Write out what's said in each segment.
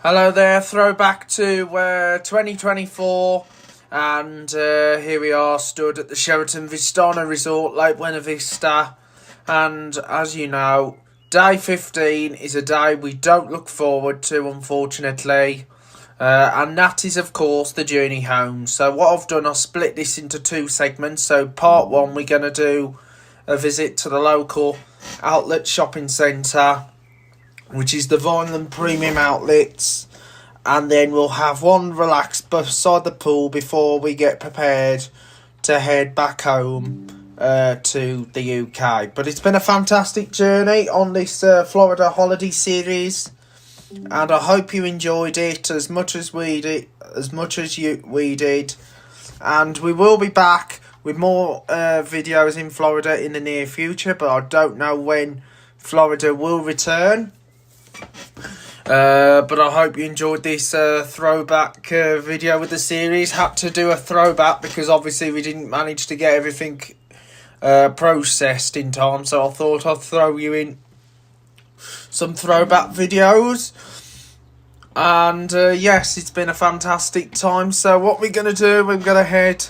Hello there, throwback to 2024, and here we are stood at the Sheraton Vistana Resort, Lake Buena Vista, and as you know, day 15 is a day we don't look forward to, unfortunately, and that is of course the journey home. So what I've done, I've split this into two segments. So part one, we're going to do a visit to the local outlet shopping centre, which is the Vineland Premium Outlets, and then we'll have one relaxed beside the pool before we get prepared to head back home to the UK. But it's been a fantastic journey on this Florida holiday series, and I hope you enjoyed it as much as we did, and we will be back with more videos in Florida in the near future, but I don't know when Florida will return. But I hope you enjoyed this throwback video with the series. Had to do a throwback because obviously we didn't manage to get everything processed in time, so I thought I'd throw you in some throwback videos. And yes, it's been a fantastic time. So what we're going to do, we're going to head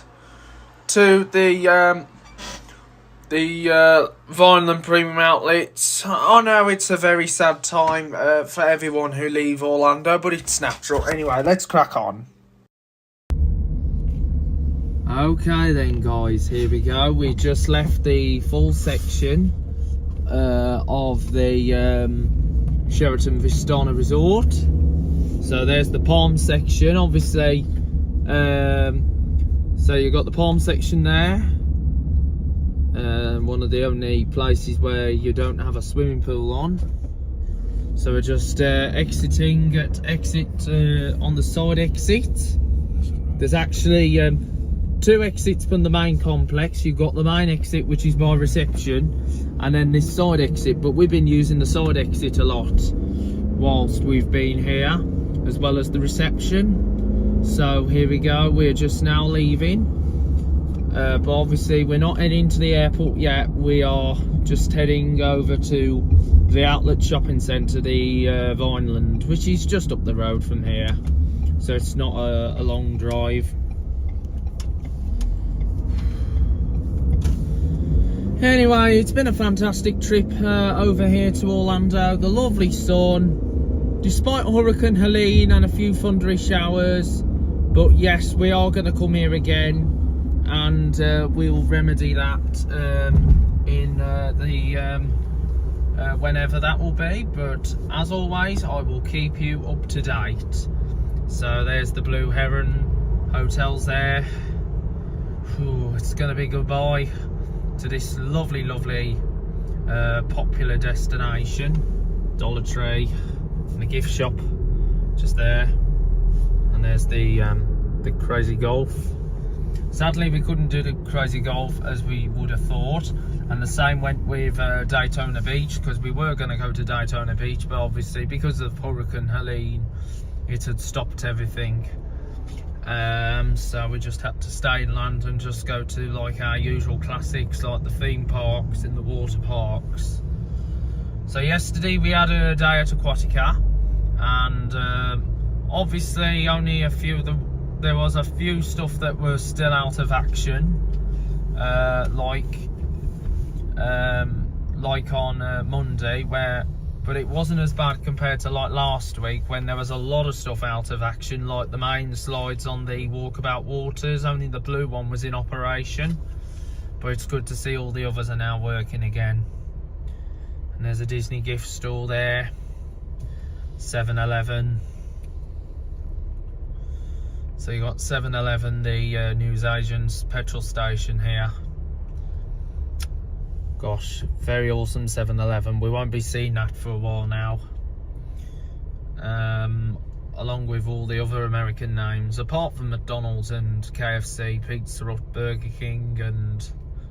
to the Vineland Premium Outlets. I know it's a very sad time for everyone who leave Orlando, but it's natural. Anyway, let's crack on. Okay then guys, here we go. We just left the full section of the Sheraton Vistana Resort. So there's the palm section, obviously. So you've got the palm section there. One of the only places where you don't have a swimming pool on. So we're just exiting at exit on the side exit. There's actually two exits from the main complex. You've got the main exit, which is my reception, and then this side exit, but we've been using the side exit a lot whilst we've been here, as well as the reception. So here we go, we're just now leaving. But obviously we're not heading to the airport yet. We are just heading over to the outlet shopping centre, the Vineland, which is just up the road from here, so it's not a long drive. Anyway, it's been a fantastic trip over here to Orlando. The lovely sun, despite Hurricane Helene and a few thundery showers. But yes, we are going to come here again, and we'll remedy that in whenever that will be. But as always, I will keep you up to date. So there's the Blue Heron hotels there. Ooh, it's going to be goodbye to this lovely popular destination. Dollar Tree and the gift shop just there, and there's the Crazy Golf. Sadly, we couldn't do the Crazy Golf as we would have thought, and the same went with Daytona Beach, because we were going to go to Daytona Beach, but obviously because of Hurricane Helene, it had stopped everything. So we just had to stay in land and just go to like our usual classics, like the theme parks and the water parks. So yesterday we had a day at Aquatica, and obviously only a few of the there was a few stuff that was still out of action, like on Monday, but it wasn't as bad compared to like last week, when there was a lot of stuff out of action, like the main slides on the Walkabout Waters. Only the blue one was in operation, but it's good to see all the others are now working again. And there's a Disney gift store there, 7-Eleven. So you got 7-Eleven, the newsagent's petrol station here. Gosh, very awesome 7-Eleven. We won't be seeing that for a while now. Along with all the other American names, apart from McDonald's and KFC, Pizza Hut, Burger King and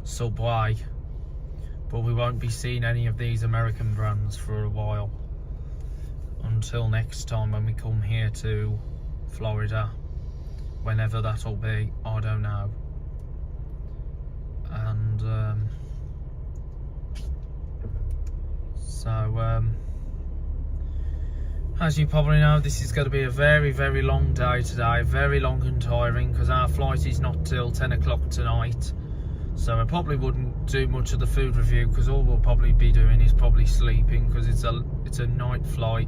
Subway. But we won't be seeing any of these American brands for a while. Until next time when we come here to Florida. Whenever that'll be, I don't know. And As you probably know, this is going to be a very, very long day today, very long and tiring, because our flight is not till 10 o'clock tonight. So I probably wouldn't do much of the food review, because all we'll probably be doing is probably sleeping, because it's a night flight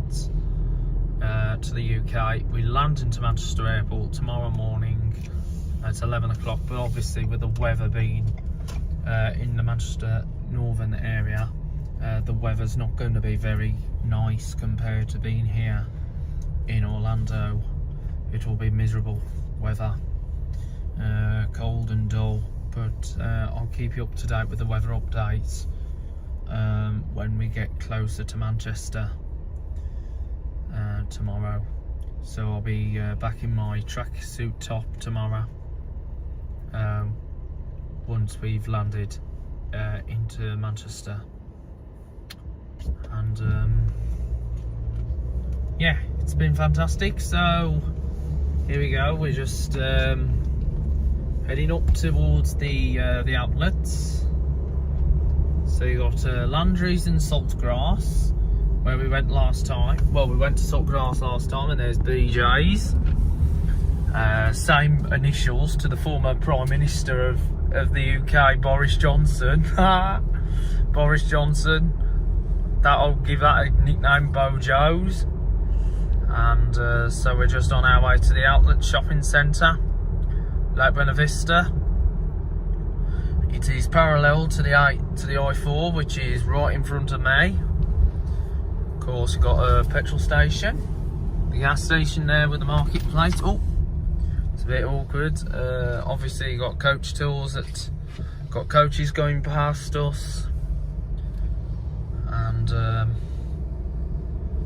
to the UK. We land into Manchester Airport tomorrow morning at 11 o'clock, but obviously with the weather being in the Manchester northern area, the weather's not going to be very nice compared to being here in Orlando. It will be miserable weather, cold and dull, but I'll keep you up to date with the weather updates when we get closer to Manchester tomorrow. So I'll be back in my tracksuit top tomorrow once we've landed into Manchester. And yeah, it's been fantastic. So here we go, we're just heading up towards the outlets. So you got Landry's and Saltgrass, where we went last time. Well, we went to Saltgrass last time, and there's BJ's. Same initials to the former Prime Minister of the UK, Boris Johnson. Boris Johnson. I'll give that a nickname, Bojo's. And so we're just on our way to the outlet shopping centre, Lake Buena Vista. It is parallel to the I-4, which is right in front of me. Of course, you've got a petrol station, the gas station there with the marketplace. Oh, it's a bit awkward. Obviously, you got coach tours got coaches going past us. And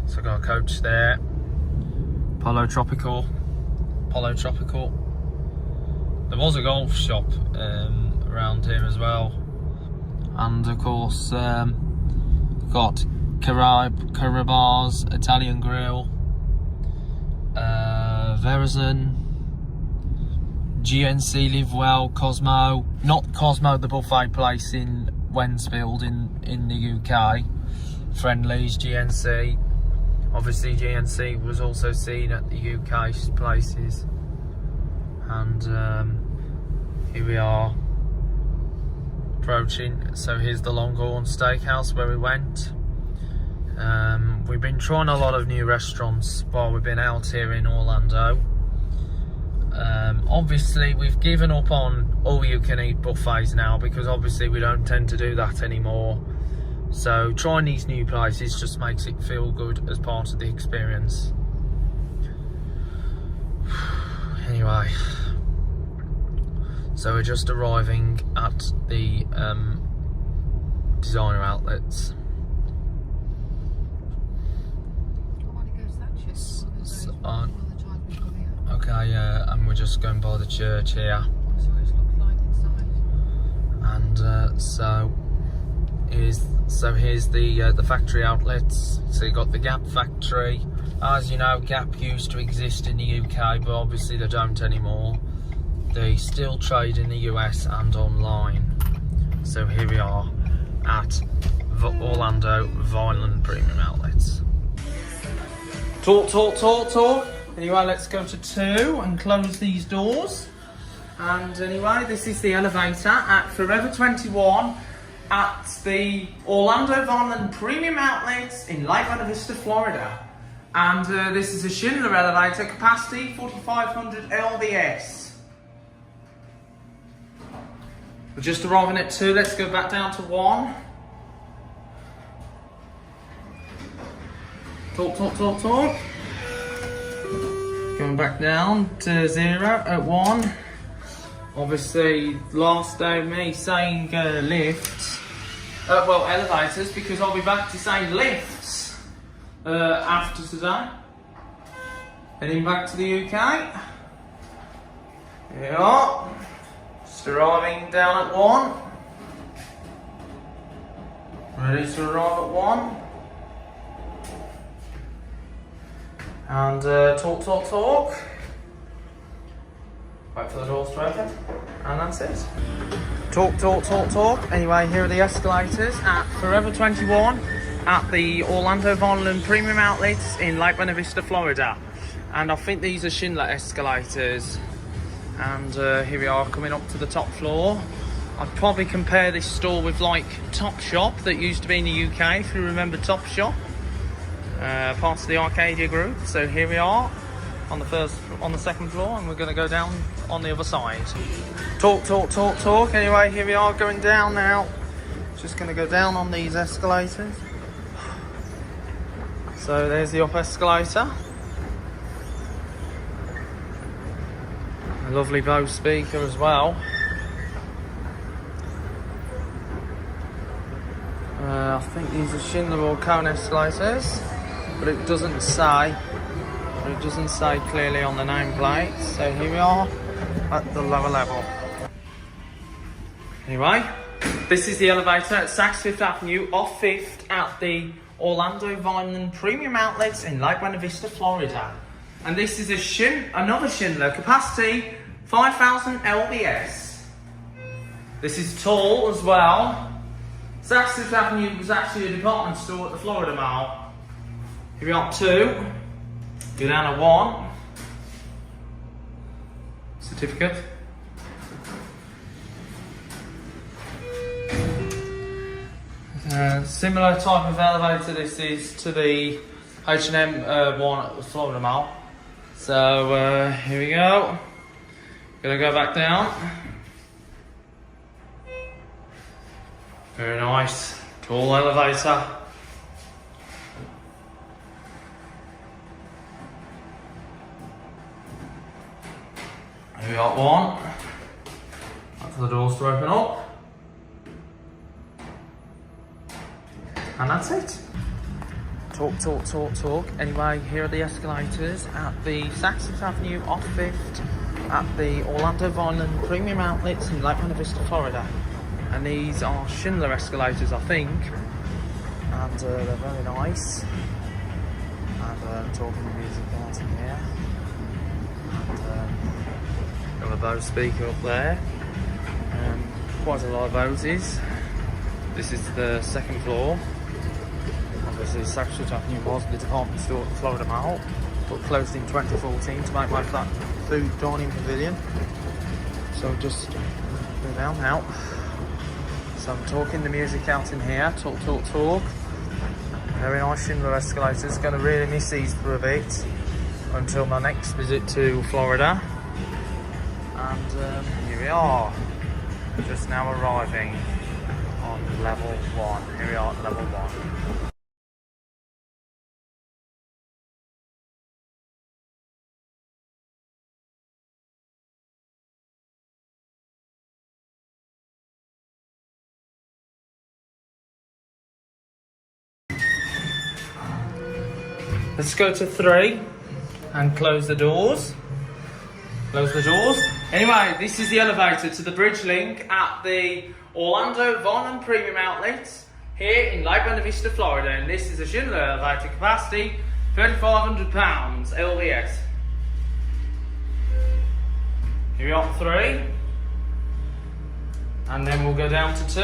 so I got a coach there, Polo Tropical. There was a golf shop around here as well, and of course got Carrabba's Italian Grill, Verizon, GNC Live Well, Cosmo, not Cosmo the buffet place in Wensfield in the UK, Friendly's, GNC. Obviously GNC was also seen at the UK places. And here we are approaching. So here's the Longhorn Steakhouse where we went. We've been trying a lot of new restaurants while we've been out here in Orlando. Obviously we've given up on all-you-can-eat buffets now, because obviously we don't tend to do that anymore. So trying these new places just makes it feel good as part of the experience. Anyway, so we're just arriving at the designer outlets. Okay, yeah, and we're just going by the church here. And here's the factory outlets. So you got the Gap factory. As you know, Gap used to exist in the UK, but obviously they don't anymore. They still trade in the US and online. So here we are at Orlando Violent Premium Outlets. Talk. Anyway, let's go to 2 and close these doors. And anyway, this is the elevator at Forever 21 at the Orlando Violent Premium Outlets in Lake Buena Vista, Florida. And this is a Schindler elevator, capacity 4,500 lbs. We're just arriving at 2, let's go back down to 1. Talk. Going back down to 0 at 1. Obviously, last day of me saying lifts. Well, elevators, because I'll be back to saying lifts after today. Heading back to the UK. Here we are. Just arriving down at 1. Ready to arrive at 1. And talk. Wait for the doors to open. And that's it. Talk. Anyway, here are the escalators at Forever 21 at the Orlando Vinyl Premium Outlets in Lake Buena Vista, Florida. And I think these are Schindler escalators. And here we are coming up to the top floor. I'd probably compare this store with like Topshop that used to be in the UK, if you remember Topshop. Part of the Arcadia group. So here we are on the second floor, and we're going to go down on the other side. Talk. Anyway, here we are going down now. Just going to go down on these escalators. So there's the up escalator. A lovely Bose speaker as well. I think these are Schindler or Cone escalators, but it doesn't say. It doesn't say clearly on the nameplate. So here we are at the lower level. Anyway, this is the elevator at Saks Fifth Avenue off 5th at the Orlando Vinyl Premium Outlets in Lake Buena Vista, Florida. And this is another Schindler, capacity 5,000 lbs. This is tall as well. Saks Fifth Avenue was actually a department store at the Florida Mall. Here we are 2. Go down to 1. Certificate. Similar type of elevator this is to the H&M one at the Florida Mall. So here we go. Gonna go back down. Very nice, tall elevator. Here we got 1. That's the doors to open up. And that's it. Talk. Anyway, here are the escalators at the Saks Fifth Avenue off 5th at the Orlando Vinyl Premium Outlets in Lake Buena Vista, Florida. And these are Schindler escalators, I think. And they're very nice. And I'm talking the music out in here. And got a Bose speaker up there. Quite a lot of Boses. This is the second floor. Obviously, Saks Fifth Avenue was the department store at the Florida Mall, but closed in 2014 to make way for that food dining pavilion. So just go down now. So I'm talking the music out in here. Talk. Very nice Schindler escalators. Going to really miss these for a bit until my next visit to Florida. And here we are, just now arriving on level 1. Here we are at level 1. Let's go to 3 and close the doors. Anyway, this is the elevator to the bridge link at the Orlando Vinyl Premium Outlets here in Lake Buena Vista, Florida. And this is a Schindler elevator, capacity 3,500 pounds lbs. Here we are 3. And then we'll go down to 2.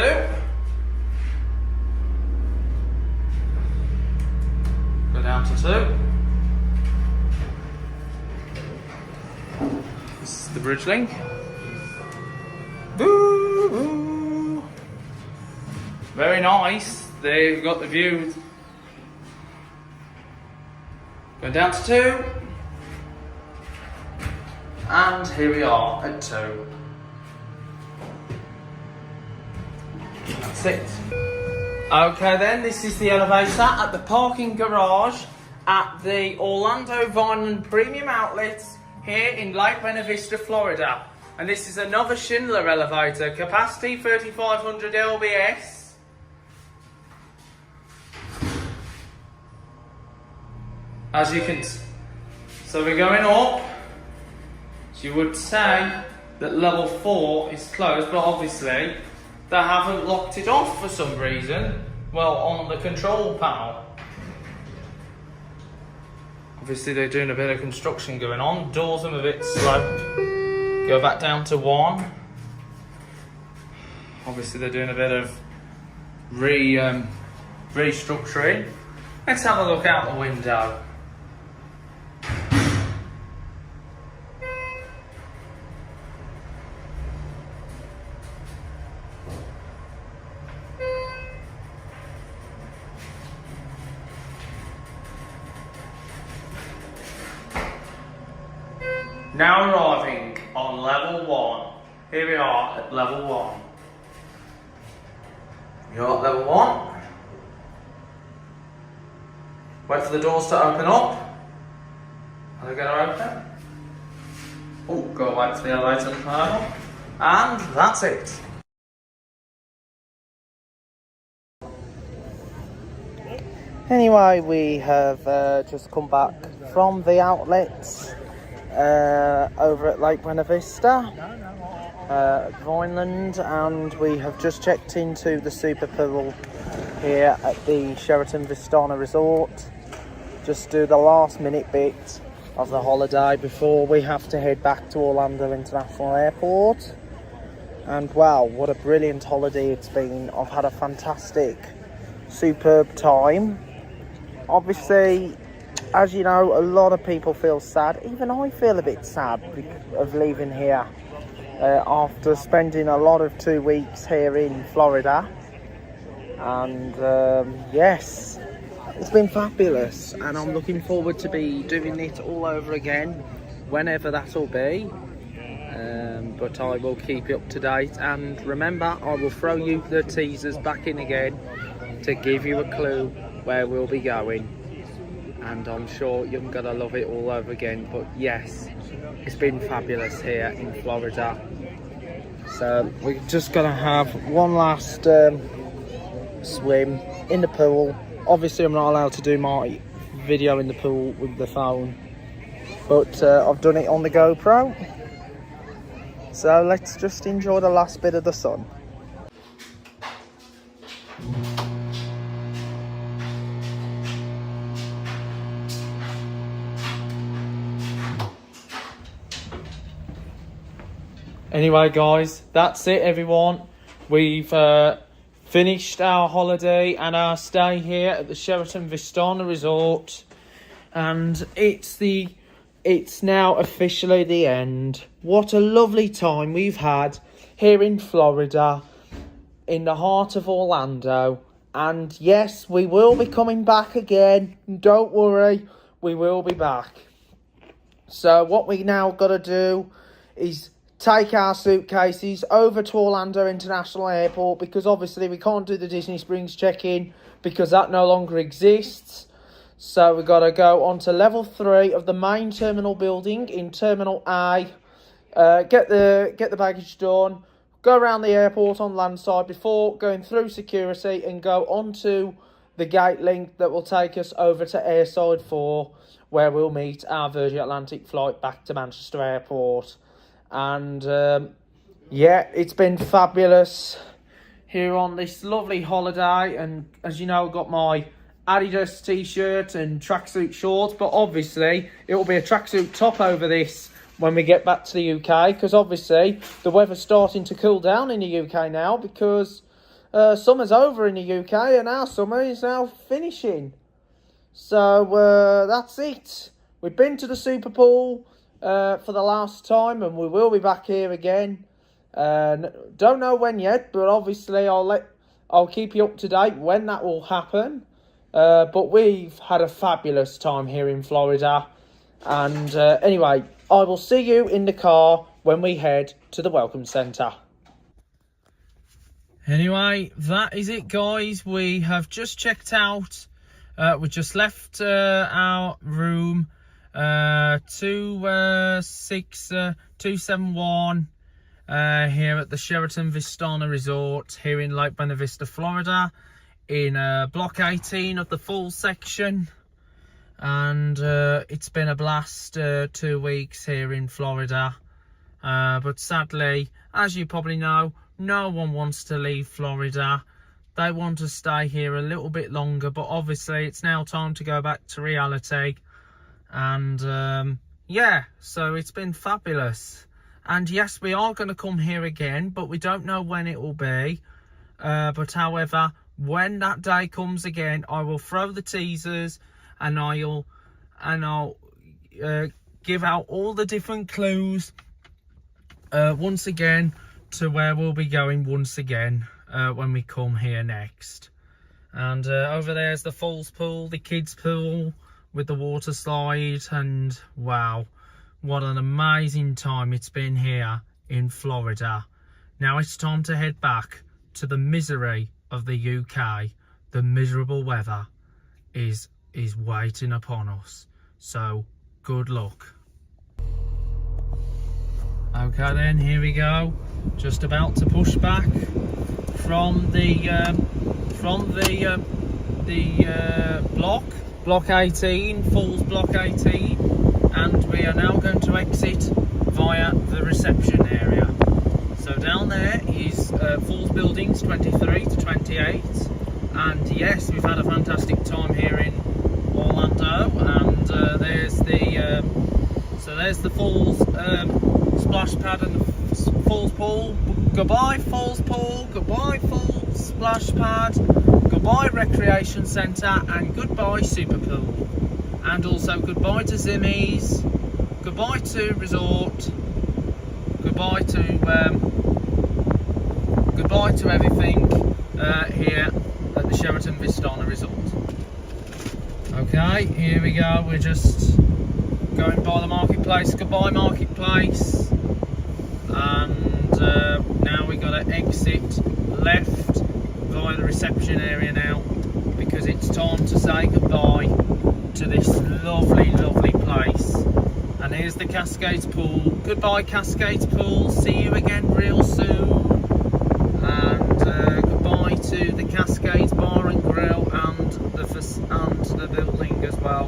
Go down to 2. This is the bridge link. Boo! Very nice. They've got the view. Going down to 2. And here we are at 2. That's it. Okay then, this is the elevator at the parking garage at the Orlando Vinyl Premium Outlets here in Lake Buena Vista, Florida. And this is another Schindler elevator, capacity 3,500 lbs. As you can see, so we're going up. So you would say that level 4 is closed, but obviously they haven't locked it off for some reason. Well, on the control panel. Obviously they're doing a bit of construction going on. Doors are a bit slow. Go back down to 1. Obviously they're doing a bit of restructuring. Let's have a look out the window. Now arriving on level 1. Here we are at level 1. You're at level 1. Wait for the doors to open up. Are they going to open? Oh, go back to the elevator panel. And that's it. Anyway, we have just come back from the outlets over at Lake Buena Vista, Vineland, and we have just checked into the super pool here at the Sheraton Vistana Resort. Just do the last minute bit of the holiday before we have to head back to Orlando International Airport. And wow, what a brilliant holiday it's been. I've had a fantastic, superb time. Obviously, as you know, a lot of people feel sad. Even I feel a bit sad of leaving here after spending a lot of 2 weeks here in Florida. And yes, it's been fabulous, and I'm looking forward to be doing it all over again, whenever that'll be. But I will keep you up to date, and remember, I will throw you the teasers back in again to give you a clue where we'll be going. And I'm sure you're gonna love it all over again. But yes, it's been fabulous here in Florida. So we're just gonna have one last swim in the pool. Obviously I'm not allowed to do my video in the pool with the phone, but I've done it on the GoPro. So let's just enjoy the last bit of the sun. Anyway guys, that's it everyone. We've finished our holiday and our stay here at the Sheraton Vistana Resort, and it's now officially the end. What a lovely time we've had here in Florida, in the heart of Orlando. And yes, we will be coming back again. Don't worry, we will be back. So what we now got to do is take our suitcases over to Orlando International Airport, because obviously we can't do the Disney Springs check-in because that no longer exists. So we've got to go on to level 3 of the main terminal building in Terminal A, get the baggage done, go around the airport on landside before going through security, and go onto the gate link that will take us over to Airside 4, where we'll meet our Virgin Atlantic flight back to Manchester Airport. And yeah, it's been fabulous here on this lovely holiday. And as you know, I've got my Adidas t-shirt and tracksuit shorts, but obviously it will be a tracksuit top over this when we get back to the UK, because obviously the weather's starting to cool down in the UK now, because summer's over in the UK and our summer is now finishing. So that's it. We've been to the Super Bowl for the last time, and we will be back here again. Don't know when yet, but obviously I'll keep you up to date when that will happen. But we've had a fabulous time here in Florida, and anyway, I will see you in the car when we head to the Welcome Centre. Anyway, that is it guys. We have just checked out. We just left our room 271 here at the Sheraton Vistana Resort here in Lake Buena Vista, Florida, in block 18 of the Falls section. And it's been a blast 2 weeks here in Florida, but sadly, as you probably know, no one wants to leave Florida. They want to stay here a little bit longer, but obviously it's now time to go back to reality. And yeah, so it's been fabulous. And yes, we are going to come here again, but we don't know when it will be. But however, when that day comes again, I will throw the teasers, and I'll give out all the different clues once again to where we'll be going once again when we come here next. And over there's the falls pool, the kids pool with the water slide, and wow, what an amazing time it's been here in Florida. Now it's time to head back to the misery of the UK. The miserable weather is waiting upon us, so good luck. Okay then, here we go, just about to push back from the block 18, Falls block 18, and we are now going to exit via the reception area. So down there is Falls buildings 23 to 28, and yes, we've had a fantastic time here in Orlando, and there's the Falls splash pad and the Falls pool. Goodbye Falls pool, goodbye Falls splash pad, goodbye recreation centre, and goodbye super pool, and also goodbye to Zimmies, goodbye to resort, goodbye to everything here at the Sheraton Vistana Resort. Okay, here we go, we're just going by the marketplace. Goodbye marketplace, and now we got to exit left via the reception area now, because it's time to say goodbye to this lovely place. And here's the Cascades pool. Goodbye Cascades pool, see you again real soon. And goodbye to the Cascades bar and grill and the building as well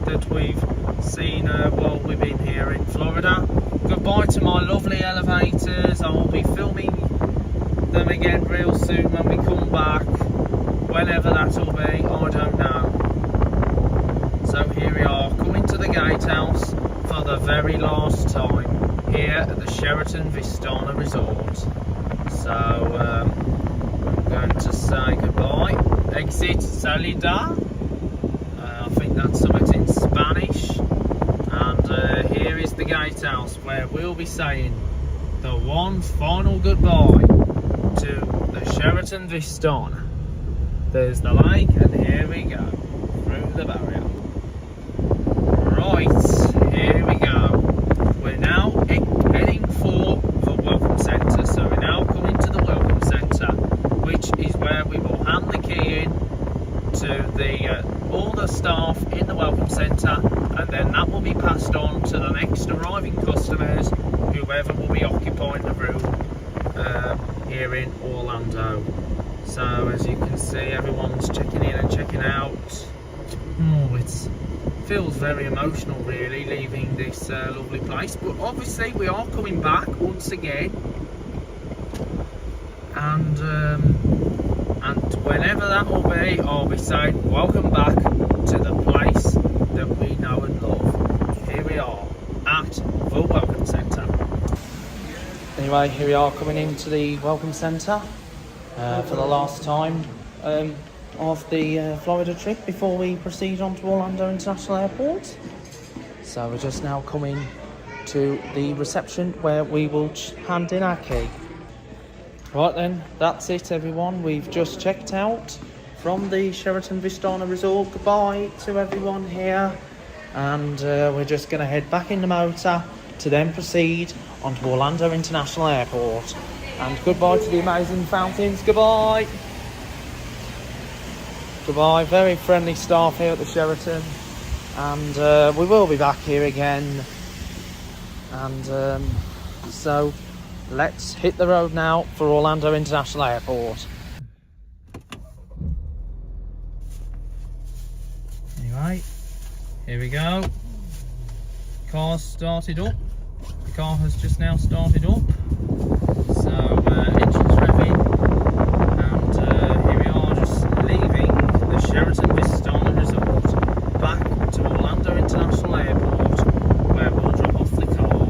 that we've seen while we've been here in Florida. Goodbye to my lovely elevators. I will be filming them again real soon when we come back, whenever that will be, I don't know. So here we are, coming to the gatehouse for the very last time here at the Sheraton Vistana Resort. So I'm going to say goodbye. Exit salida. I think that's something in Spanish. And here is the gatehouse where we'll be saying the one final goodbye to the Sheraton Vistana. There's the lake, and here we go through the barrier. Right, here we go. We're now heading for the Welcome Centre. So we're now coming to the Welcome Centre, which is where we will hand the key in to all the staff in the Welcome Centre, and then that will be passed on to the next arriving customers, whoever will be occupying the room here in Orlando. So as you can see, everyone's checking in and checking out. Oh, it feels very emotional really, leaving this lovely place, but obviously we are coming back once again, and whenever that will be, I'll be saying welcome back to the place that we know and love. Here we are at the Welcome Centre. Anyway, here we are coming into the Welcome Centre for the last time of the Florida trip before we proceed on to Orlando International Airport. So we're just now coming to the reception where we will hand in our key. Right then, that's it everyone. We've just checked out from the Sheraton Vistana Resort. Goodbye to everyone here, and we're just going to head back in the motor to then proceed on to Orlando International Airport. And goodbye to the amazing fountains. Goodbye. Goodbye. Very friendly staff here at the Sheraton, and we will be back here again. And so let's hit the road now for Orlando International Airport. Anyway, here we go. Car's started up. The car has just now started up. So engine's revving, and here we are just leaving the Sheraton Vistana Resort back to Orlando International Airport, where we'll drop off the car,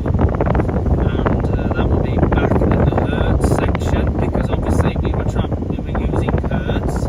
and that will be back in the Hertz section, because obviously we were using Hertz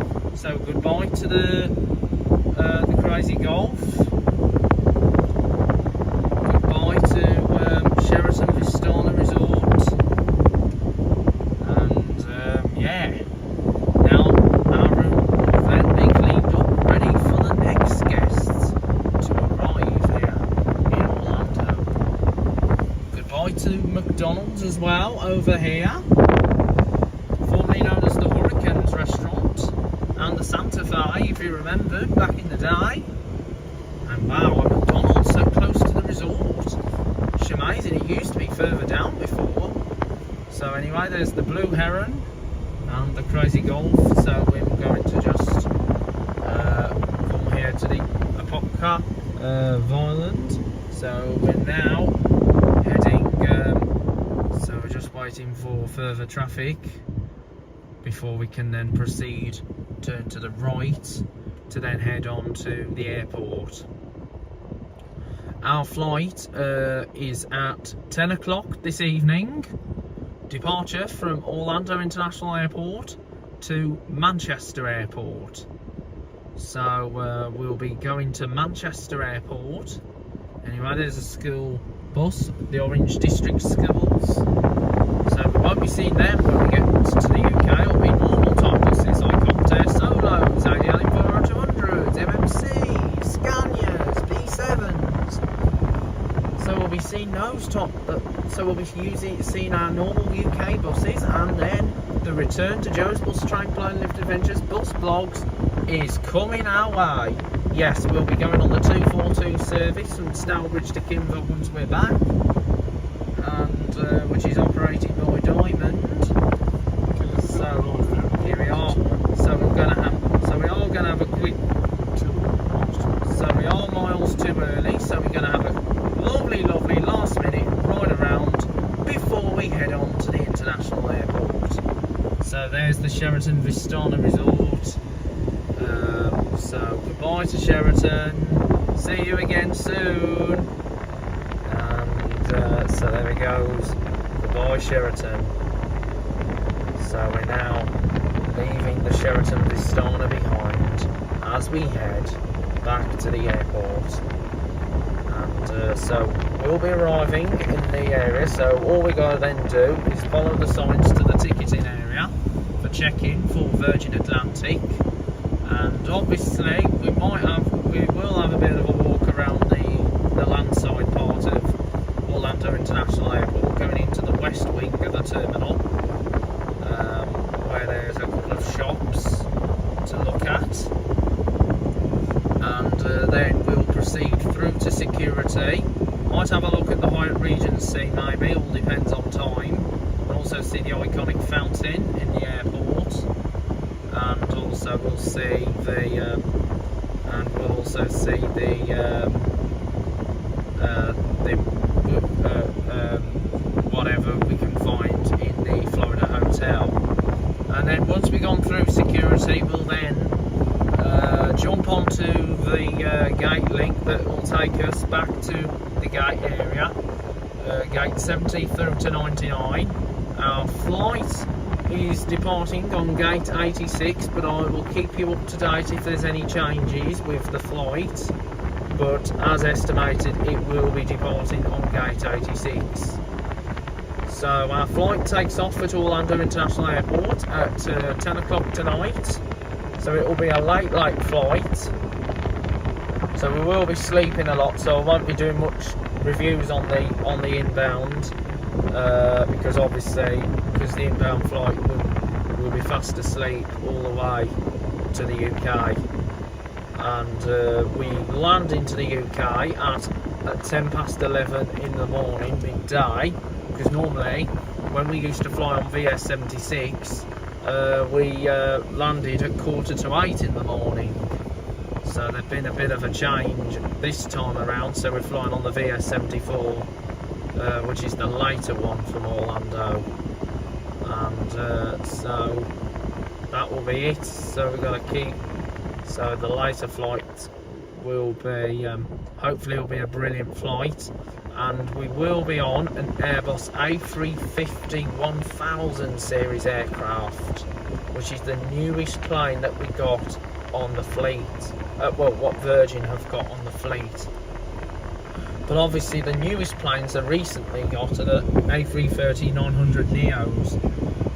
to McDonald's as well over here, formerly known as the Hurricanes restaurant and the Santa Fe, if you remember back in the day. And wow, a McDonald's so close to the resort. It's amazing, it used to be further down before. So anyway, there's the Blue Heron and the Crazy Golf. So we're going to just come here to the Apopka Island. So we're now heading, so we're just waiting for further traffic before we can then proceed, turn to the right to then head on to the airport. Our flight is at 10 o'clock this evening, departure from Orlando International Airport to Manchester Airport. So we'll be going to Manchester Airport. Anyway, there's a school bus, the Orange District Schools. So we won't be seeing them when we get to the UK. It'll be normal type buses like Optair Solos, ADL Enviro 200s, MMC, Scanias, P7s. So we'll be seeing those so we'll be seeing our normal UK buses, and then the return to Joe's Bus Train Plane Lift Adventures bus vlogs is coming our way. Yes, we'll be going on the 242 service from Stourbridge to Kimber once we're back, and which is operated by Diamond. So here we are. So we are gonna have a quick. So we are miles too early. So we're gonna have a lovely last minute ride around before we head on to the international airport. So there's the Sheraton Vistana Resort. So goodbye to Sheraton, see you again soon, and so there it goes, goodbye Sheraton. So we're now leaving the Sheraton Vistana behind as we head back to the airport, and so we'll be arriving in the area. So all we gotta then do is follow the signs to the ticketing area for check-in for Virgin Atlantic. And obviously we will have a bit of a walk around the landside part of Orlando International Airport, going into the west wing of the terminal, where there's a couple of shops to look at, and then we'll proceed through to security. Might have a look at the Hyatt Regency maybe, all depends on time, and also see the iconic fountain in the airport. And also we'll see whatever we can find in the Florida hotel. And then once we've gone through security, we'll then jump onto the gate link that will take us back to the gate area, gate 70 through to 99. Our flight is departing on gate 86, but I will keep you up to date if there's any changes with the flight. But as estimated, it will be departing on gate 86. So our flight takes off at Orlando International Airport at 10 o'clock tonight. So it will be a late flight. So we will be sleeping a lot. So I won't be doing much reviews on the inbound. Because the inbound flight will be fast asleep all the way to the UK, and we land into the UK at 10 past 11 in the morning, midday, because normally when we used to fly on VS76 we landed at 7:45 in the morning. So there's been a bit of a change this time around, so we're flying on the VS74, which is the later one from Orlando, and so that will be it. So we've got to keep, so the later flight will be hopefully it'll be a brilliant flight, and we will be on an Airbus A350-1000 series aircraft, which is the newest plane that we got on the fleet, what Virgin have got on the fleet. But obviously the newest planes that recently got are the A330-900 Neos,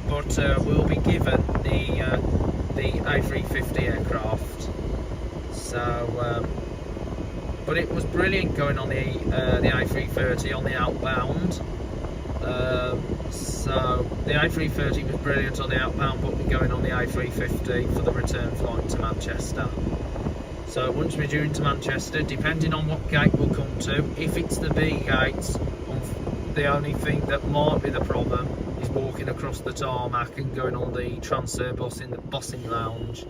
but we'll be given the A350 aircraft. So, but it was brilliant going on the A330 on the outbound. So the A330 was brilliant on the outbound, but we're going on the A350 for the return flight to Manchester. So once we're due into Manchester, depending on what gate we'll come to, if it's the B gates, the only thing that might be the problem is walking across the tarmac and going on the transfer bus in the bussing lounge,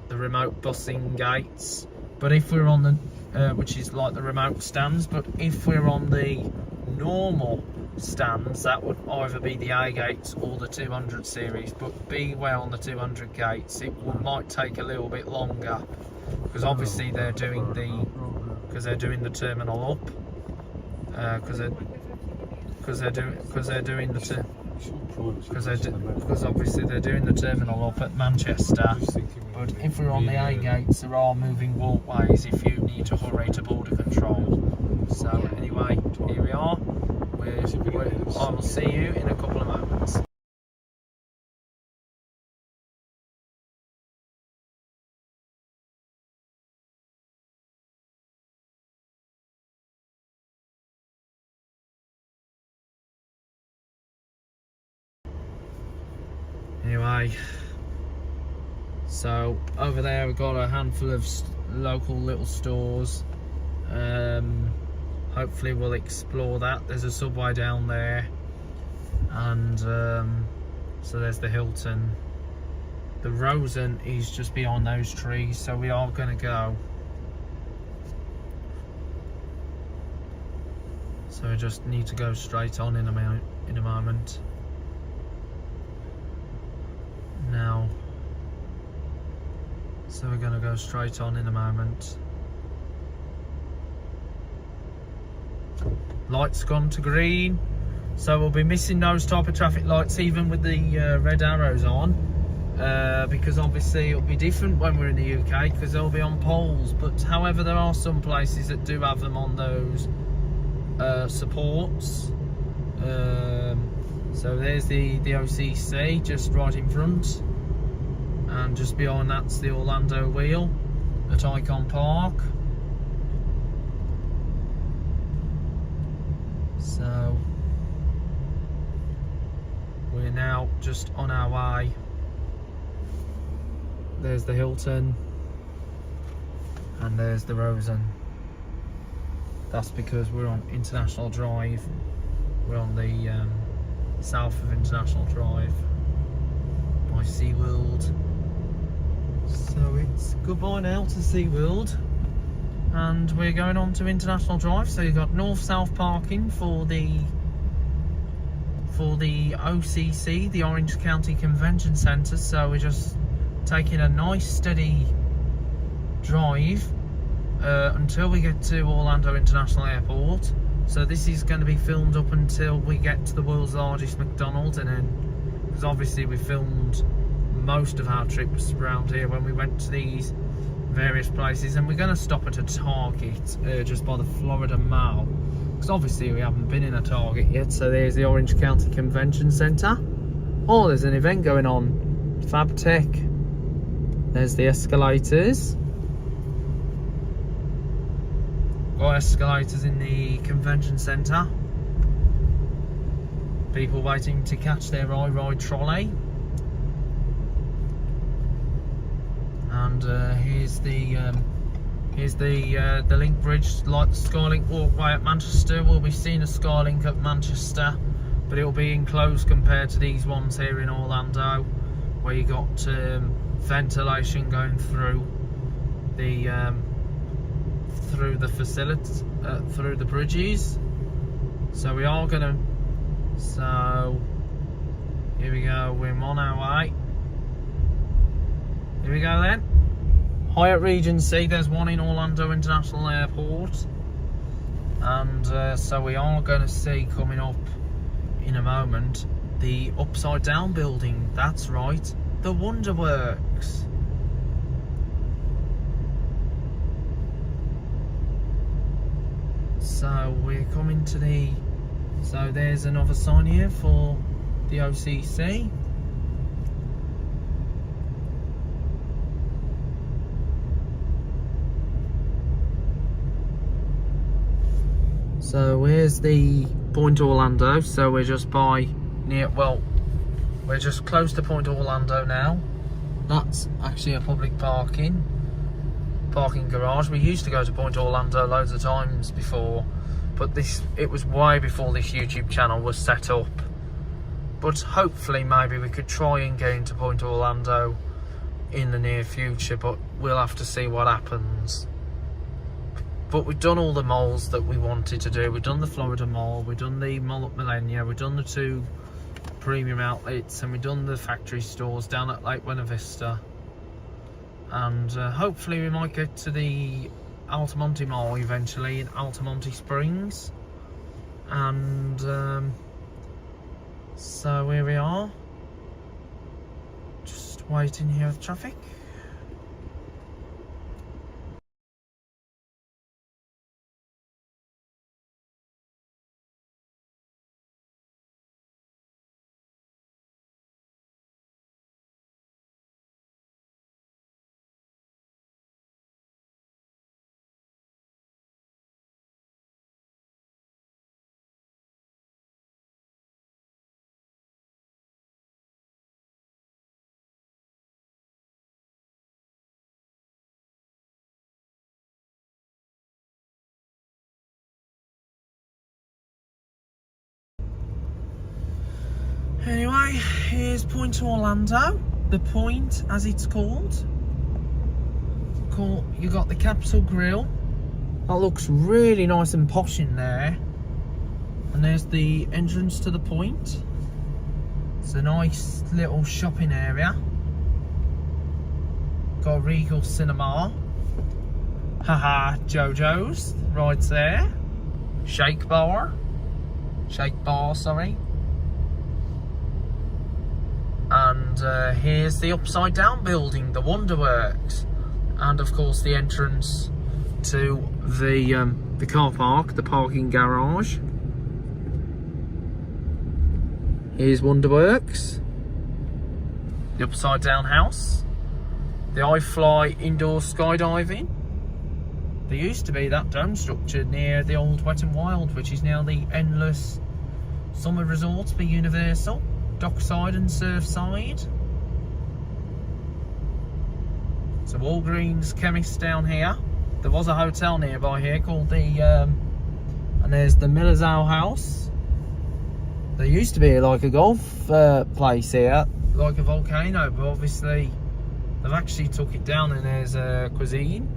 the remote bussing gates. But if we're on the, which is like the remote stands, but if we're on the normal stands, that would either be the A gates or the 200 series. But beware on the 200 gates, it might take a little bit longer, because obviously they're doing the terminal up, because obviously they're doing the terminal up at Manchester. But if we're on the A gates, there are moving walkways if you need to hurry to border control. So anyway, here we are. I will see you in a couple of moments. Anyway, so over there we've got a handful of local little stores. Hopefully we'll explore that. There's a Subway down there, and so there's the Hilton. The Rosen is just beyond those trees, so we are going to go. So we just need to go straight on in a moment. Now, so we're going to go straight on in a moment. Lights gone to green, so we'll be missing those type of traffic lights even with the red arrows on, because obviously it'll be different when we're in the UK because they'll be on poles. But however, there are some places that do have them on those supports. So there's the OCC just right in front, and just behind that's the Orlando wheel at Icon Park. So we're now just on our way. There's the Hilton and there's the Rosen. That's because we're on International Drive. We're on the south of International Drive by SeaWorld. So it's goodbye now to SeaWorld, and we're going on to International Drive. So you've got north-south parking for the OCC, the Orange County Convention Centre. So we're just taking a nice steady drive until we get to Orlando International Airport. So this is going to be filmed up until we get to the world's largest McDonald's, and then, because obviously we filmed most of our trips around here when we went to these various places, and we're going to stop at a Target just by the Florida Mall, because obviously we haven't been in a Target yet. So there's the Orange County Convention Centre. Oh, there's an event going on, FabTech. There's the escalators. Got escalators in the convention centre. People waiting to catch their iRide trolley. And here's the link bridge, like the Skylink walkway at Manchester. We'll be seeing a Skylink at Manchester, but it'll be enclosed compared to these ones here in Orlando, where you got ventilation going through the facilities, through the bridges. So we are gonna. So here we go. We're on our way. Here we go then. Hyatt Regency. There's one in Orlando International Airport, and so we are going to see coming up in a moment the upside down building. That's right, the Wonderworks. So we're coming to the. So there's another sign here for the OCC. So here's the Point Orlando. So we're just we're just close to Point Orlando now. That's actually a public parking garage. We used to go to Point Orlando loads of times before, but it was way before this YouTube channel was set up. But hopefully maybe we could try and get into Point Orlando in the near future, but we'll have to see what happens. But we've done all the malls that we wanted to do. We've done the Florida Mall, we've done the Mall at Millenia, we've done the 2 premium outlets, and we've done the factory stores down at Lake Buena Vista. And hopefully we might get to the Altamonte Mall eventually in Altamonte Springs. And so here we are, just waiting here with traffic. Anyway, here's Point Orlando, the Point as it's called. You got the Capitol Grill. That looks really nice and posh in there. And there's the entrance to the Point. It's a nice little shopping area. Got a Regal Cinema. Haha, JoJo's right there. Shake bar, sorry. And here's the upside down building, the Wonderworks, and of course the entrance to the car park, the parking garage. Here's Wonderworks, the upside down house, the iFly indoor skydiving. There used to be that dome structure near the old Wet n Wild, which is now the Endless Summer Resort for Universal. Dockside and Surfside. So Walgreens chemist down here. There was a hotel nearby here called the and there's the Miller's Ale House. There used to be like a golf place here, like a volcano, but obviously they've actually took it down, and there's a cuisine.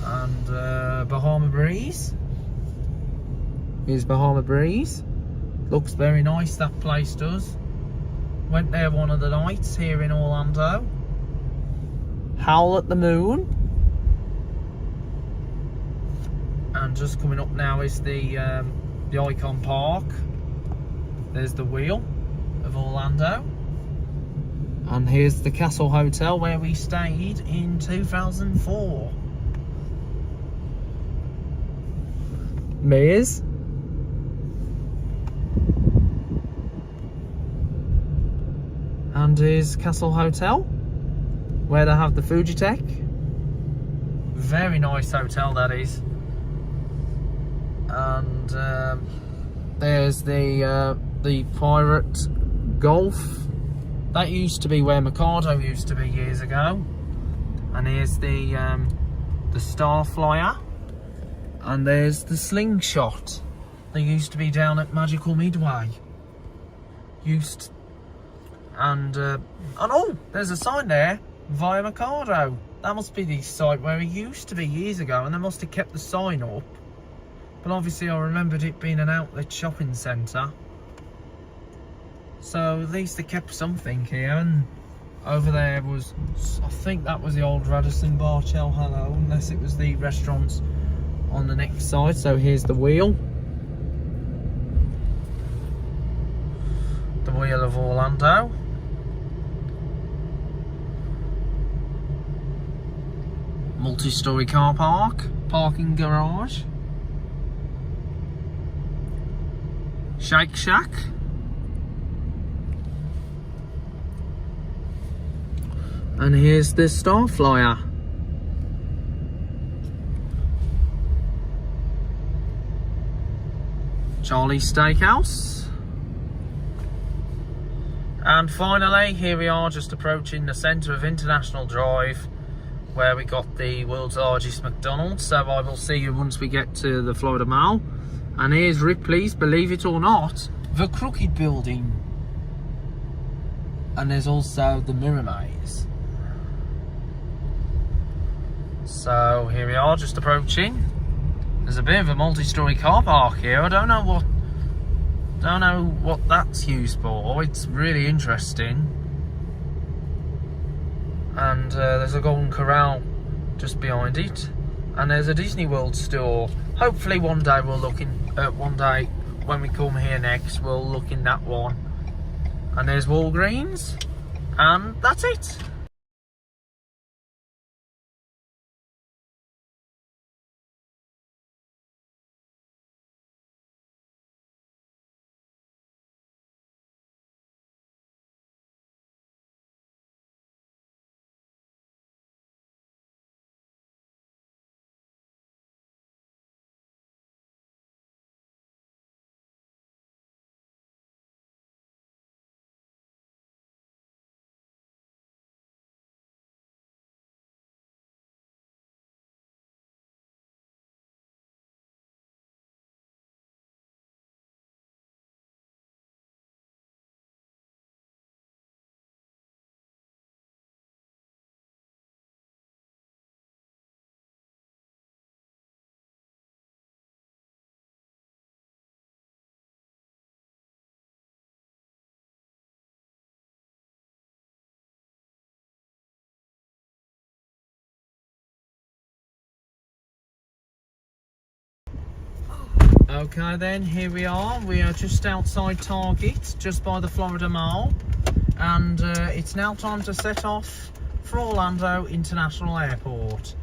And Bahama Breeze. Here's Bahama Breeze. Looks very nice, that place does. Went there one of the nights here in Orlando. Howl at the Moon. And just coming up now is the Icon Park. There's the Wheel of Orlando. And here's the Castle Hotel where we stayed in 2004. Maze. And here's Castle Hotel, where they have the Fujitech. Very nice hotel that is. And there's the Pirate Golf. That used to be where Mikado used to be years ago. And here's the Starflyer. And there's the Slingshot. They used to be down at Magical Midway. And oh, there's a sign there, via Mikado. That must be the site where he used to be years ago, and they must have kept the sign up. But obviously I remembered it being an outlet shopping centre. So at least they kept something here. And over there was, I think that was the old Radisson Bar Chel Hello, unless it was the restaurants on the next side. So here's the Wheel. The Wheel of Orlando. Multi-storey car park, parking garage. Shake Shack. And here's the Starflyer. Charlie's Steakhouse. And finally, here we are just approaching the centre of International Drive, where we got the world's largest McDonald's. So I will see you once we get to the Florida Mall. And here's Ripley's, believe it or not, the Crooked Building. And there's also the Mirror Maze. So here we are, just approaching. There's a bit of a multi-storey car park here. I don't know what that's used for. It's really interesting. And there's a Golden Corral just behind it. And there's a Disney World store. Hopefully one day we'll look in. One day when we come here next, we'll look in that one. And there's Walgreens, and that's it. Okay then, here we are. We are just outside Target, just by the Florida Mall. And it's now time to set off for Orlando International Airport,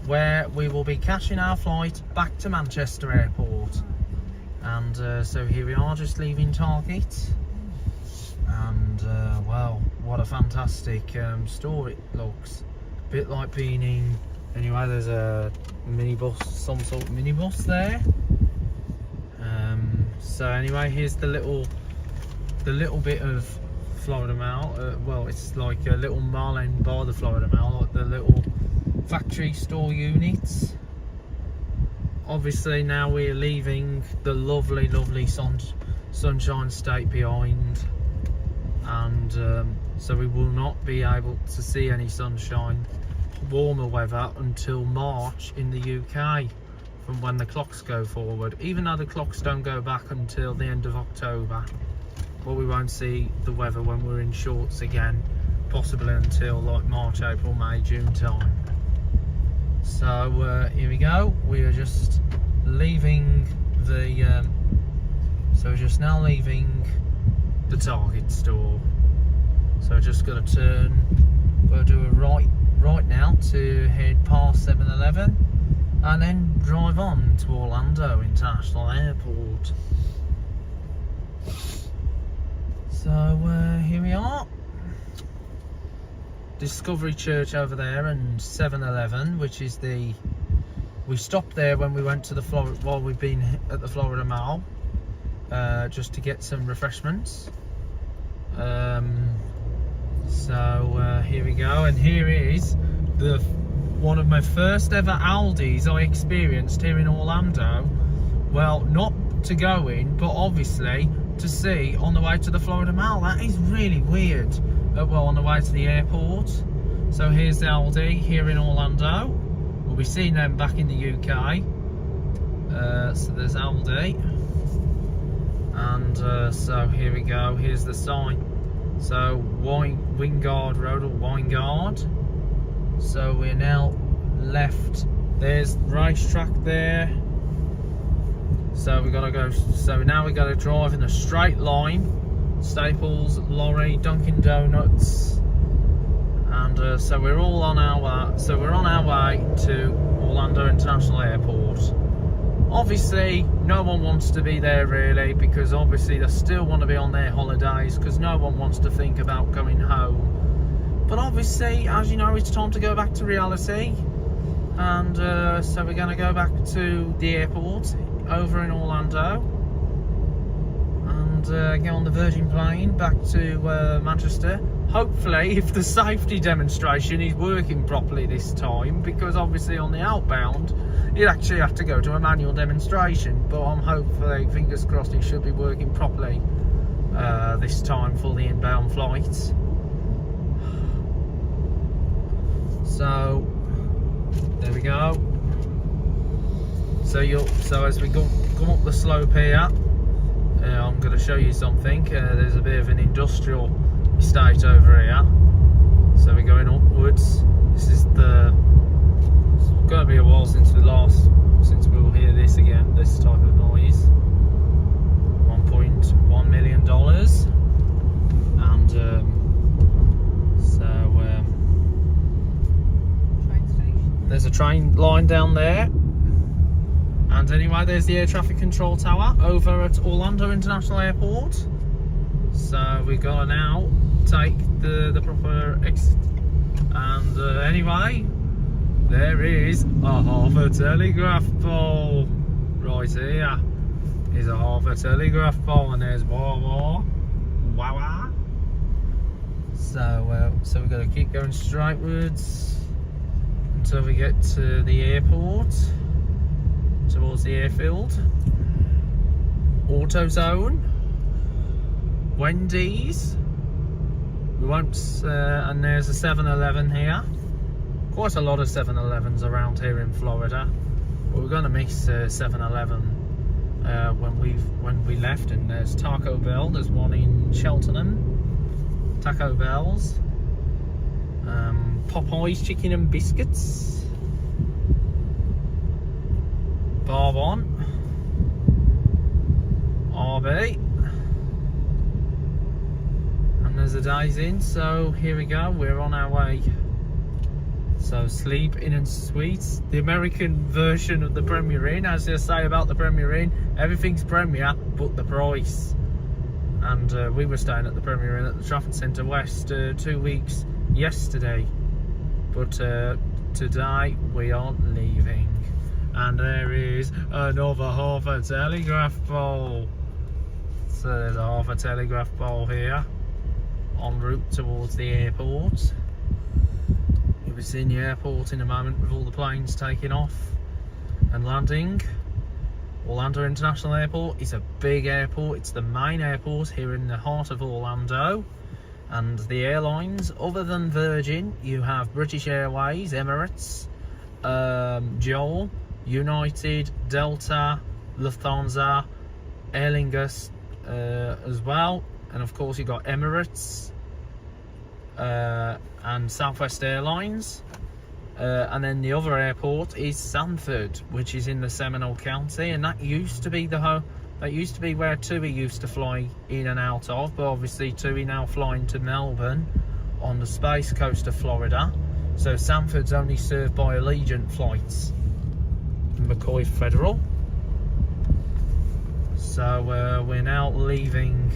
where we will be catching our flight back to Manchester Airport. And so here we are, just leaving Target. And well, what a fantastic store it looks. A bit like being in... Anyway, there's a minibus, some sort of minibus there. So anyway, here's the little bit of Florida Mall. Well, it's like a little mall in by the Florida Mall, like the little factory store units. Obviously now we're leaving the lovely Sunshine State behind, and so we will not be able to see any sunshine, warmer weather until March in the UK, from when the clocks go forward. Even though the clocks don't go back until the end of October, but we won't see the weather when we're in shorts again, possibly until like March, April, May, June time. So here we go. We are just leaving the so we're just now leaving the Target store. So we're just gonna turn, we'll do a right now to head past 7-Eleven and then drive on to Orlando International Airport. So here we are, Discovery Church over there, and 7-Eleven, which is the... We stopped there when we went to the Florida, while we've been at the Florida Mall, just to get some refreshments. So here we go, and here is the one of my first ever Aldi's I experienced here in Orlando. Well, not to go in, but obviously to see on the way to the Florida Mall. That is really weird. Well, on the way to the airport. So here's the Aldi here in Orlando. We'll be seeing them back in the UK. So there's Aldi, and so here we go. Here's the sign. So Wingard Road, or Winegard. So we're now left. There's racetrack there. So we gotta go. So now we gotta drive in a straight line. Staples, Lorry, Dunkin' Donuts, and so we're all on our way. So we're on our way to Orlando International Airport. Obviously, no one wants to be there really, because obviously they still want to be on their holidays, because no one wants to think about going home. But obviously, as you know, it's time to go back to reality. And so we're going to go back to the airport over in Orlando. And get on the Virgin plane back to Manchester. Hopefully, if the safety demonstration is working properly this time, because obviously on the outbound, you'd actually have to go to a manual demonstration. But I'm hopefully, fingers crossed, it should be working properly this time for the inbound flights. So there we go. So as we come up the slope here, I'm going to show you something. There's a bit of an industrial estate over here. So we're going upwards. This is it's going to be a while since we'll hear this again. This type of noise. $1.1 million, and there's a train line down there. And anyway, there's the air traffic control tower over at Orlando International Airport. So we've got to now take the proper exit. And anyway, there is a half a telegraph pole right here. Is a half a telegraph pole, and there's wah. So we've got to keep going straightwards until we get to the airport, towards the airfield. AutoZone, Wendy's, we won't, and there's a 7-Eleven here. Quite a lot of 7-Elevens around here in Florida, but we're going to miss 7-Eleven when we left. And there's Taco Bell, there's one in Cheltenham, Taco Bell's, Popeye's Chicken and Biscuits, Barbon, RB, and there's a Days Inn. So here we go, we're on our way. So Sleep Inn and Suites, the American version of the Premier Inn. As I say about the Premier Inn, everything's Premier but the price. And we were staying at the Premier Inn at the Trafford Centre West 2 weeks yesterday, but today we are leaving. And there is another half a telegraph pole. So there's a half a telegraph pole here en route towards the airport. You'll be seeing the airport in a moment with all the planes taking off and landing. Orlando International Airport is a big airport. It's the main airport here in the heart of Orlando. And the airlines, other than Virgin, you have British Airways, Emirates, JOL, United, Delta, Lufthansa, Aer Lingus as well. And of course you've got Emirates and Southwest Airlines. And then the other airport is Sanford, which is in the Seminole County, and that used to be where TUI used to fly in and out of, but obviously TUI now flying to Melbourne on the Space Coast of Florida. So Sanford's only served by Allegiant flights, McCoy Federal. So we're now leaving.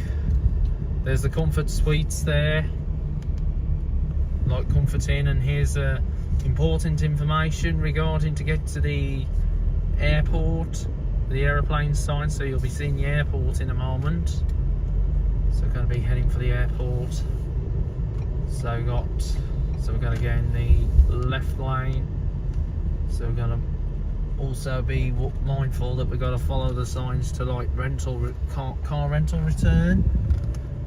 There's the Comfort Suites there, like Comfort Inn, and here's important information regarding to get to the airport, the aeroplane sign. So you'll be seeing the airport in a moment. So we're going to be heading for the airport. So we're going to get in the left lane. So we're going to also be mindful that we've got to follow the signs to like car rental return.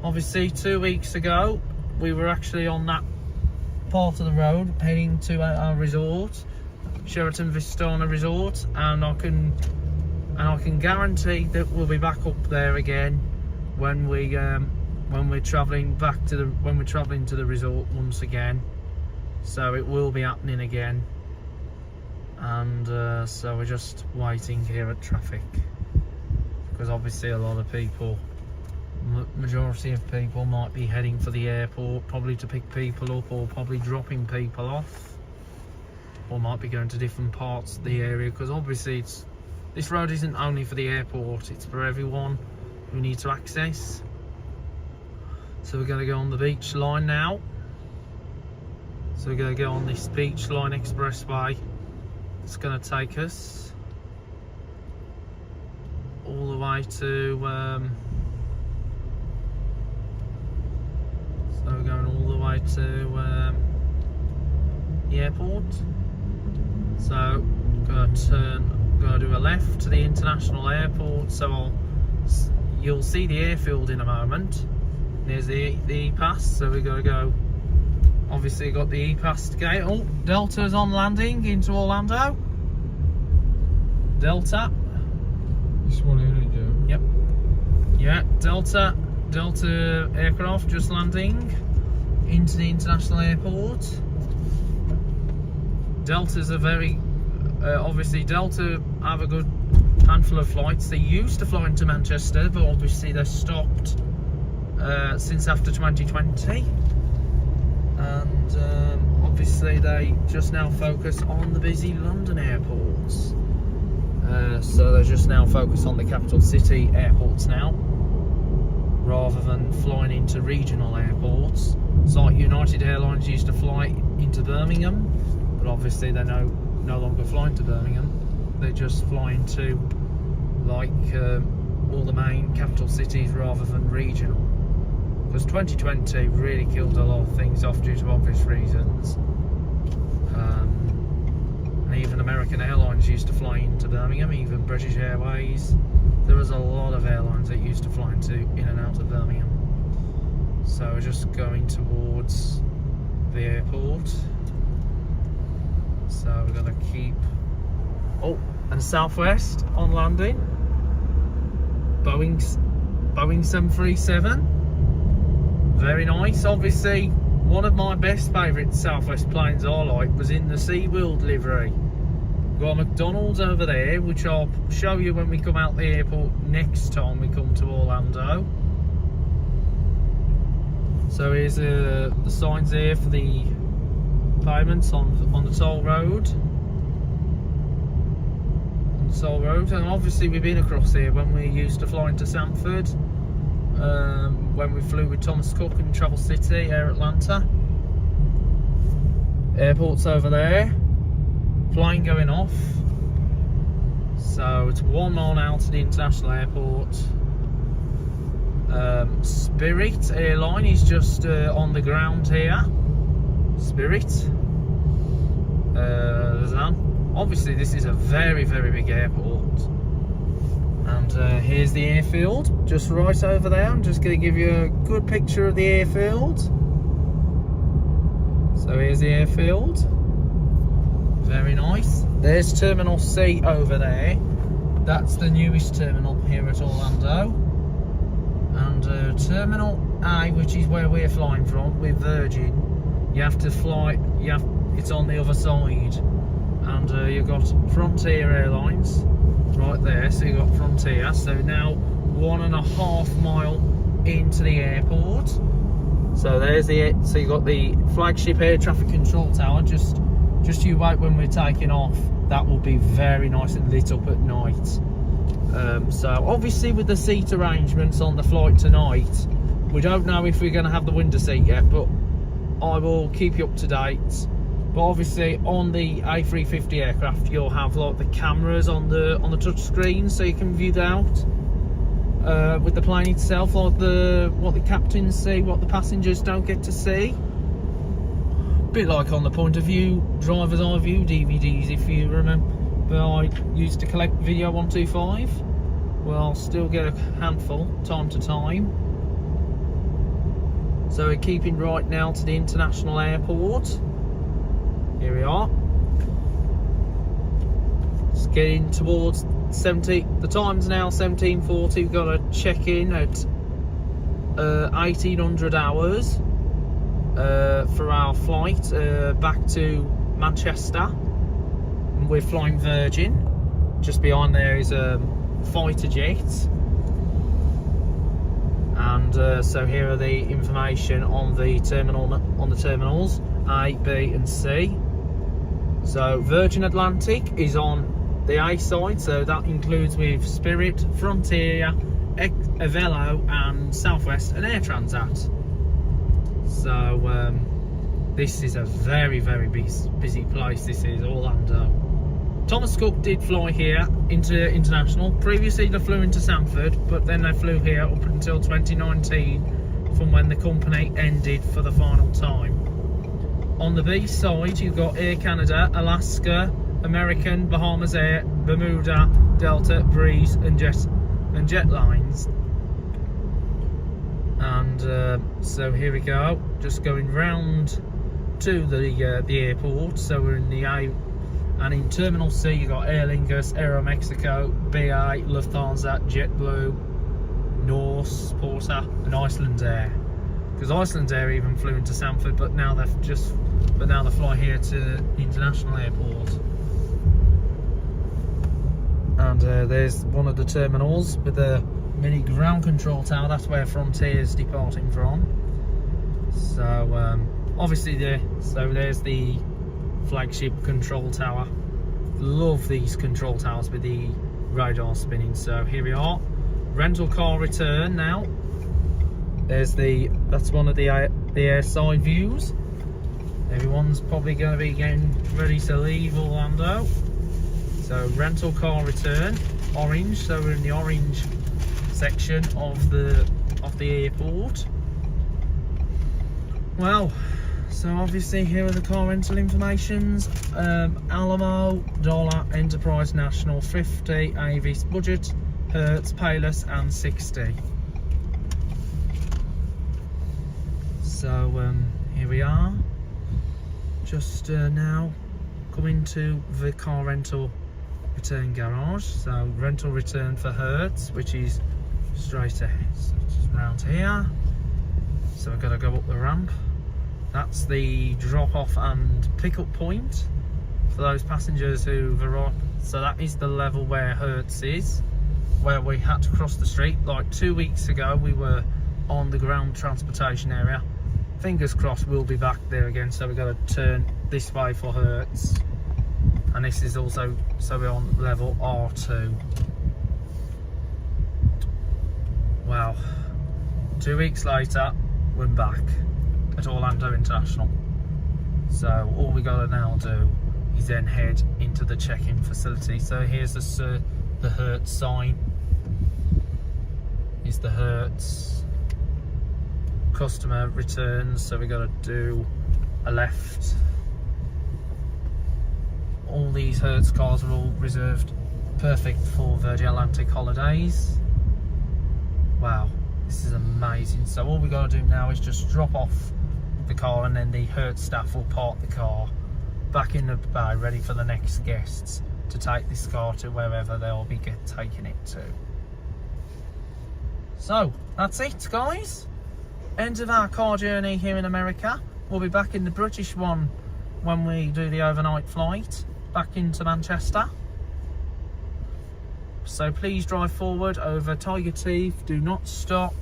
Obviously 2 weeks ago we were actually on that part of the road heading to our resort, Sheraton Vistana Resort, and I can guarantee that we'll be back up there again when we're travelling to the resort once again. So it will be happening again, and so we're just waiting here at traffic, because obviously a lot of people, majority of people, might be heading for the airport, probably to pick people up or probably dropping people off, or might be going to different parts of the area, because obviously this road isn't only for the airport, it's for everyone who needs to access. So we're going to go on the beach line now, So we're going to go on this Beach Line Expressway. It's going to take us all the way to so we're going all the way to the airport. So going to do a left to the international airport. So you'll see the airfield in a moment. There's the E-Pass, so we've got to go. Obviously got the E-Pass gate. Oh, Delta's on landing into Orlando. Delta. This one here, Yep. Yeah, Delta aircraft just landing into the international airport. Delta's a very obviously Delta have a good handful of flights. They used to fly into Manchester, but obviously they stopped since after 2020. And obviously they just now focus on the busy London airports. So they're just now focused on the capital city airports now, rather than flying into regional airports. It's like United Airlines used to fly into Birmingham, but obviously they're no longer flying to Birmingham. They're just flying to like all the main capital cities rather than regional. Because 2020 really killed a lot of things off due to obvious reasons. And even American Airlines used to fly into Birmingham, even British Airways. There was a lot of airlines that used to fly in and out of Birmingham. So we're just going towards the airport. So we're going to keep... Oh, and Southwest on landing. Boeing 737. Very nice. Obviously, one of my best favourite Southwest planes I like was in the SeaWorld livery. We've got a McDonald's over there, which I'll show you when we come out the airport next time we come to Orlando. So here's the signs there for the payments on the toll road. On the toll road, and obviously we've been across here when we used to fly into Sanford. When we flew with Thomas Cook in Travel City, Air Atlanta. Airport's over there. Plane going off. So it's 1 mile now to the international airport. Spirit Airline is just on the ground here. Spirit. Obviously this is a very, very big airport. And here's the airfield, just right over there. I'm just going to give you a good picture of the airfield. So here's the airfield. Very nice. There's Terminal C over there. That's the newest terminal here at Orlando. And Terminal A, which is where we're flying from with Virgin, you have to fly. It's on the other side. And you've got Frontier Airlines right there, so you've got Frontier. So now 1.5 mile into the airport. So there's so you've got the flagship air traffic control tower. Just you wait when we're taking off. That will be very nice and lit up at night. So obviously with the seat arrangements on the flight tonight, we don't know if we're going to have the window seat yet, but I will keep you up to date. But obviously on the A350 aircraft, you'll have like the cameras on the touch screen, so you can view that out with the plane itself, like what the captains see, what the passengers don't get to see. A bit like on the point of view, driver's eye view DVDs, if you remember. I used to collect Video 125. Well, I'll still get a handful time to time. So we're keeping right now to the international airport. Here we are. It's getting towards 70. The time's now 17:40. We've got to check in at 1800 hours for our flight back to Manchester. And we're flying Virgin. Just behind there is a fighter jet. And so here are the information on the terminals A, B, and C. So Virgin Atlantic is on the A side, so that includes with Spirit, Frontier, Avelo, and Southwest and Air Transat. So This is a very, very busy place. This is Orlando. Thomas Cook did fly here into international. Previously they flew into Sanford, but then they flew here up until 2019 from when the company ended for the final time. On the B side you've got Air Canada, Alaska, American, Bahamas Air, Bermuda, Delta, Breeze and Jet Lines. And so here we go, just going round to the airport. So we're in the A, and in Terminal C you've got Aer Lingus, Aeromexico, BA, Lufthansa, JetBlue, Norse, Porter and Iceland Air. Because Iceland Air even flew into Sanford, but now they fly here to the international airport. And there's one of the terminals with a mini ground control tower. That's where Frontier's departing from. So obviously there's the flagship control tower. Love these control towers with the radar spinning. So here we are, rental car return now. That's one of the air side views. Everyone's probably going to be getting ready to leave Orlando. So rental car return, orange. So we're in the orange section of the airport. Well, so obviously here are the car rental informations. Alamo, Dollar, Enterprise, National, 50, Avis, Budget, Hertz, Payless and 60. So here we are, just now coming to the car rental return garage. So rental return for Hertz, which is straight ahead, so just round here. So we've got to go up the ramp. That's the drop off and pickup point for those passengers who've arrived. So that is the level where Hertz is, where we had to cross the street. Like 2 weeks ago we were on the ground transportation area. Fingers crossed we'll be back there again. So we've got to turn this way for Hertz. And this is also, so we're on level R2. Wow, 2 weeks later we're back at Orlando International. So all we gotta now do is then head into the check-in facility. So here's the Hertz sign. Is the Hertz customer returns. So we gotta do a left. All these Hertz cars are all reserved, perfect for Virgin Atlantic holidays. Wow, this is amazing. So all we got to do now is just drop off the car, and then the Hertz staff will park the car back in the bay, ready for the next guests to take this car to wherever they'll be taking it to. So that's it, guys. End of our car journey here in America. We'll be back in the British one when we do the overnight flight back into Manchester. So please drive forward over Tiger Teeth, do not stop.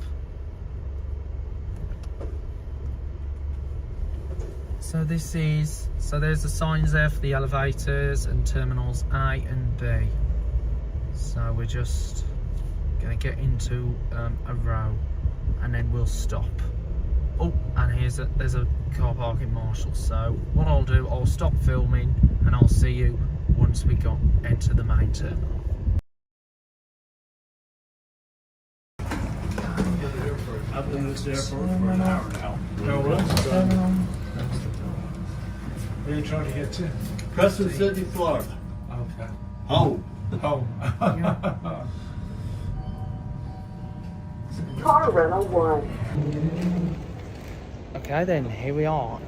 So there's the signs there for the elevators and terminals A and B. So we're just gonna get into a row and then we'll stop. Oh, and there's a car parking marshal. So what I'll do, I'll stop filming and I'll see you once we enter the main terminal. I've been at this airport for an hour now. Oh, well. Where are you trying to get to? Crescent City, Florida. Okay. Home. Home. Car rental 1. Okay then, here we are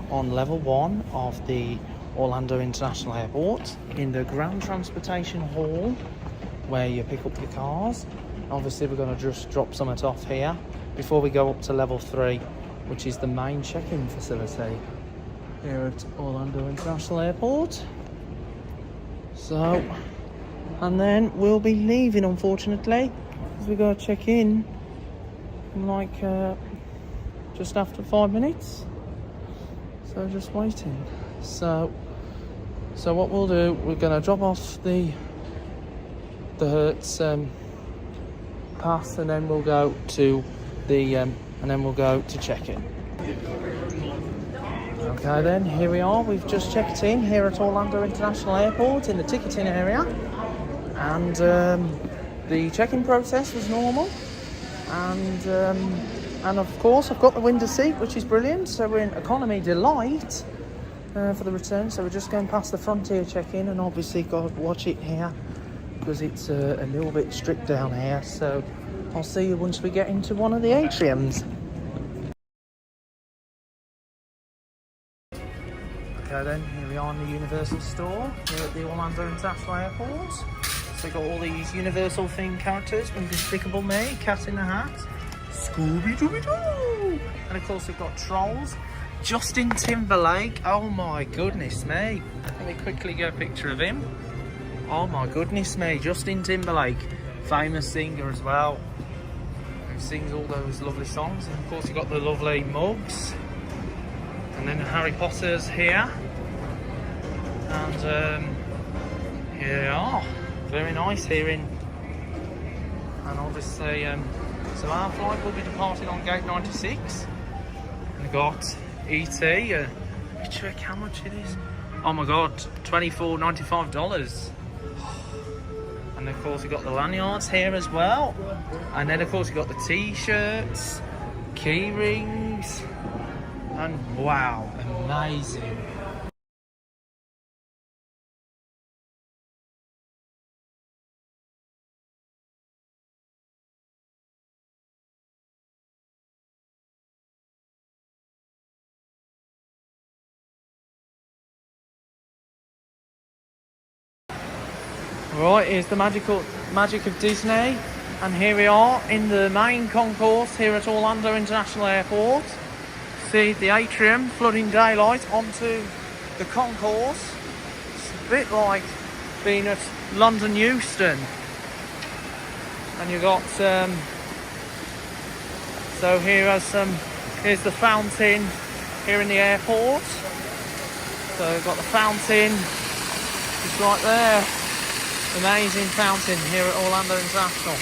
on level 1 of the Orlando International Airport in the ground transportation hall where you pick up your cars. Obviously we're going to just drop some off here before we go up to level 3, which is the main check-in facility here at Orlando International Airport. So, and then we'll be leaving, unfortunately, because we've got to check in like just after 5 minutes. So just waiting. So what we'll do, we're going to drop off the Hertz pass, and then we'll go to the check-in. Okay then, here we are. We've just checked in here at Orlando International Airport in the ticketing area, and the check-in process was normal, and of course I've got the window seat, which is brilliant. So we're in economy delight for the return. So we're just going past the Frontier check-in, and obviously got to watch it here because it's a little bit strict down here. So I'll see you once we get into one of the atriums. Okay then, here we are in the Universal store here at the Orlando International Airport. So we've got all these Universal themed characters from Despicable Me, Cat in the Hat, Scooby-Dooby-Doo, and of course we've got Trolls, Justin Timberlake. Oh my goodness me, let me quickly get a picture of him. Oh my goodness me, Justin Timberlake, famous singer as well, who sings all those lovely songs. And of course you've got the lovely mugs. And then Harry Potter's here, and here they are, very nice here in, and obviously so our flight will be departing on gate 96, and we've got ET, let me check how much it is, oh my god, $24.95, and of course we've got the lanyards here as well, and then of course we've got the t-shirts, key rings. And wow, amazing. Right, here's the magic of Disney, and here we are in the main concourse here at Orlando International Airport. See the atrium flooding daylight onto the concourse. It's a bit like being at London Euston. And you've got so here's the fountain here in the airport. So we've got the fountain just right there. Amazing fountain here at Orlando International.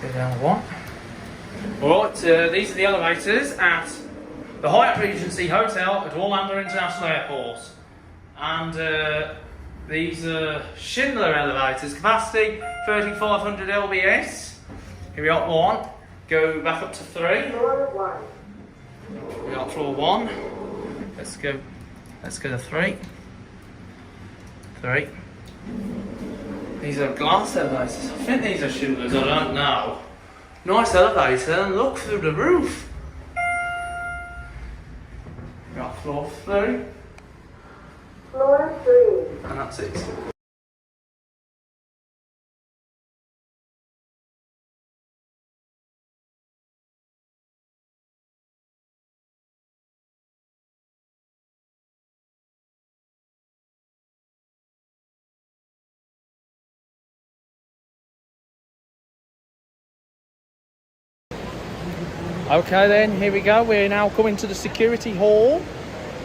Go down one. Alright, these are the elevators at the Hyatt Regency Hotel at Orlando International Airport. And these are Schindler elevators, capacity 3,500 lbs. Here we got one, go back up to 3. Floor 1. We got floor 1. Let's go to 3. 3. These are glass elevators. I think these are Schindlers, I don't know. Nice elevator, and look through the roof. We got floor 3. Floor 3. And that's it. Okay then, here we go. We're now coming to the security hall,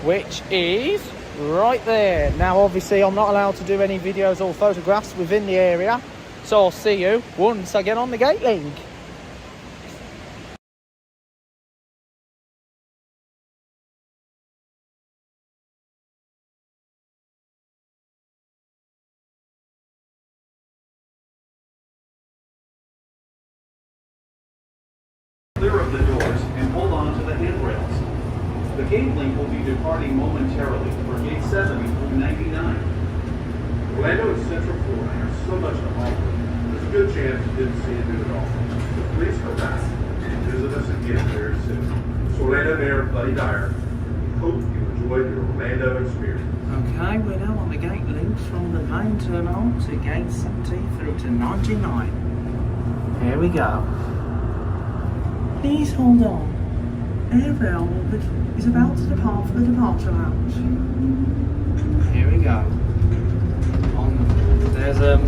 which is right there. Now obviously I'm not allowed to do any videos or photographs within the area, so I'll see you once I get on the gate link. Clear of the doors and hold on to the handrails. The gate link will be departing momentarily for gate 70 through 99. Orlando and Central Florida are so much alike. There's a good chance you didn't see it do it all. So please come back and visit us again very soon. It's Orlando Mayor Buddy Dyer. We hope you enjoyed your Orlando experience. Okay, we're now on the gate link from the main terminal to gate 70 through to 99. Here we go. Please hold on. Airrail is about to depart for the departure lounge. Here we go. There's a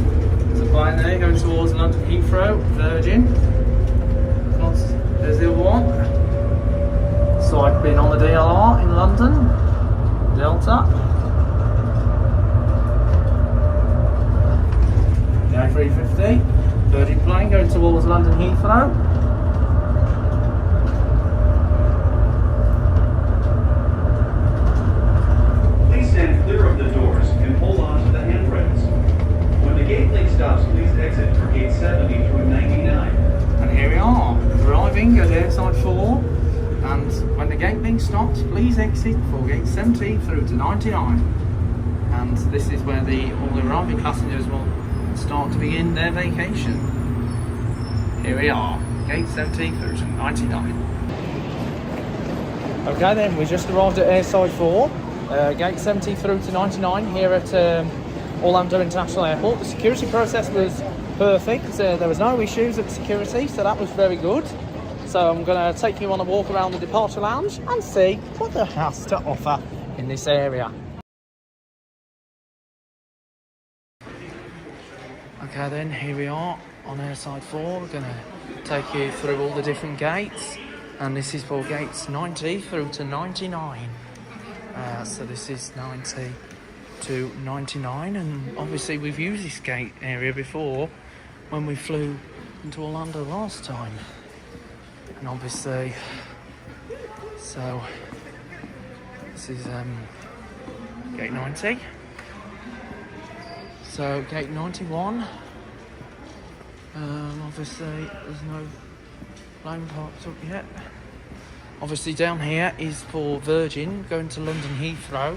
plane there going towards London Heathrow, Virgin. There's the other one. So I've been on the DLR in London, Delta. The A350, Virgin plane going towards London Heathrow. Please stand clear of the doors and hold on to the handrails. When the gate link stops, please exit for gate 70 through 99. And here we are, arriving at airside 4. And when the gate link stops, please exit for gate 70 through to 99. And this is where all the arriving passengers will start to begin their vacation. Here we are, gate 70 through to 99. Okay then, we just arrived at airside 4, gate 70 through to 99 here at Orlando International Airport. The security process was perfect. There was no issues at security, so that was very good. So I'm going to take you on a walk around the departure lounge and see what there has to offer in this area. Okay then, here we are on airside 4. We're going to take you through all the different gates, and this is for gates 90 through to 99. So this is 90 to 99, and obviously we've used this gate area before when we flew into Orlando last time. And obviously, so this is gate 90. So gate 91. Obviously there's no plane parked up yet. Obviously down here is for Virgin going to London Heathrow.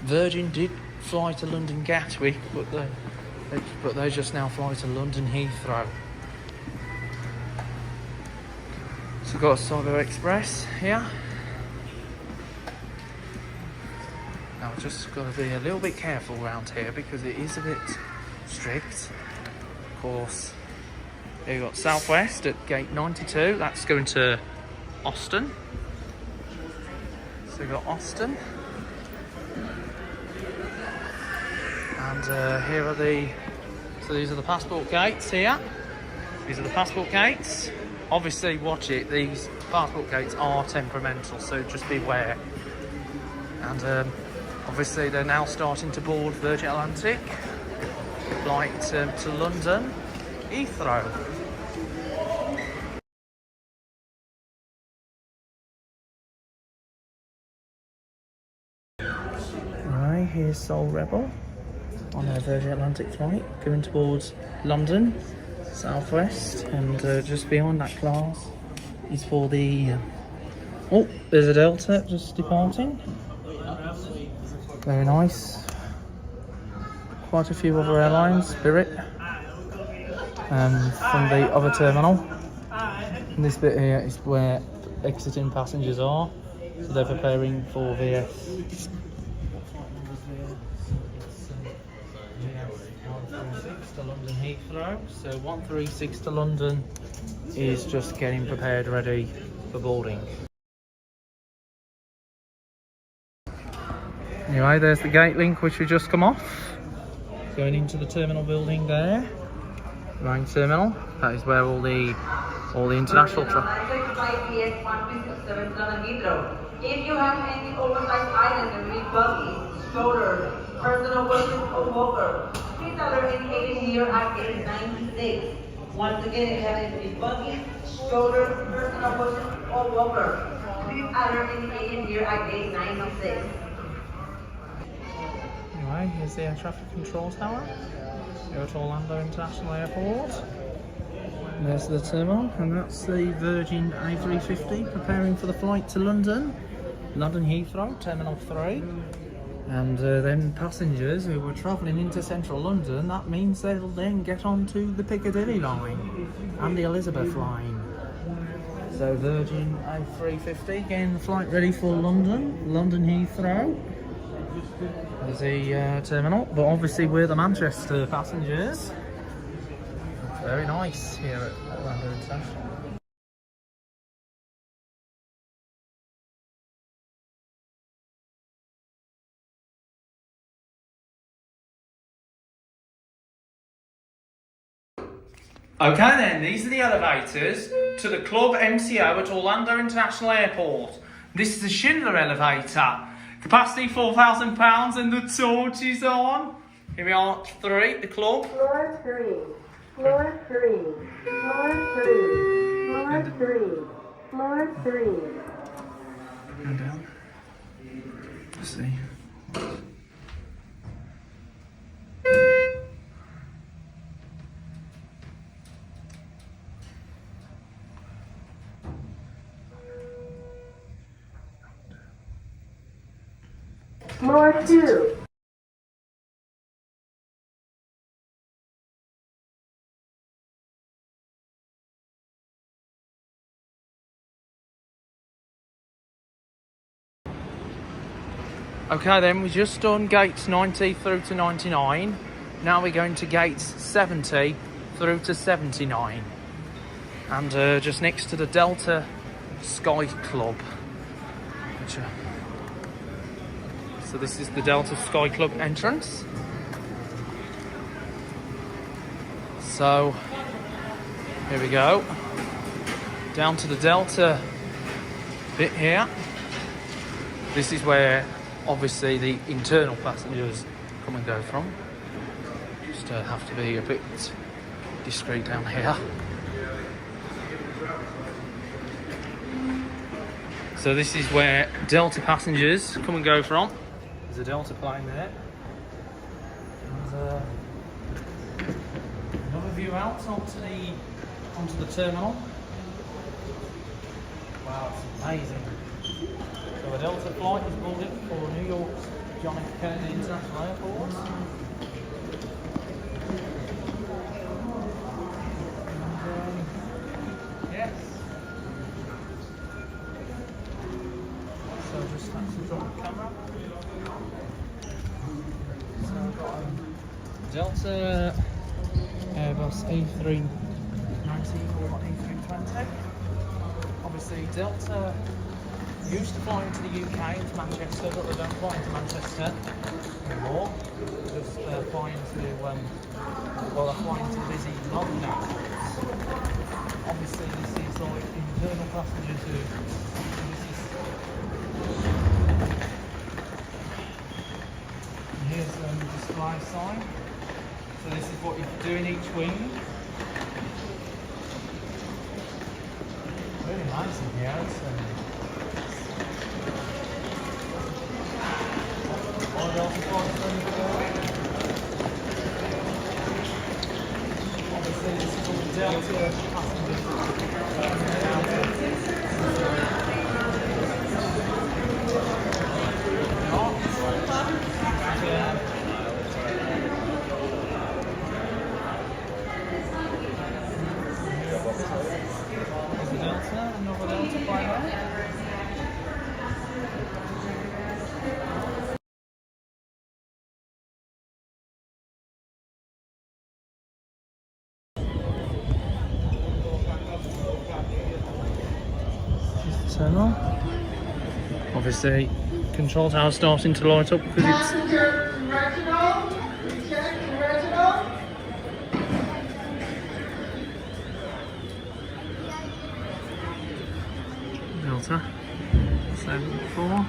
Virgin did fly to London Gatwick, but they just now fly to London Heathrow. So we've got a Cyber Express here. Now we've just got to be a little bit careful around here because it is a bit strict. Of course, here you've got Southwest at gate 92. That's going to Austin. So we've got Austin. And here are these are the passport gates here. These are the passport gates. Obviously, watch it, these passport gates are temperamental, so just beware. And obviously they're now starting to board Virgin Atlantic flight to London Heathrow. Right, here's Soul Rebel on their Virgin Atlantic flight going towards London Southwest, and just beyond that class is for the oh, there's a Delta just departing. Very nice. Quite a few other airlines, Spirit, from the other terminal. And this bit here is where exiting passengers are, so they're preparing for VS. To London Heathrow. So 136 to London is just getting prepared, ready for boarding. Anyway, there's the gate link which we just come off. Going into the terminal building there. Main terminal. That is where all the international traffic. If you have any oversized items in buggies, strollers, personal workers or walker, please alert any agent here at gate 96. Once again, if you have any buggies, strollers, personal workers or walker, please alert any agent here at gate 96. Anyway, here's the air traffic control tower. Go to Orlando International Airport. There's the terminal, and that's the Virgin A350 preparing for the flight to London Heathrow, Terminal 3. And then passengers who were travelling into central London, that means they'll then get onto the Piccadilly line and the Elizabeth line. So Virgin A350 getting the flight ready for London Heathrow. the terminal, but obviously we're the Manchester passengers. Very nice here at Orlando International. Okay then, these are the elevators to the Club MCO at Orlando International Airport. This is the Schindler elevator. Capacity 4,000 pounds and the torch is on. Here we are, 3, the club. Floor 3, floor 3, floor 3, floor 3, floor 3. Go down. Let's see. Floor 2. Okay then, we've just done gates 90 through to 99. Now we're going to gates 70 through to 79. And just next to the Delta Sky Club. So this is the Delta Sky Club entrance. So, here we go. Down to the Delta bit here. This is where obviously the internal passengers come and go from. Just have to be a bit discreet down here. So this is where Delta passengers come and go from. There's a Delta plane there. And another view out onto the terminal. Wow, it's amazing. So a Delta flight is boarded for New York's John F. Kennedy International Airport. Yes. So just have to drop the camera. So I've got a Delta Airbus A319 or A320. Obviously Delta used to fly into the UK, into Manchester, but they don't fly into Manchester anymore. They just fly into, they're flying to busy London airports. Obviously this is like internal passengers who, and here's the display sign. So this is what you do in each wing. Really nice in here. Obviously this is all Delta another Delta pilot. Terminal. Obviously, control tower starting to light up because it's Delta 74.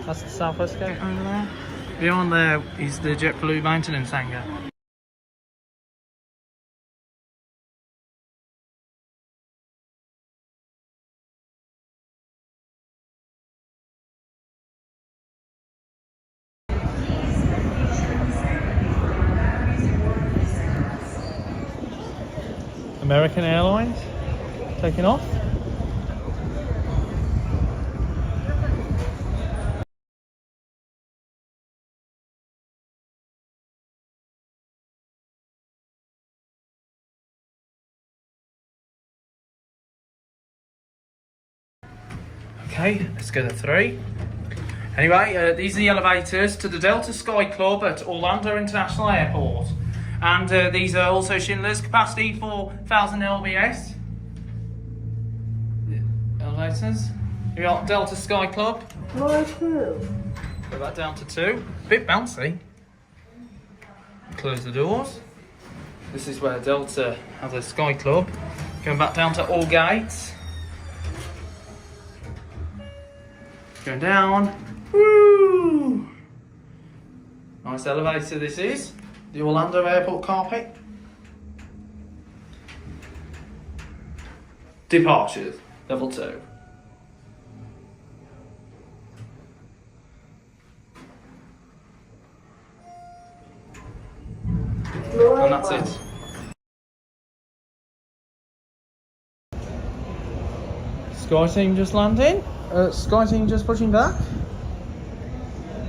That's the Southwest gate over there. Beyond there is the JetBlue maintenance hangar. American Airlines taking off. Okay, let's go to 3. Anyway, these are the elevators to the Delta Sky Club at Orlando International Airport. And these are also Schindler's, capacity 4,000 lbs. Elevators. We got Delta Sky Club. Floor 2. Go back down to 2. Bit bouncy. Close the doors. This is where Delta has a Sky Club. Going back down to all gates. Going down. Woo! Nice elevator this is. The Orlando Airport carpet. Departures, level 2. Floor And that's 1. it. Sky team just landing. Sky team just pushing back.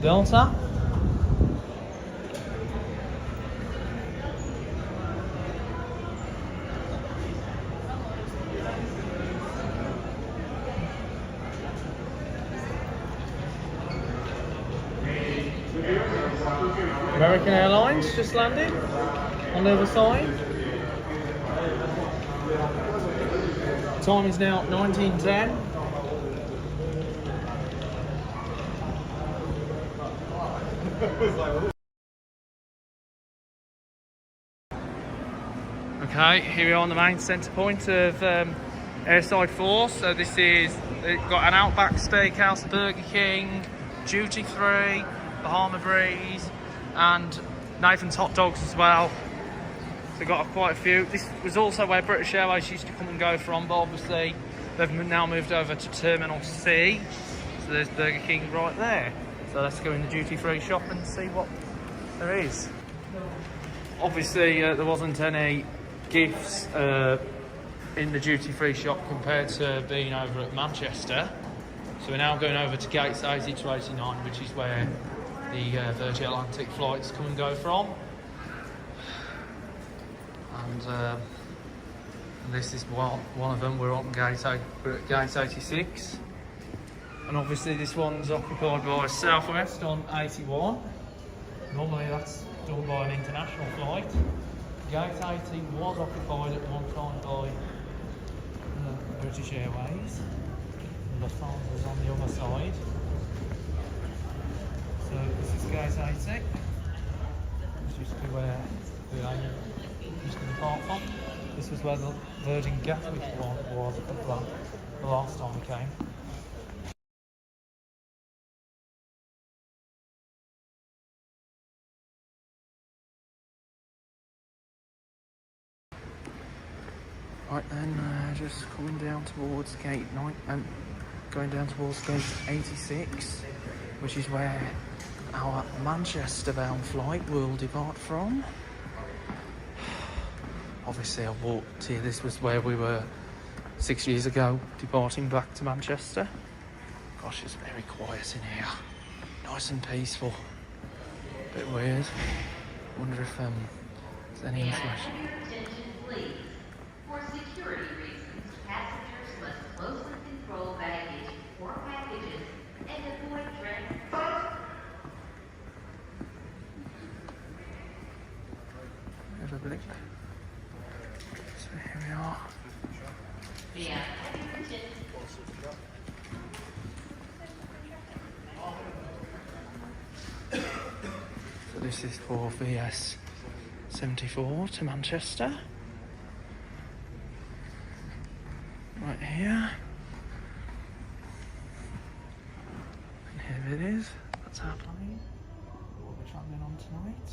Delta. American Airlines just landed on the other side. Time is now 19:10. Okay, here we are on the main centre point of Airside 4. So this is, it's got an Outback Steakhouse, Burger King, Duty Free, Bahama Breeze, and Nathan's Hot Dogs as well. So got quite a few. This was also where British Airways used to come and go from, but obviously they've now moved over to Terminal C. So there's Burger King right there. So let's go in the duty free shop and see what there is. Obviously there wasn't any gifts in the duty free shop compared to being over at Manchester. So we're now going over to gates 80 to 89, which is where the Virgin Atlantic flights come and go from. And this is one of them. We're at gate 86. And obviously this one's occupied by Southwest on 81. Normally that's done by an international flight. Gate 80 was occupied at one time by British Airways. Lufthansa was on the other side. So this is gate 80. This used to be where the airline used to depart from. This was where the Virgin Gatwick one was the last time we came. Right then, just coming down towards gate 9 and going down towards gate 86, which is where our Manchester-bound flight will depart from. Obviously, I walked here. This was where we were 6 years ago, departing back to Manchester. Gosh, it's very quiet in here. Nice and peaceful. Bit weird. Wonder if there's any information. For security reasons, passengers must closely control baggage or packages and avoid direct. Have a blip. So here we are. Yeah. So this is for VS 74 to Manchester. Right here. And here it is. That's our plane. What we're travelling on tonight.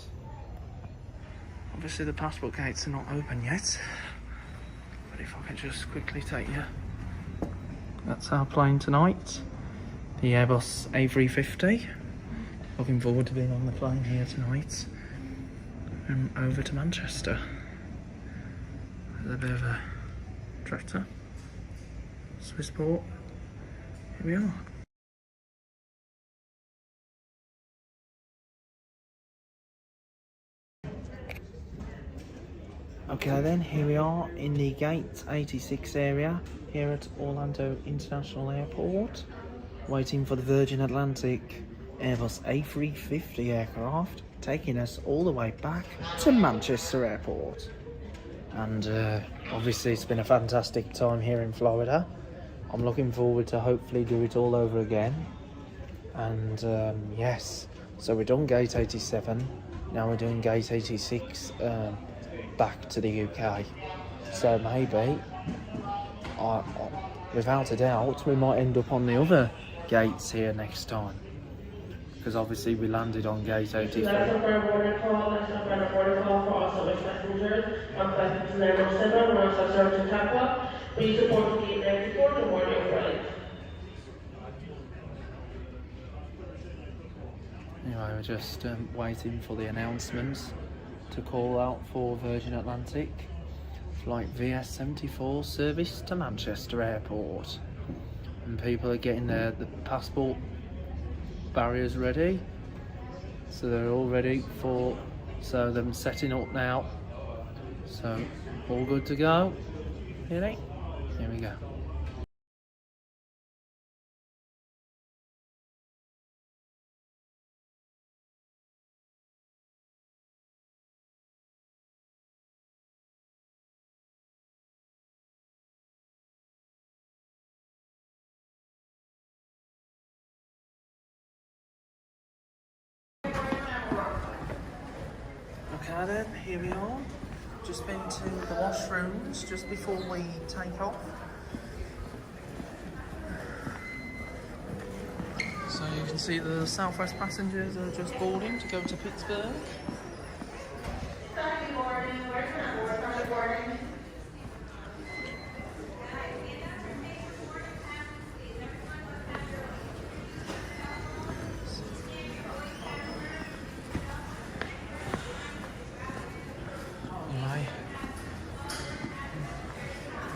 Obviously the passport gates are not open yet. But if I can just quickly take you. That's our plane tonight. The Airbus A350. Looking forward to being on the plane here tonight. And over to Manchester. There's a bit of a tractor. Swissport. Here we are. Okay then, here we are in the gate 86 area here at Orlando International Airport, waiting for the Virgin Atlantic Airbus A350 aircraft, taking us all the way back to Manchester Airport. And obviously it's been a fantastic time here in Florida. I'm looking forward to hopefully do it all over again. And yes, so we're done gate 87, now we're doing gate 86 back to the UK. So maybe, without a doubt, we might end up on the other gates here next time. Because obviously we landed on gate 83. That's a fair boarding call. That's a fair boarding call for all service passengers. On flight to Level 7, Royal Service to Tampa. Please report to gate 94 to board your flight. Anyway, we're just waiting for the announcements to call out for Virgin Atlantic flight VS74 service to Manchester Airport. And people are getting the passport barriers ready, so they're all ready so they're setting up now, so all good to go. Here we go. Okay then, here we are. Just been to the washrooms just before we take off. So you can see the Southwest passengers are just boarding to go to Pittsburgh.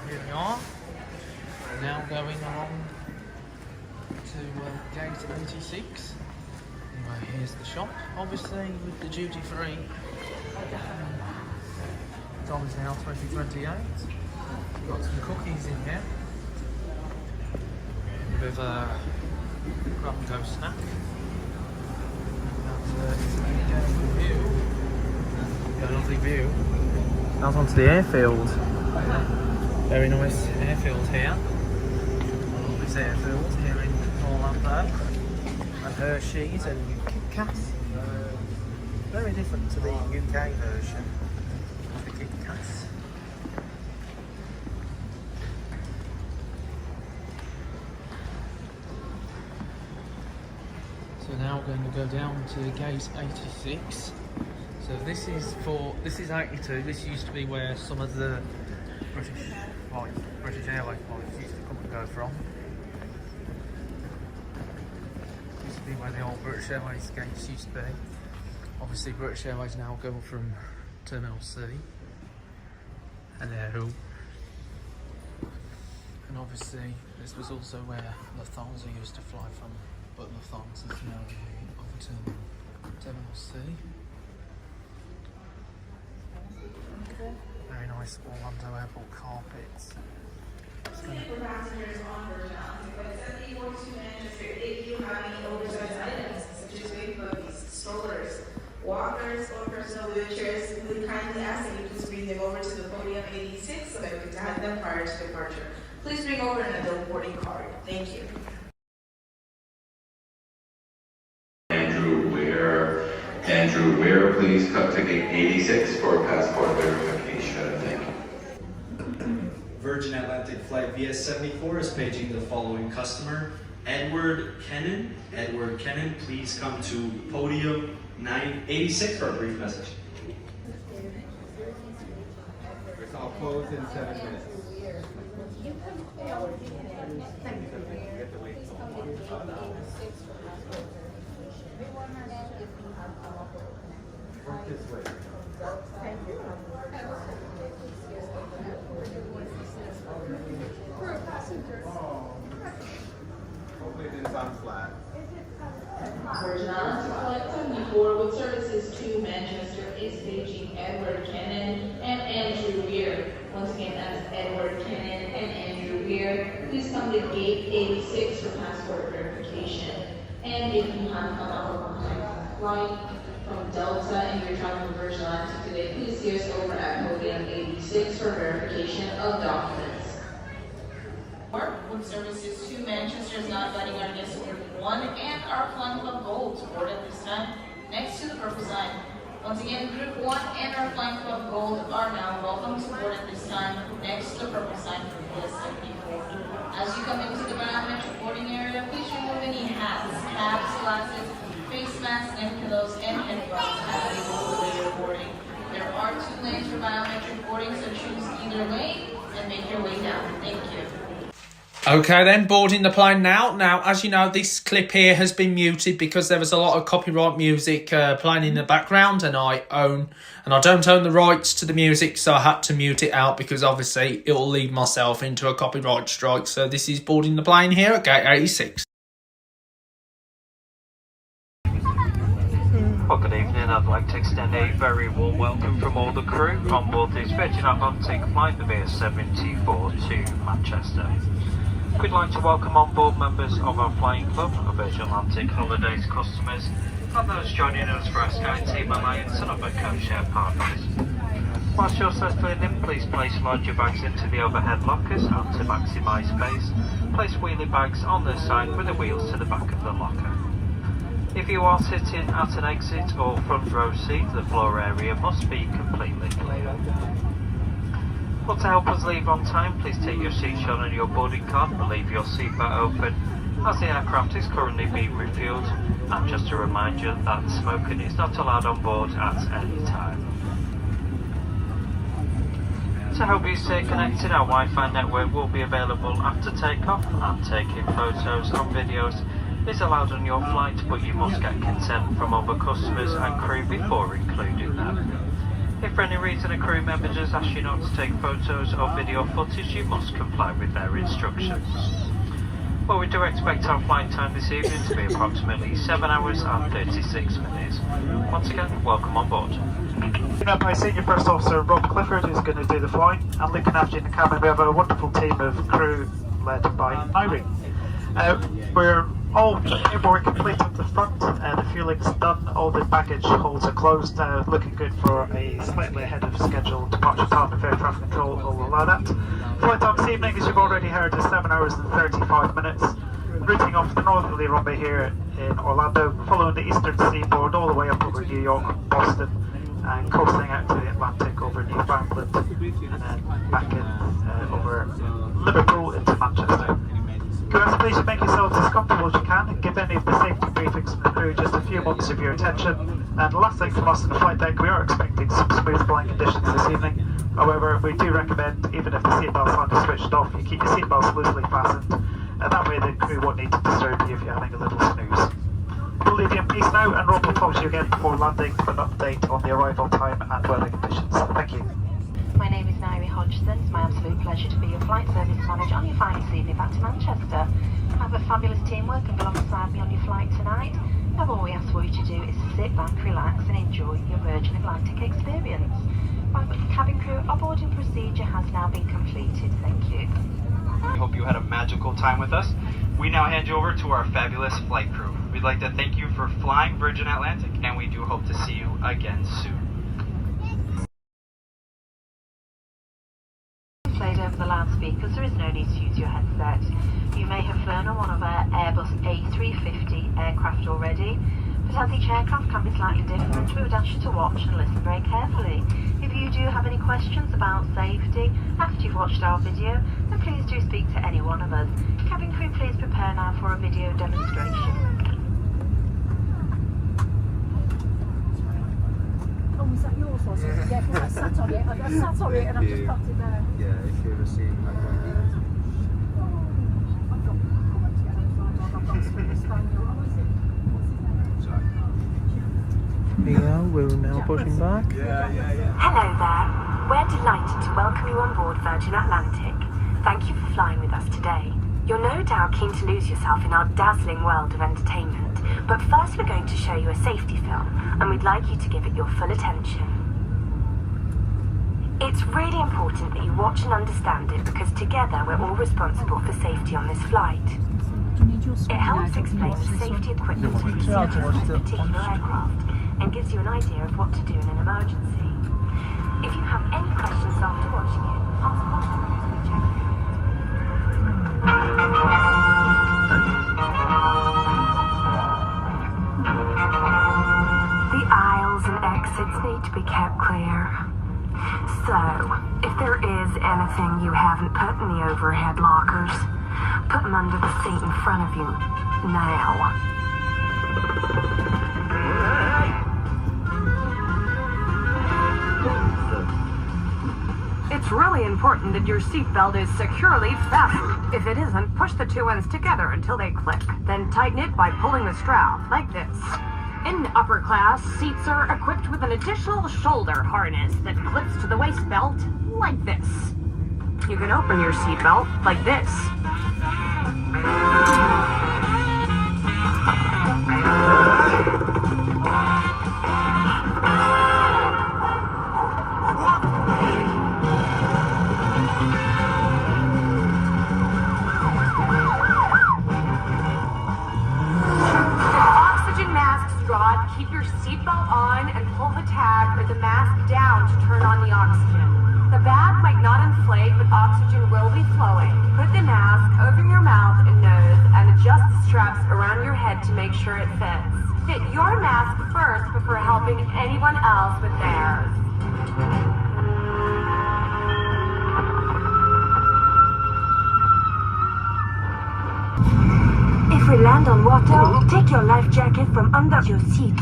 Here we are. We're now going along to gate 86. Anyway, here's the shop. Obviously, with the duty free. Time is now 20:28. We've got some cookies in here with a grab and go snack. Got a lovely view out onto the airfield. Very nice airfield here. I love this airfield here in Orlando. And Hershey's and Kit Kats. Very different to the UK version of the Kit Kats. So now we're going to go down to gate 86. So this is 82. This used to be where some of the British Airways flights used to come and go from. Used to be where the old British Airways gates used to be. Obviously British Airways now go from Terminal C. Hello. And obviously this was also where Lufthansa used to fly from, but Lufthansa is now over Terminal C. Very nice Orlando Airport carpets. For passengers on Virgin Atlantic Flight 74 to Manchester, if you have any oversized items such as baby buggies, strollers, walkers, or personal wheelchairs, we would kindly ask that you please bring them over to the podium 86 so that we can have them prior to departure. Please bring over an adult boarding card. Thank you. Andrew Ware, please come to gate 86 for passport verification. Thank you. Virgin Atlantic Flight VS74 is paging the following customer, Edward Kennan. Edward Kennan, please come to podium 986 for a brief message. I'll close in 7 minutes. Work this way. For a passenger. Hopefully it didn't sound flat. Virgin Atlantic Flight 74 with services to Manchester is paging Edward Kennan and Andrew Weir. Once again, that's Edward Kennan and Andrew Weir. Please come to gate 86 for passport verification. And if you have come up with a flight from Delta and you're traveling with Virgin Atlantic today, please see us over at podium 86 for verification of documents. With services to Manchester is not letting our guests board 1 and our Flying Club Gold to board at this time next to the purple sign. Once again, Group 1 and our Flying Club Gold are now welcome to board at this time next to the purple sign for PS74. As you come into the biometric boarding area, please remove any hats, caps, glasses, face masks, neck pillows, and headphones as they go the way you're boarding. There are 2 lanes for biometric boarding, so choose either lane and make your way down. Thank you. Okay then, boarding the plane now. Now, as you know, this clip here has been muted because there was a lot of copyright music playing in the background, and I don't own the rights to the music, so I had to mute it out because obviously it will lead myself into a copyright strike. So this is boarding the plane here at gate 86. Well, good evening. I'd like to extend a very warm welcome from all the crew on board this Virgin Atlantic flight, the VS74 to Manchester. We'd like to welcome on board members of our flying club, our Virgin Atlantic Holidays customers, and those joining us for our Sky Team Alliance and other co-share partners. Whilst you're settling in, please place larger bags into the overhead lockers, and to maximise space, place wheelie bags on the side with the wheels to the back of the locker. If you are sitting at an exit or front row seat, the floor area must be completely clear. But to help us leave on time, please take your seat shown on your boarding card and leave your seatbelt open as the aircraft is currently being refueled, and just to remind you that smoking is not allowed on board at any time. To help you stay connected, our Wi-Fi network will be available after takeoff, and taking photos and videos is allowed on your flight, but you must get consent from other customers and crew before including them. If for any reason a crew member does ask you not to take photos or video footage, you must comply with their instructions. Well, we do expect our flight time this evening to be approximately 7 hours and 36 minutes. Once again, welcome on board. Up by Senior First Officer Rob Clifford, who's going to do the flying, and looking after you in the cabin we have a wonderful team of crew led by Irene. We're all paperwork complete at the front, the fueling's done, all the baggage holds are closed, looking good for a slightly ahead of schedule departure time if air traffic control will allow that. Flight time this evening, as you've already heard, is 7 hours and 35 minutes. Routing off the northerly runway here in Orlando, following the eastern seaboard all the way up over New York, Boston, and coasting out to the Atlantic over Newfoundland, and then back in over Liverpool into Manchester. Guys, please make yourselves as comfortable as you can and give any of the safety briefings from the crew just a few moments of your attention. And last thing from us on the flight deck, we are expecting some smooth flying conditions this evening. However, we do recommend, even if the seatbelt sign is switched off, you keep your seatbelts loosely fastened, and that way the crew won't need to disturb you if you're having a little snooze. We'll leave you in peace now, and Rob will talk to you again before landing for an update on the arrival time and weather conditions. Thank you. My name is Naomi Hodgson. It's my absolute pleasure to be your flight service manager on your finest evening back to Manchester. I have a fabulous team working alongside me on your flight tonight. Now all we ask for you to do is sit back, relax and enjoy your Virgin Atlantic experience. Right, but the cabin crew, our boarding procedure has now been completed. Thank you. We hope you had a magical time with us. We now hand you over to our fabulous flight crew. We'd like to thank you for flying Virgin Atlantic, and we do hope to see you again soon. Played over the loudspeakers, there is no need to use your headset. You may have flown on one of our Airbus A350 aircraft already, but as each aircraft can be slightly different, we would ask you to watch and listen very carefully. If you do have any questions about safety after you've watched our video, then please do speak to any one of us. Cabin crew, please prepare now for a video demonstration. Oh, is that yours? Yeah, because I sat on it. I sat on it and I've just popped it there. Yeah, if you're receiving that one. Yeah, we're now pushing back. Hello there. We're delighted to welcome you on board Virgin Atlantic. Thank you for flying with us today. You're no doubt keen to lose yourself in our dazzling world of entertainment, but first we're going to show you a safety film, and we'd like you to give it your full attention. It's really important that you watch and understand it, because together we're all responsible for safety on this flight. It helps explain the safety equipment and procedures of a particular aircraft and gives you an idea of what to do in an emergency. If you have any questions after watching it, ask one as we check it out. The aisles and exits need to be kept clear. So, if there is anything you haven't put in the overhead lockers, put them under the seat in front of you now. It's really important that your seatbelt is securely fastened. If it isn't, push the two ends together until they click. Then tighten it by pulling the strap, like this. In upper class, seats are equipped with an additional shoulder harness that clips to the waist belt, like this. You can open your seatbelt like this. Keep your seatbelt on and pull the tag or the mask down to turn on the oxygen. The bag might not inflate, but oxygen will be flowing. Put the mask over your mouth and nose and adjust the straps around your head to make sure it fits. Fit your mask first before helping anyone else with theirs. If we land on water, take your life jacket from under your seat.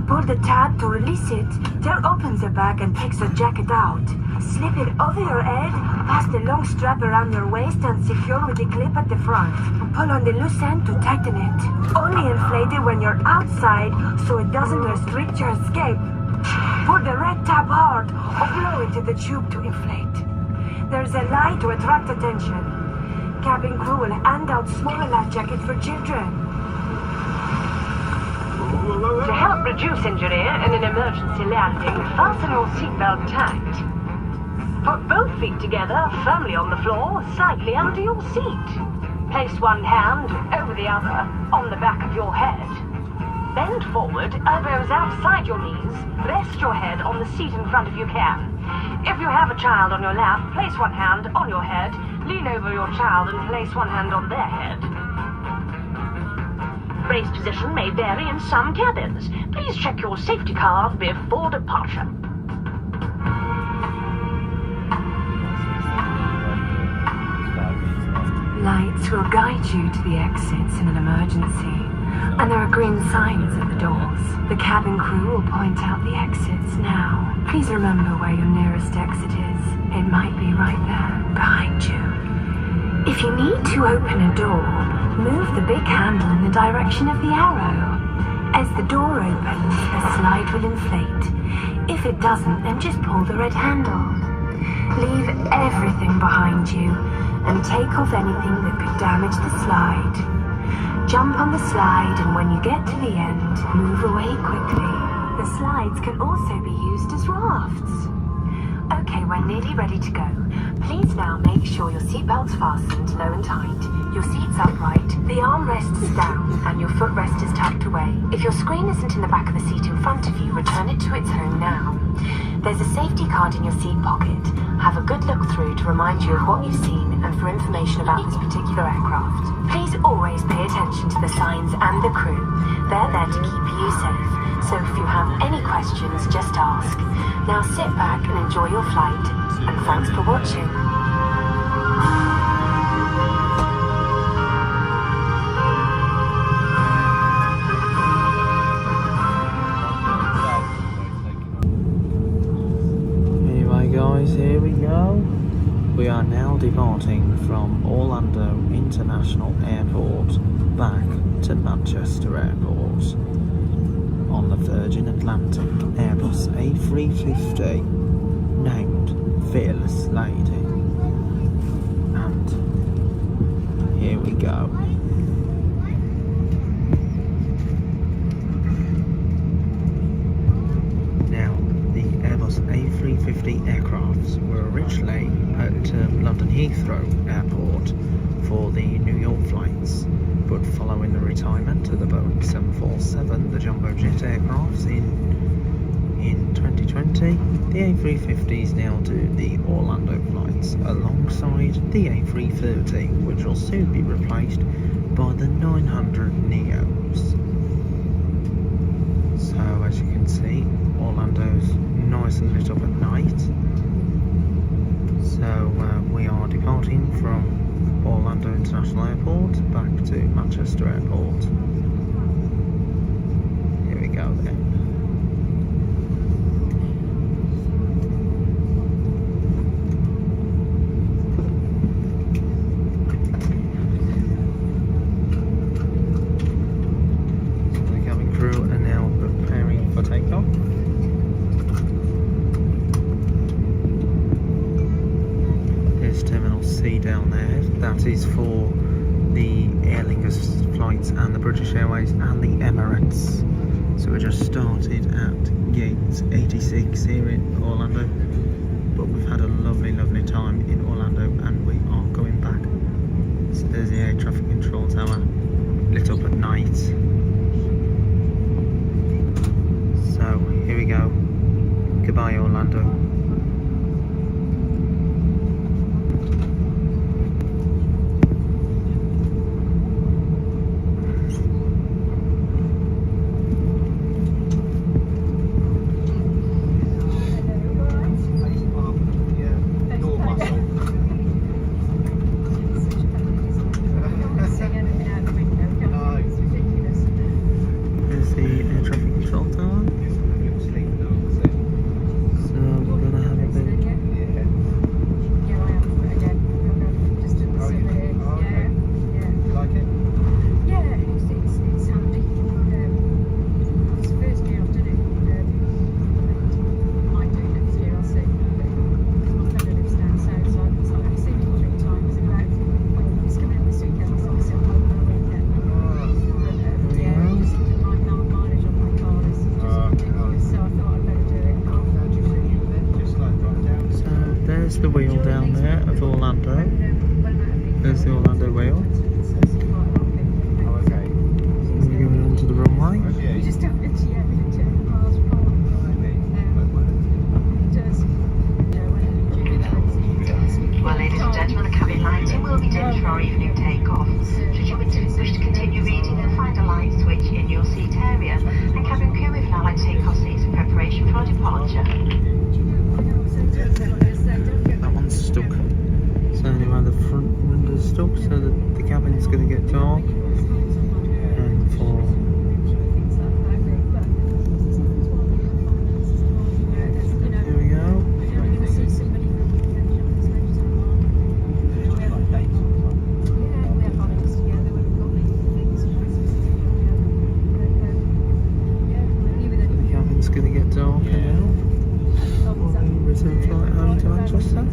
Pull the tab to release it. Tear open the bag and take the jacket out. Slip it over your head, pass the long strap around your waist and secure with the clip at the front. Pull on the loose end to tighten it. Only inflate it when you're outside so it doesn't restrict your escape. Pull the red tab hard or blow into the tube to inflate. There's a light to attract attention. Cabin crew will hand out smaller life jackets for children. To help reduce injury in an emergency landing, fasten your seatbelt tight. Put both feet together firmly on the floor, slightly under your seat. Place one hand over the other on the back of your head. Bend forward, elbows outside your knees. Rest your head on the seat in front if you can. If you have a child on your lap, place one hand on your head. Lean over your child and place one hand on their head. Raised position may vary in some cabins. Please check your safety card before departure. Lights will guide you to the exits in an emergency, and there are green signs at the doors. The cabin crew will point out the exits now. Please remember where your nearest exit is. It might be right there, behind you. If you need to open a door, move the big handle in the direction of the arrow. As the door opens, the slide will inflate. If it doesn't, then just pull the red handle. Leave everything behind you and take off anything that could damage the slide. Jump on the slide, and when you get to the end, move away quickly. The slides can also be used as rafts. Okay, we're nearly ready to go. Please now make sure your seatbelt's fastened low and tight, your seat's upright, the armrest is down, and your footrest is tucked away. If your screen isn't in the back of the seat in front of you, return it to its home now. There's a safety card in your seat pocket. Have a good look through to remind you of what you've seen and for information about this particular aircraft. Please always pay attention to the signs and the crew. They're there to keep you safe, so if you have any questions, just ask. Now sit back and enjoy your flight, and thanks for watching. Anyway guys, here we go. We are now departing from Orlando International Airport back to Manchester Airport on the Virgin Atlantic Airbus A350 named Fearless Lady. And here we go. Now, the Airbus A350 aircrafts were originally at London Heathrow Airport for the New York flights, But following the retirement of the Boeing 747, the jumbo jet aircrafts in 2020, the A350s now do the Orlando flights alongside the A330, which will soon be replaced by the 900 Neos. So as you can see, Orlando's nice and lit up at night. So we are departing from Orlando International Airport back to Manchester Airport. Here we go then. So the cabin crew are now preparing for takeoff. There's Terminal C down there. That is for the Aer Lingus flights and the British Airways and the Emirates. So we just started at gate 86 here in Orlando, but we've had a lovely time in Orlando and we are going back. So there's the air traffic control tower lit up at night. So here we go. Goodbye Orlando. There's the wheel down there of Orlando. There's the Orlando wheel. We're going onto the runway. Well, ladies and gentlemen, the cabin lighting will be dimmed for our evening takeoff. Should you wish to continue reading, you'll find a light switch in your seat area. And cabin crew, we've now like to take off seats in preparation for our departure. That one's stuck. So anyway, the front window's stuck, so the cabin's going to get dark. And for here we go. The cabin's going to get darker now. Return flight home to Manchester.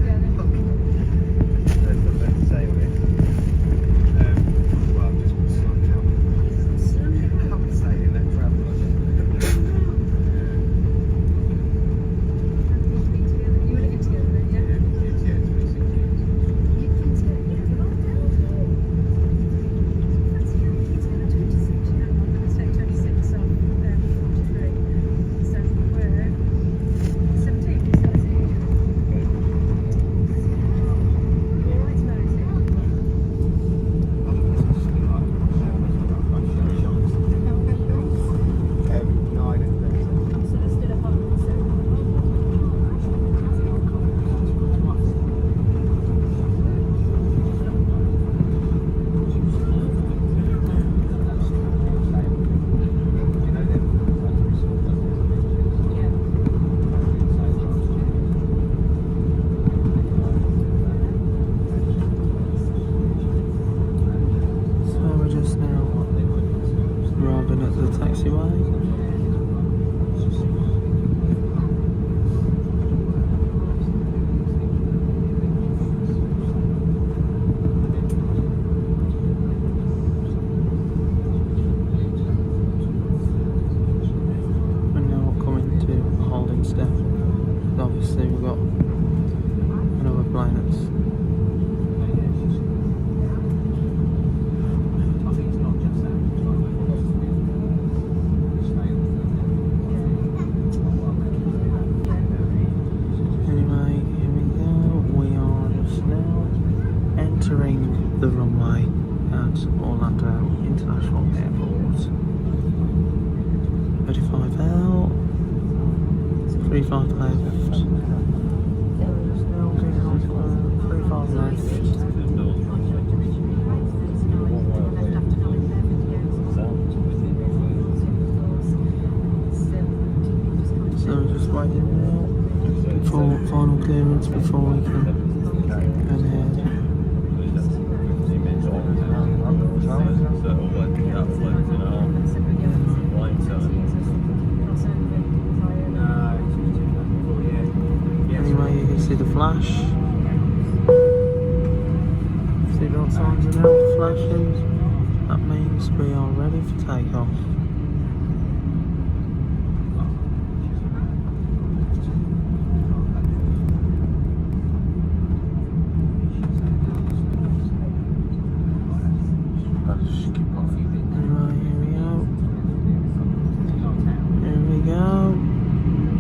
the runway at Orlando International Airport. 35 out, 35 left, 35 left. So we're just waiting now for final clearance before we can go ahead. Anyway, you can see the flash. Seatbelt signs are now flashing. That means we are ready for takeoff.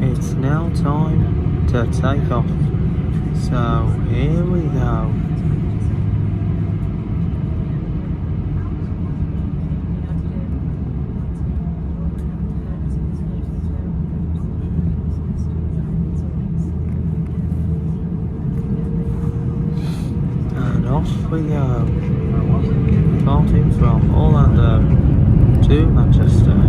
It's now time to take off. So here we go. And off we go. Departing from Orlando to Manchester.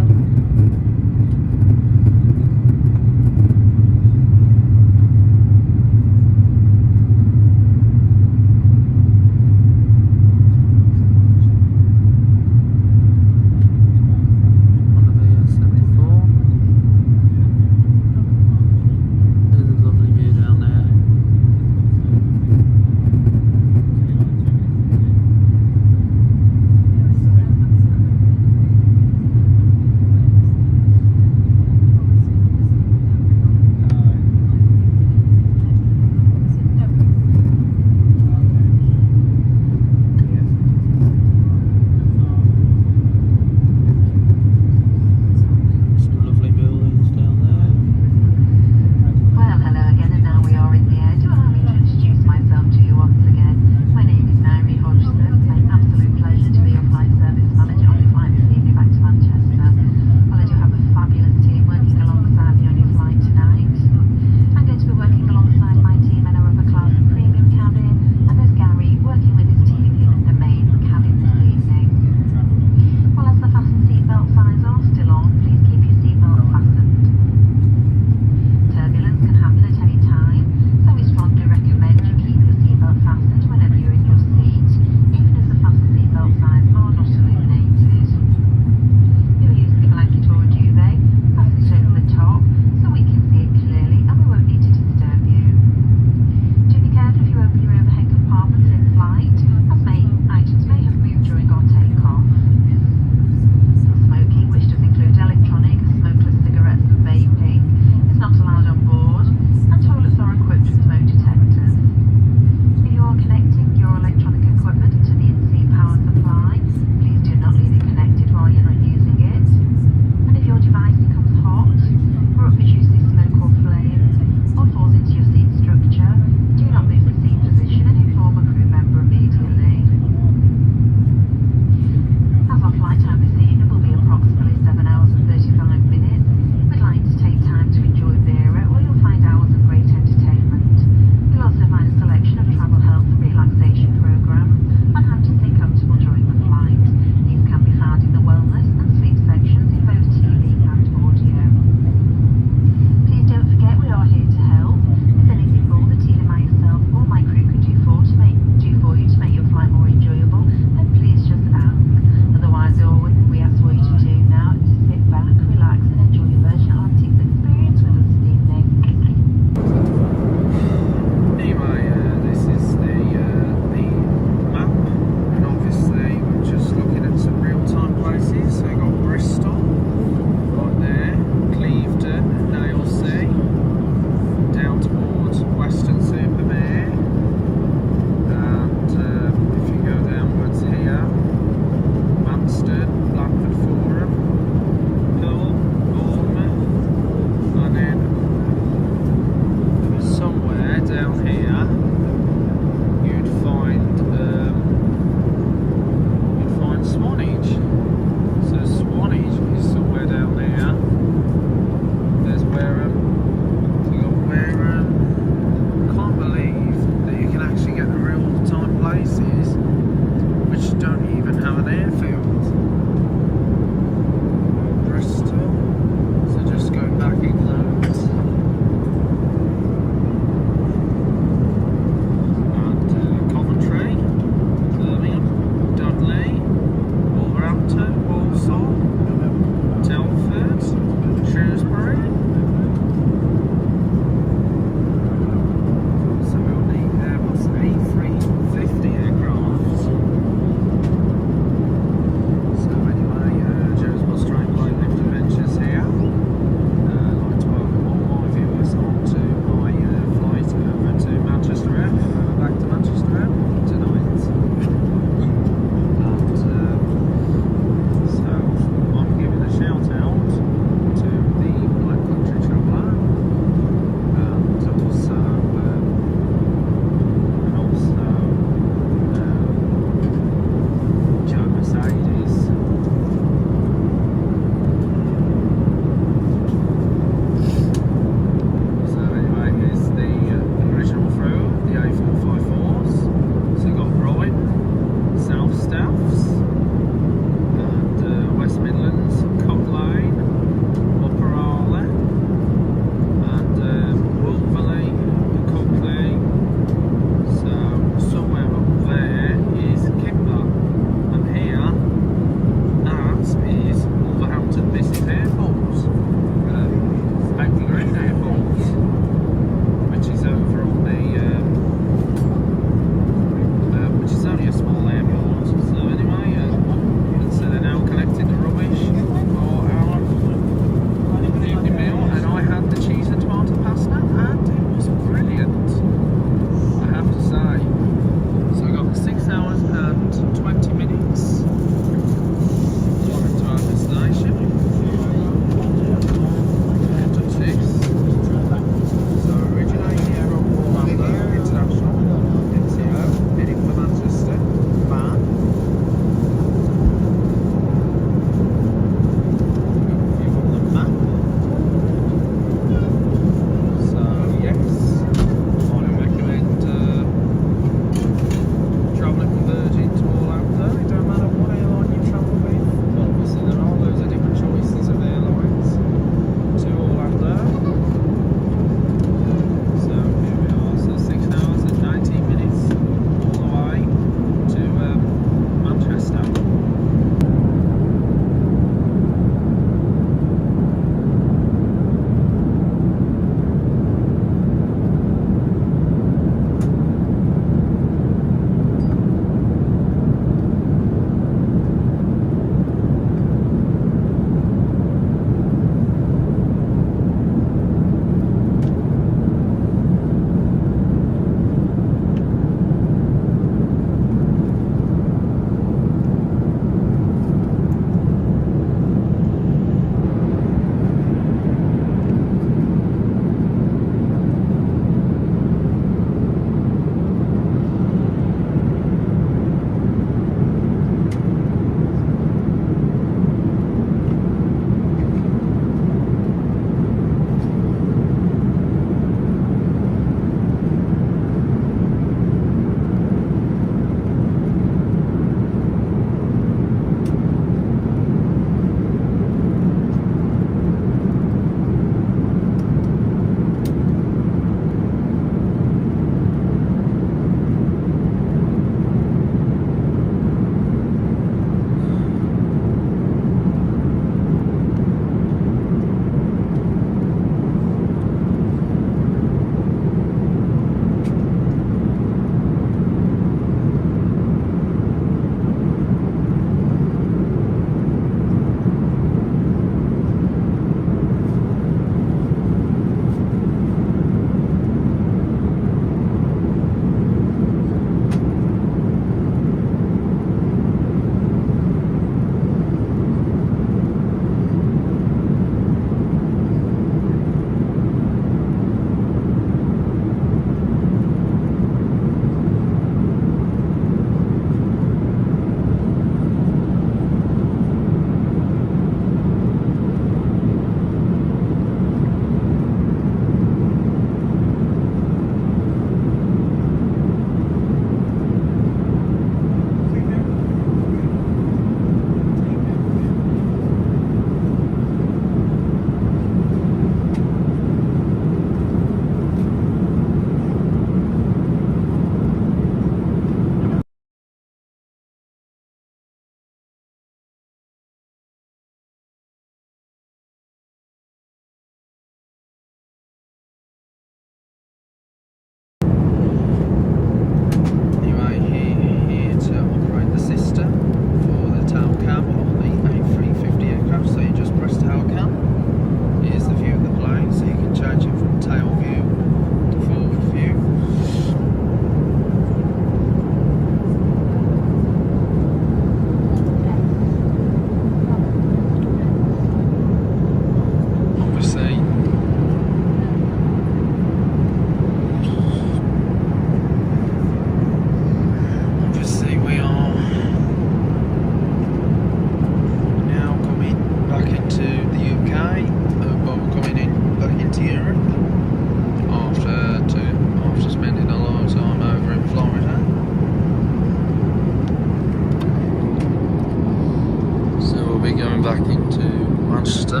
going back into Manchester.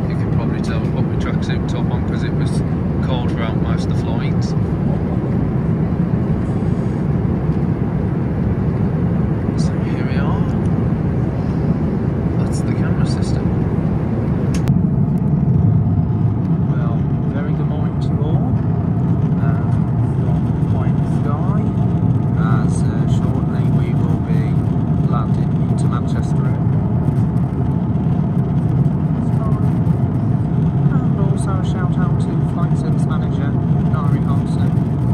You can probably tell I put my tracksuit top on because it was cold throughout most of the flights. So here we are. That's the camera system. Well, very good morning to you all. From Point Sky, as shortly we will be landing into Manchester. And also a shout out to Flight Service Manager, Nari Hodson.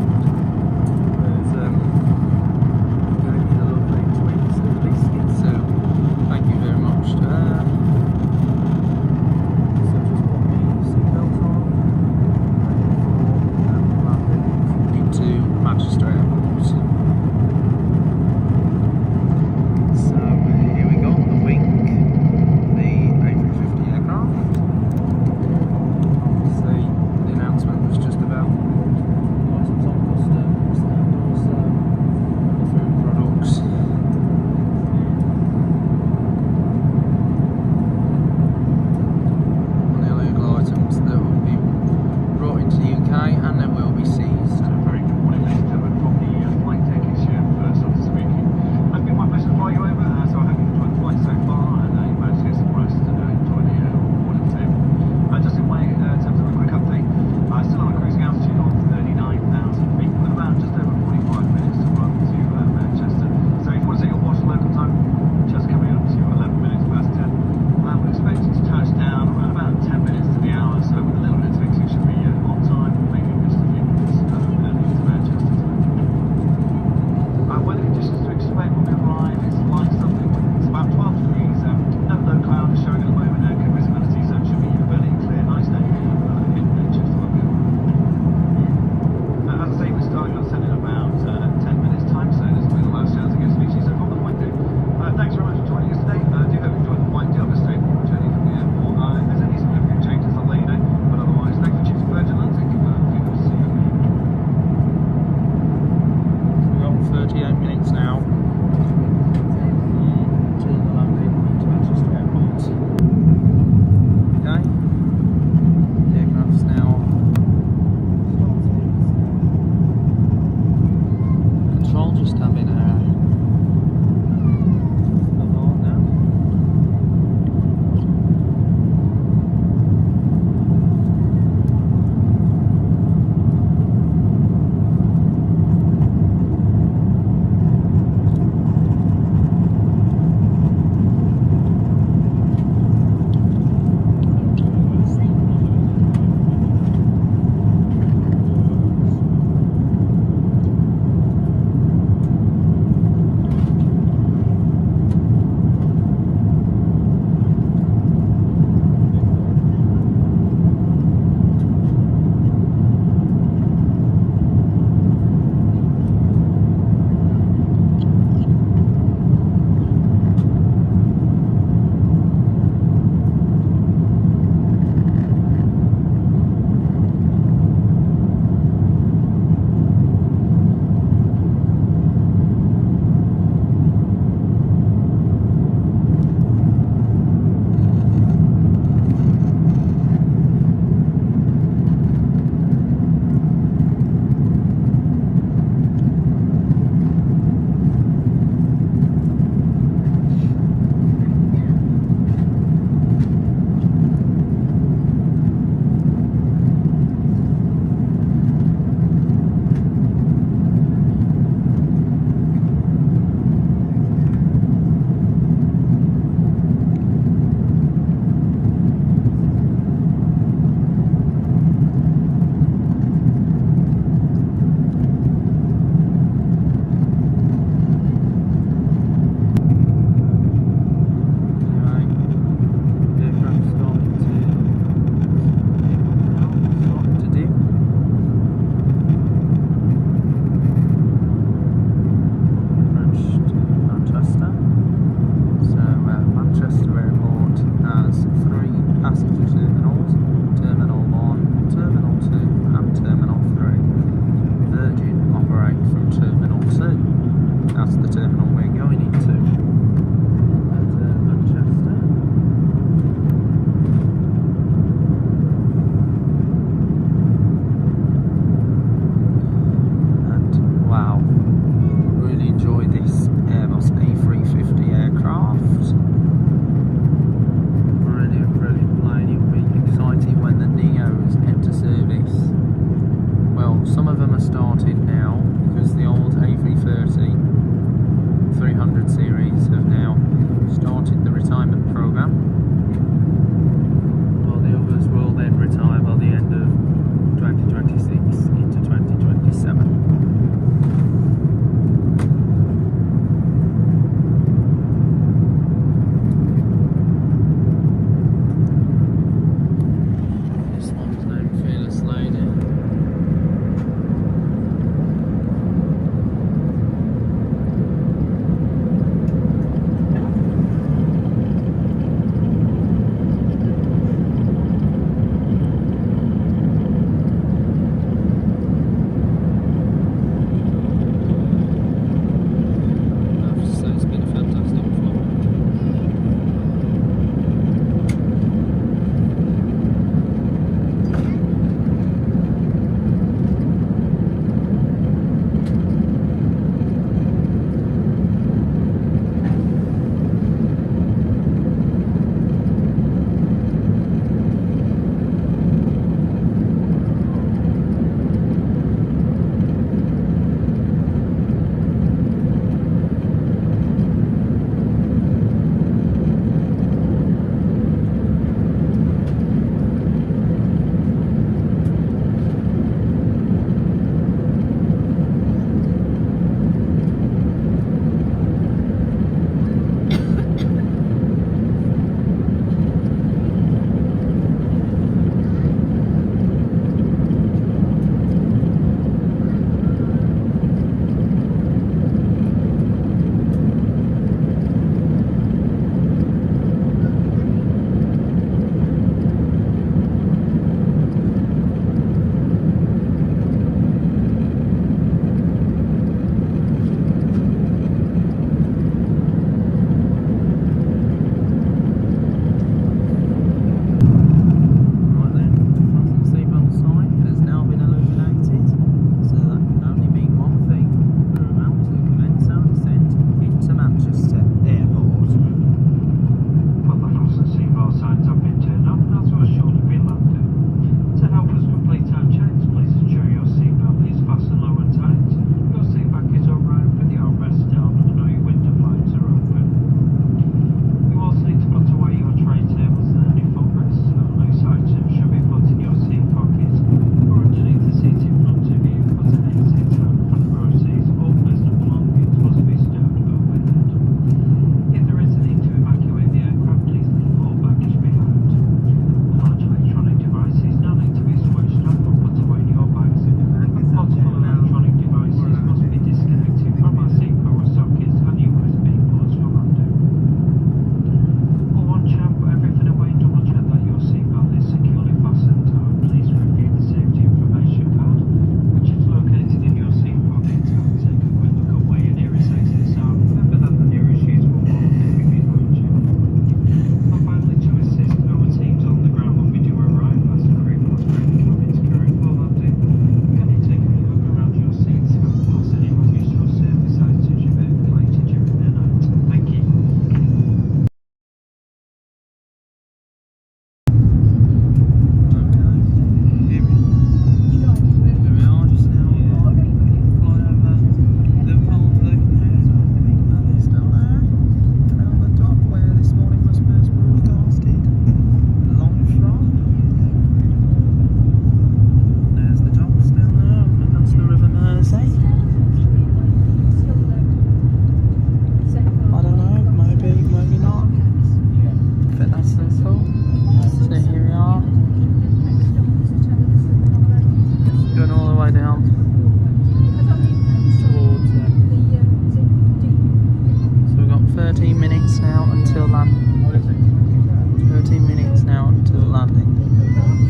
13 minutes now until landing. 13 minutes now until landing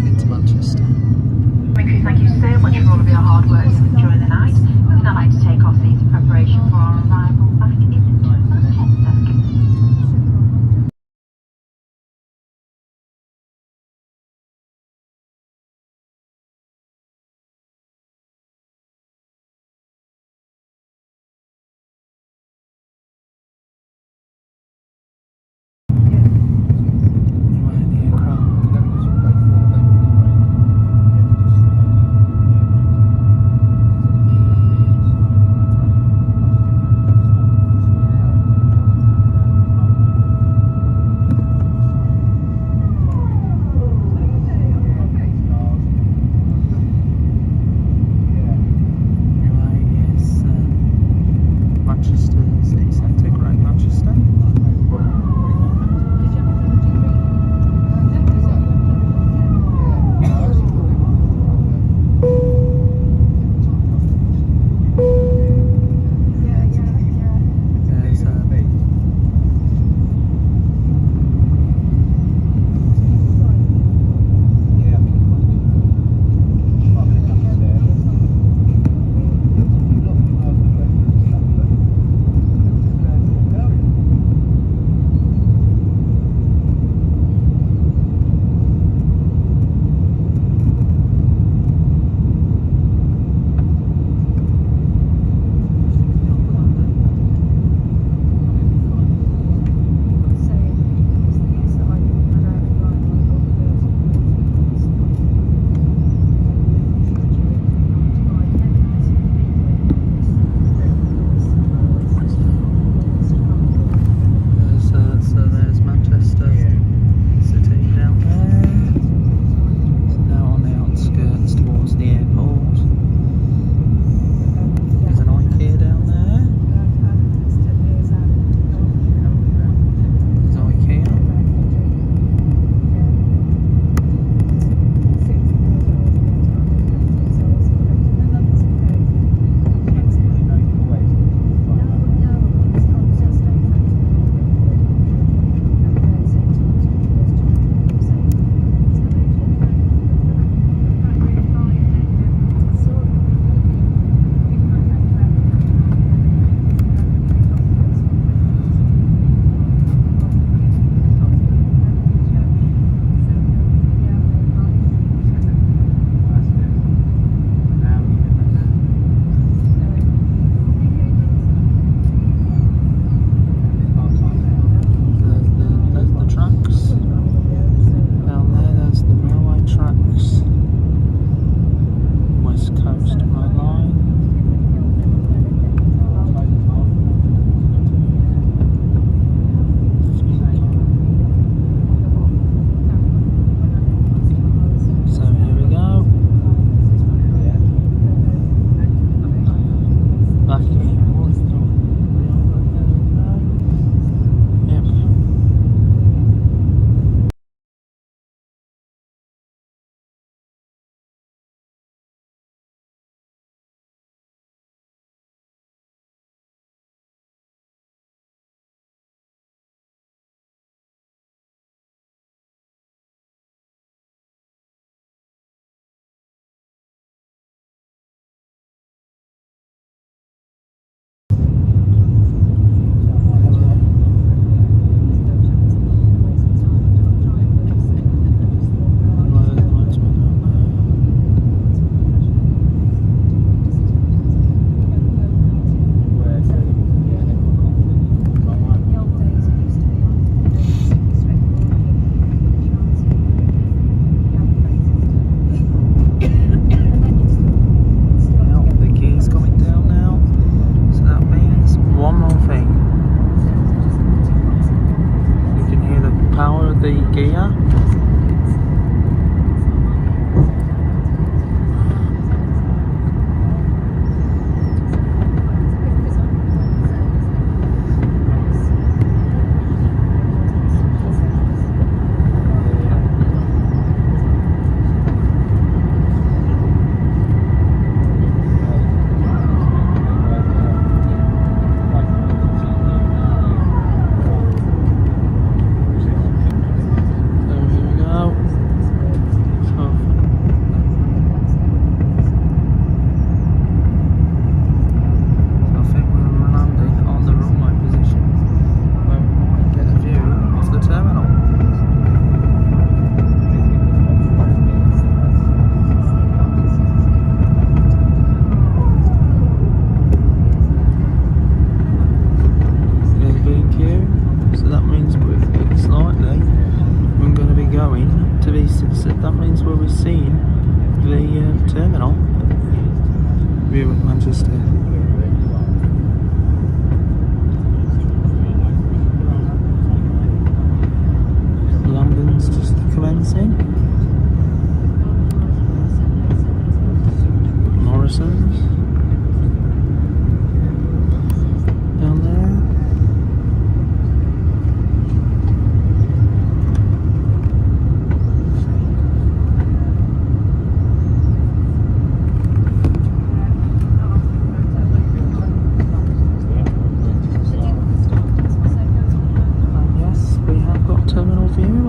into Manchester. Crew, thank you so much for all of your hard work during the night. We'd now like to take our seats in preparation for our arrival back into Manchester.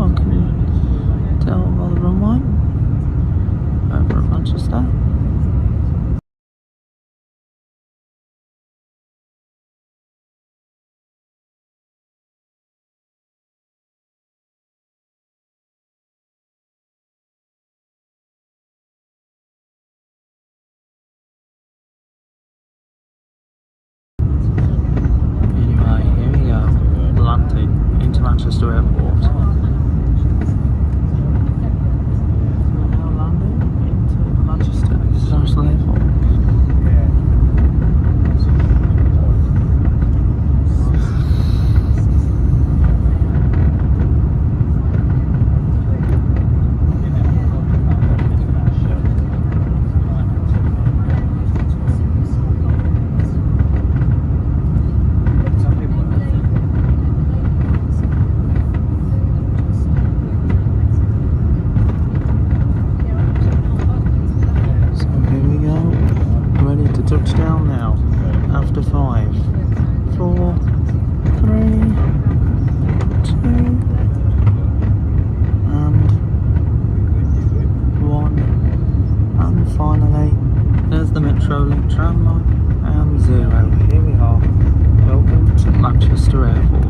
well, can you tell by the runway over at Manchester? Anyway, here we go, landing into Manchester Airport. We're now landing into Manchester International Airport. Touchdown now, after 5, 4, 3, 2, and 1, and finally, there's the Metrolink tram line, and 0, here we are, welcome to Manchester Airport.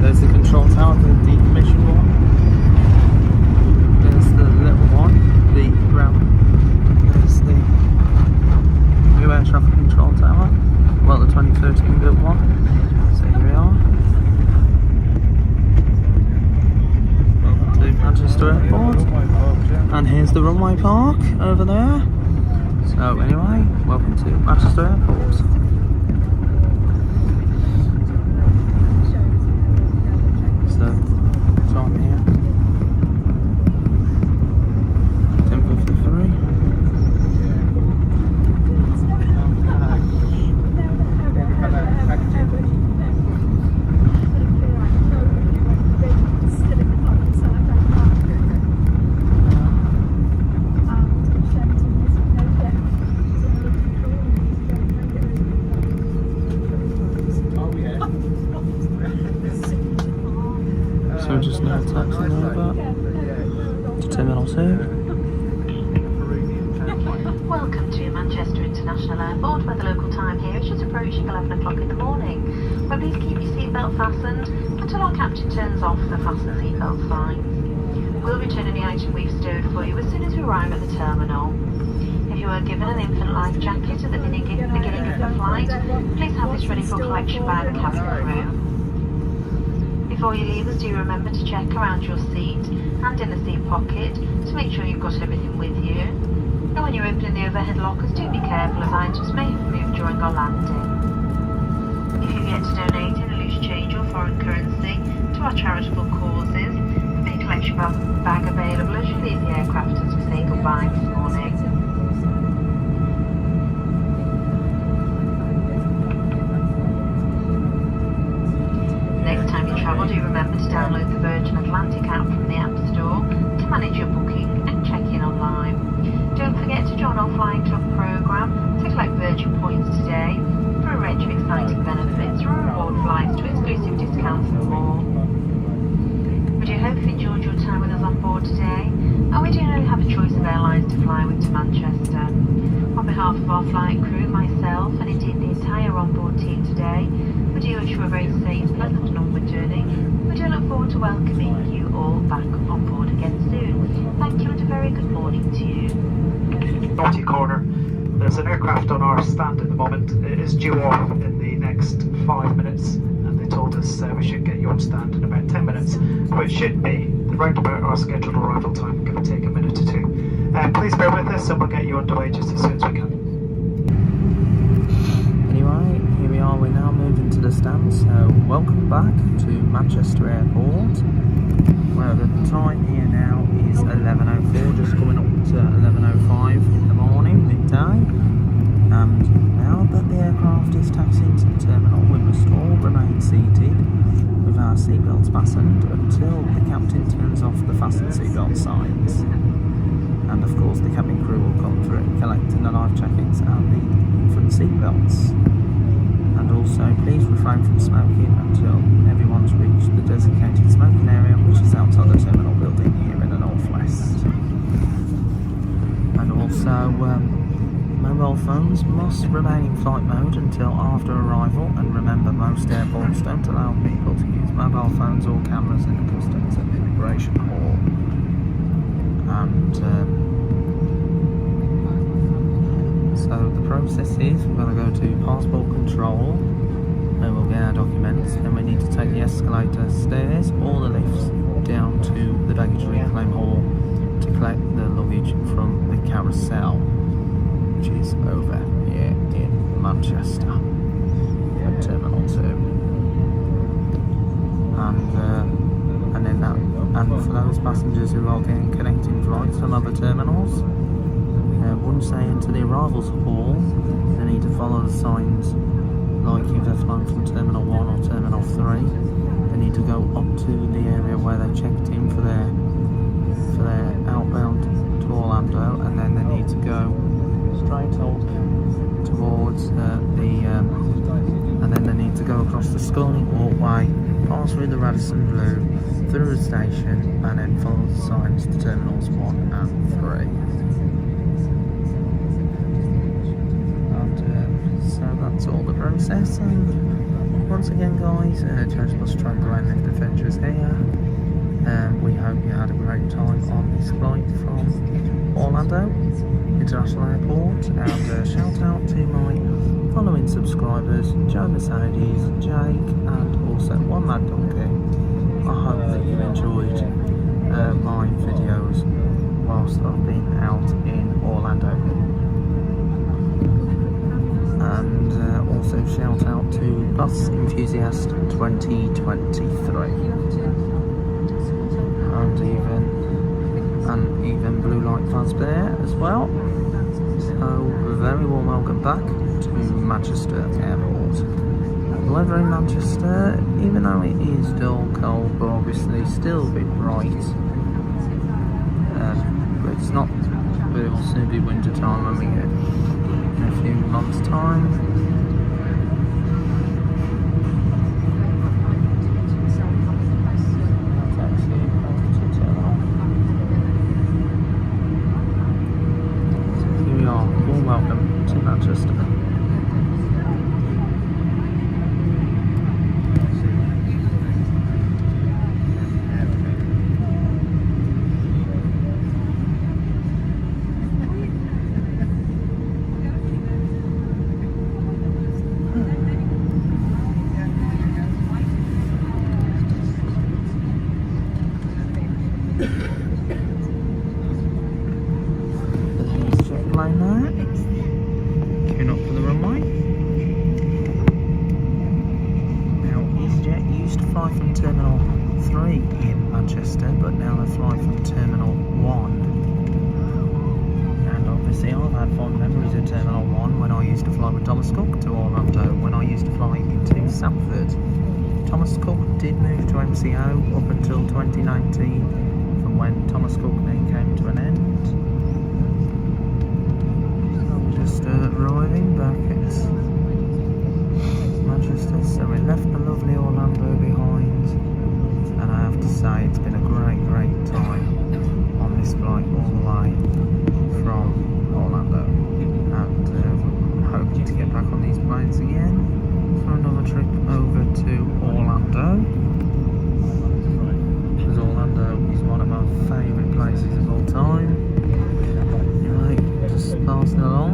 There's the control tower, the decommissioned one. There's the little one, the ground. There's the new air traffic control tower. Well, the 2013 built one. So here we are. Welcome to Manchester Airport. And here's the runway park over there. So anyway, welcome to Manchester Airport. Time here, 10:53. So just now taxiing over to Terminal 2. Welcome to Manchester International Airport, where the local time here is just approaching 11 o'clock in the morning. But please keep your seatbelt fastened until our captain turns off the fasten seatbelt signs. We'll return any item we've stowed for you as soon as we arrive at the terminal. If you were given an infant life jacket at the beginning of the flight, please have this ready for collection by the cabin crew. Before you leave us, do remember to check around your seat and in the seat pocket to make sure you've got everything with you. And when you're opening the overhead lockers, do be careful as items may have moved during our landing. If you've yet to donate any loose change or foreign currency to our charitable causes, there'll be a collection bag available as you leave the aircraft as we say goodbye this morning. Next time you travel, do remember to download the Virgin Atlantic app from the App Store to manage your booking and check in online. Don't forget to join our Flying Club programme to collect Virgin points today for a range of exciting benefits or reward flights to exclusive discounts and more. We do hope you've enjoyed your time with us on board today, and we do know you have a choice of airlines to fly with to Manchester. On behalf of our flight crew, myself, and indeed the entire onboard team today, we do wish you a very safe, pleasant and onward journey. We do look forward to welcoming you all back on board again soon. Thank you and a very good morning to you. Naughty corner. There's an aircraft on our stand at the moment. It is due off in the next 5 minutes, and they told us we should get you on stand in about 10 minutes, which should be round about our scheduled arrival time. Going to take a minute or two. Please bear with us, and we'll get you underway just as soon as we can. Anyway, here we are, we're now moving to the stand, so welcome back to Manchester Airport, where the time here now is 11:04, just coming up to 11:05 in the morning, midday, and now that the aircraft is taxiing to the terminal, we must all remain seated with our seatbelts fastened until the captain turns off the fasten seatbelt signs. And of course the cabin crew will come through collecting the life jackets and the infant seatbelts. And also please refrain from smoking until everyone's reached the designated smoking area, which is outside the terminal building here in the northwest. And also mobile phones must remain in flight mode until after arrival, and remember most airports don't allow people to use mobile phones or cameras in the customs and immigration hall. And so the process is we're going to go to passport control, then we'll get our documents, then we need to take the escalator, stairs or the lifts down to the baggage reclaim hall to collect the luggage from the carousel, which is over here in Manchester at Terminal 2. And for those passengers who are getting connecting flights from other terminals, once they enter the arrivals hall, they need to follow the signs, like if they're flying from Terminal 1 or Terminal 3, they need to go up to the area where they checked in for their outbound to Orlando, and then they need to go straight up towards and then they need to go across the Scarlet Walkway, pass through the Radisson Blue, through the station, and then follow the signs to Terminals 1 and 3. So that's all the process, and once again guys, Judge Bus Travel and Lift Adventures here. We hope you had a great time on this flight from Orlando International Airport, and shout out to my following subscribers, Joe Mercedes, Jake, and also One Mad Donkey. I hope that you enjoyed my videos whilst I've been out in Orlando. And also shout out to Bus Enthusiast 2023, and even Blue Light Fuzz there as well. So very warm welcome back to Manchester Airport. The weather in Manchester, even though it is dull cold, but obviously still a bit bright, but it's not. But it will soon be winter time when we get in a few months' time. So here we are. Warm welcome to Manchester. Line there, queuing up for the runway. Now EasyJet used to fly from Terminal 3 in Manchester, but now they fly from Terminal 1. And obviously I've had fond memories of Terminal 1 when I used to fly with Thomas Cook to Orlando, when I used to fly into Sanford. Thomas Cook did move to MCO up until 2019, from when Thomas Cook then came to an end. Just arriving back at Manchester, so we left the lovely Orlando behind, and I have to say it's been a great time on this flight all the way from Orlando, and I'm hoping to get back on these planes again for another trip over to Orlando, because Orlando is one of my favourite places of all time. Anyway, just passing along.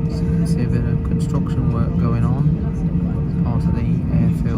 So you can see a bit of construction work going on, part of the airfield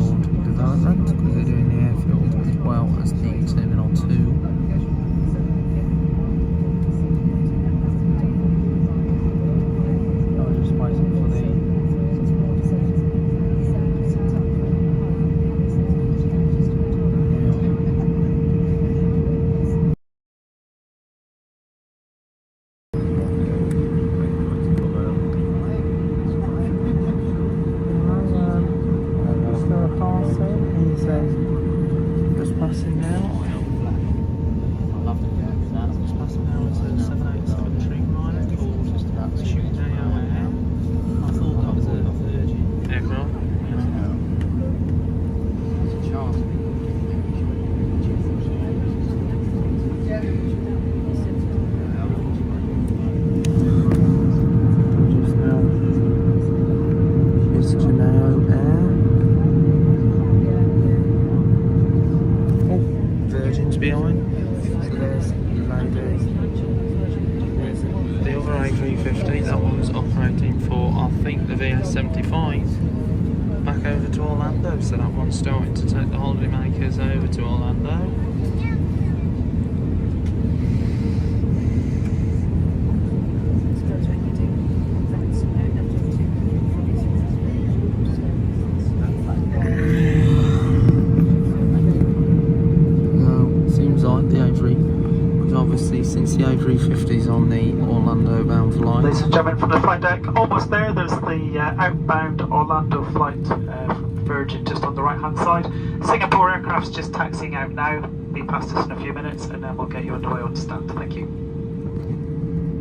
75 back over to Orlando, so that one's starting to take the holidaymakers over to Orlando. Seems like the A3, because obviously since the A350's on the Orlando bound flight. Ladies and gentlemen, from the flight deck, almost there. There's the outbound Orlando flight from Virgin just on the right hand side. Singapore aircraft's just taxiing out now. Be past us in a few minutes, and then we'll get you underway on stand. Thank you.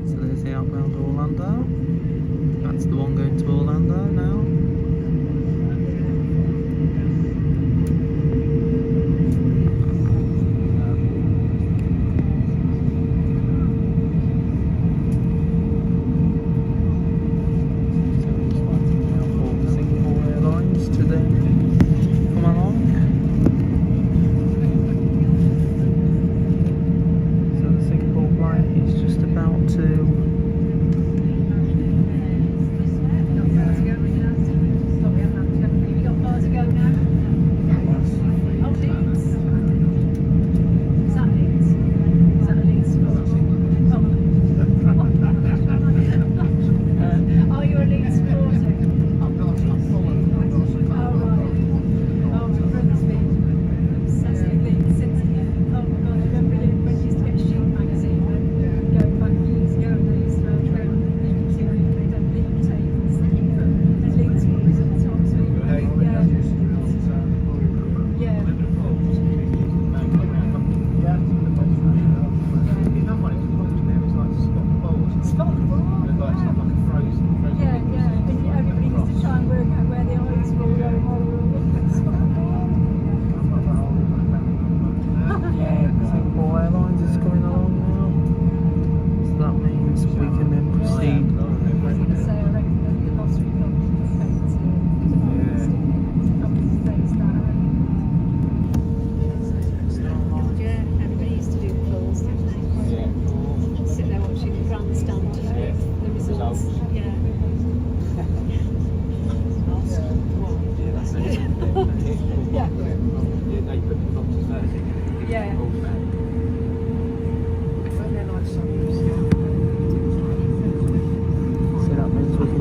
So there's the outbound Orlando. That's the one going to Orlando now.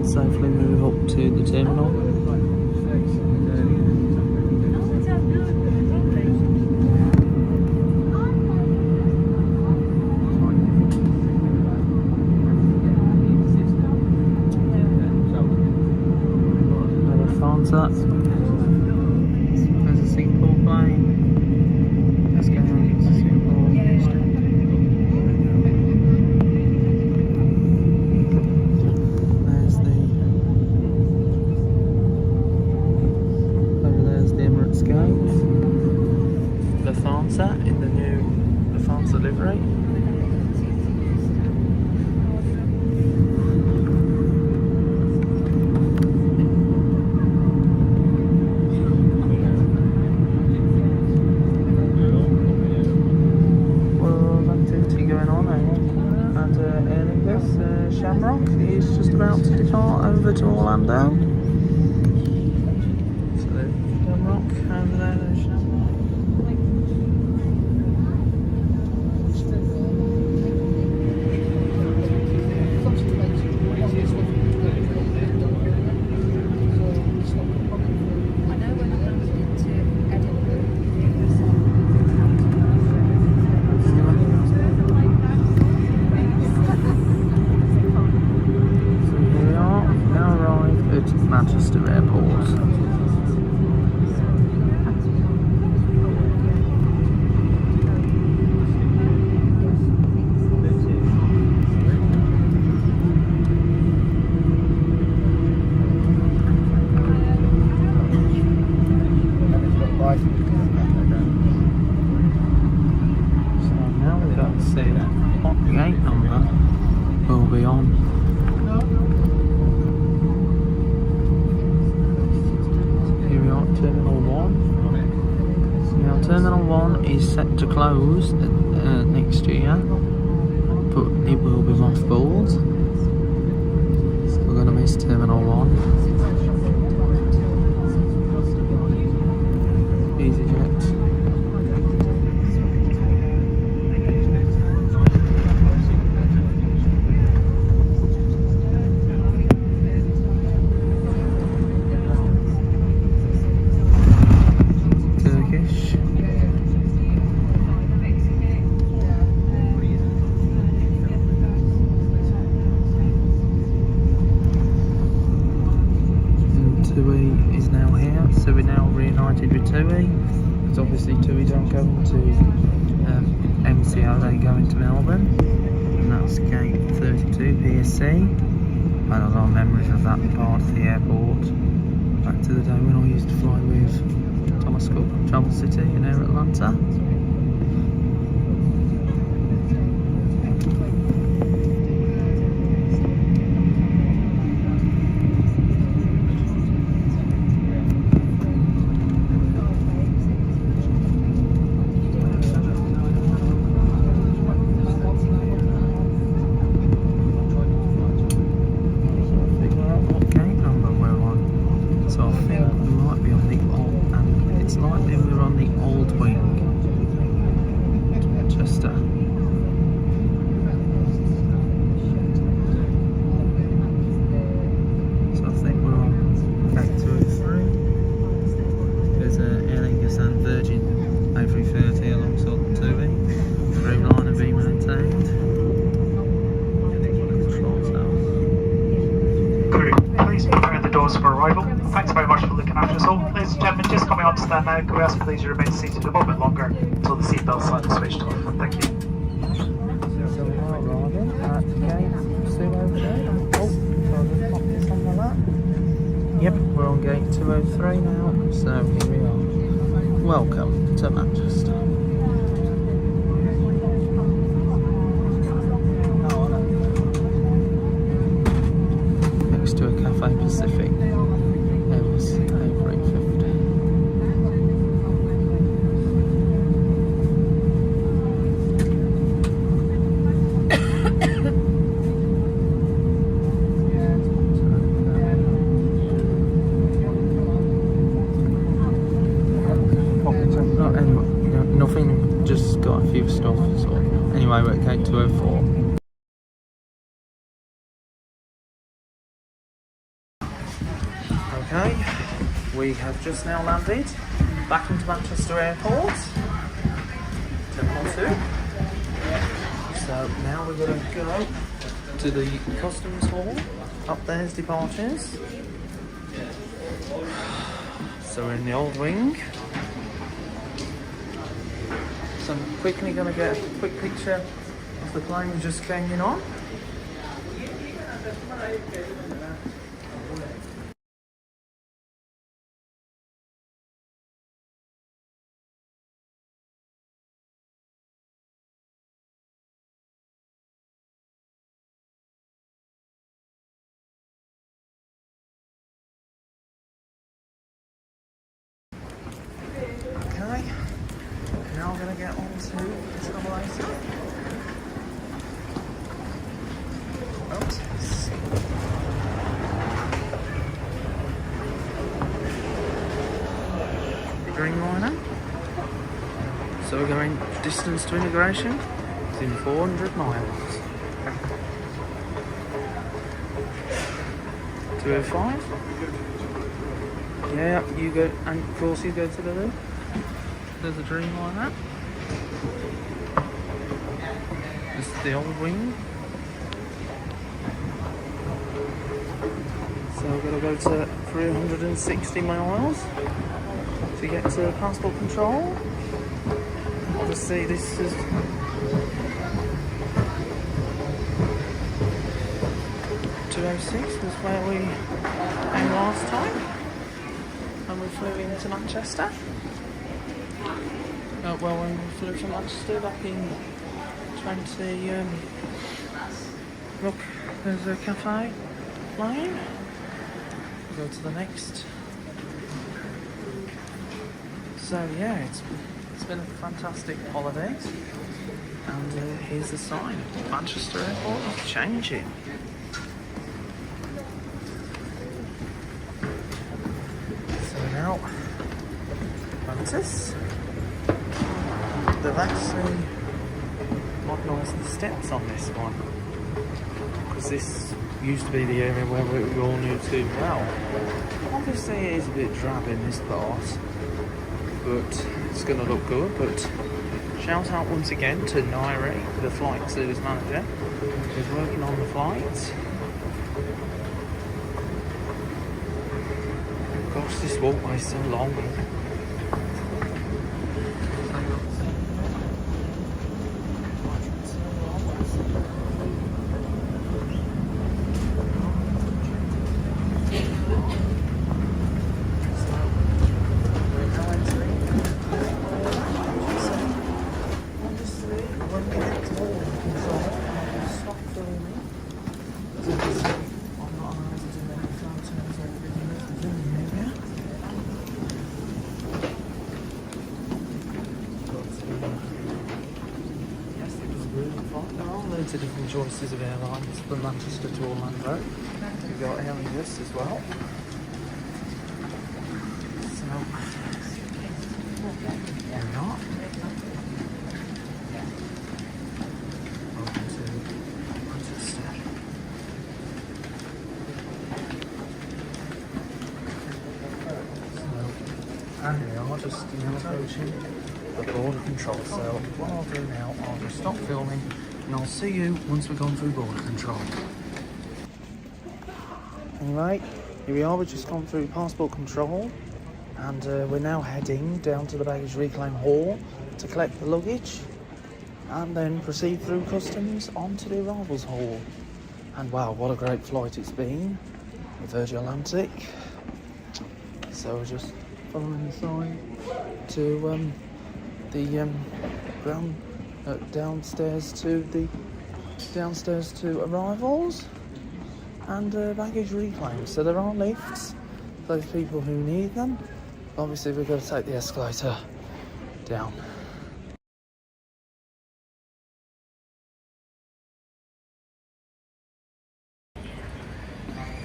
Safely move up to the terminal. There's a Singapore plane. Let's go on to Singapore. There's the Emirates gate. Lufthansa in the new Lufthansa livery. Shamrock is just about to depart over to Orlando. So there's Shamrock over there, there's Shamrock. Manchester Airport. So now we've got to see what gate number will be on. Terminal 1. Now Terminal 1 is set to close next year, but it will be mothballed. So we're going to miss Terminal 1. EasyJet. Turkish. TUI is now here, so we're now reunited with TUI, because obviously TUI don't go into MCO, they go into Melbourne, and that's gate 32 PSC. I had a lot of memories of that part of the airport, back to the day when I used to fly with Thomas Cook, Travel City and Air Atlanta. Ladies and gentlemen, just coming on to stand now, can we ask please you remain seated a moment longer until the seatbelt sign is switched off. Thank you. So we are arriving at gate 203. Oh, so I'll just pop this on the lap. Yep, we're on gate 203 now, so here we are. Welcome to Manchester. Next to a Cafe Pacific. There was A350. Nothing, just got a few stuff. So anyway, we're at gate 204. Okay, we have just now landed back into Manchester Airport, Terminal 2. So now we're going to go to the customs hall. Up there's departures. So we're in the old wing. So I'm quickly going to get a quick picture of the plane we just came in on. Okay, now I'm going to get on to trouble AC. Oops. Dreamliner. So we're going distance to immigration. It's in 400 miles. 205. Yeah, you go, and of course you go to the loop. There's a Dreamliner. This is the old wing. So we've got to go to 360 miles to get to passport control. Obviously this is 206 was where we came last time, and we flew into Manchester. Well, when we flew to Manchester back in 20. Look, there's a cafe line. We'll go to the next. So yeah, it's been a fantastic holiday, and here's the sign: Manchester Airport is changing. access. They've actually modernised the steps on this one, because this used to be the area where we all knew to well. Obviously it is a bit drab in this part, but it's going to look good. But shout out once again to Nairi, the flight service manager, who's working on the flight. Gosh, this walkway is so long. Loads of different choices of airlines from Manchester to Orlando. We've got Airlines as well. So, why not? Welcome to Manchester. So, and we are just now approaching the border control. So, what I'll do now, I'll just stop filming. And I'll see you once we've gone through border control. Anyway, here we are, we've just gone through passport control, and we're now heading down to the baggage reclaim hall to collect the luggage and then proceed through customs onto the arrivals hall. And wow, what a great flight it's been, the Virgin Atlantic. So we're just following the sign to the ground downstairs to arrivals and baggage reclaim. So there are lifts for those people who need them. Obviously we've got to take the escalator down.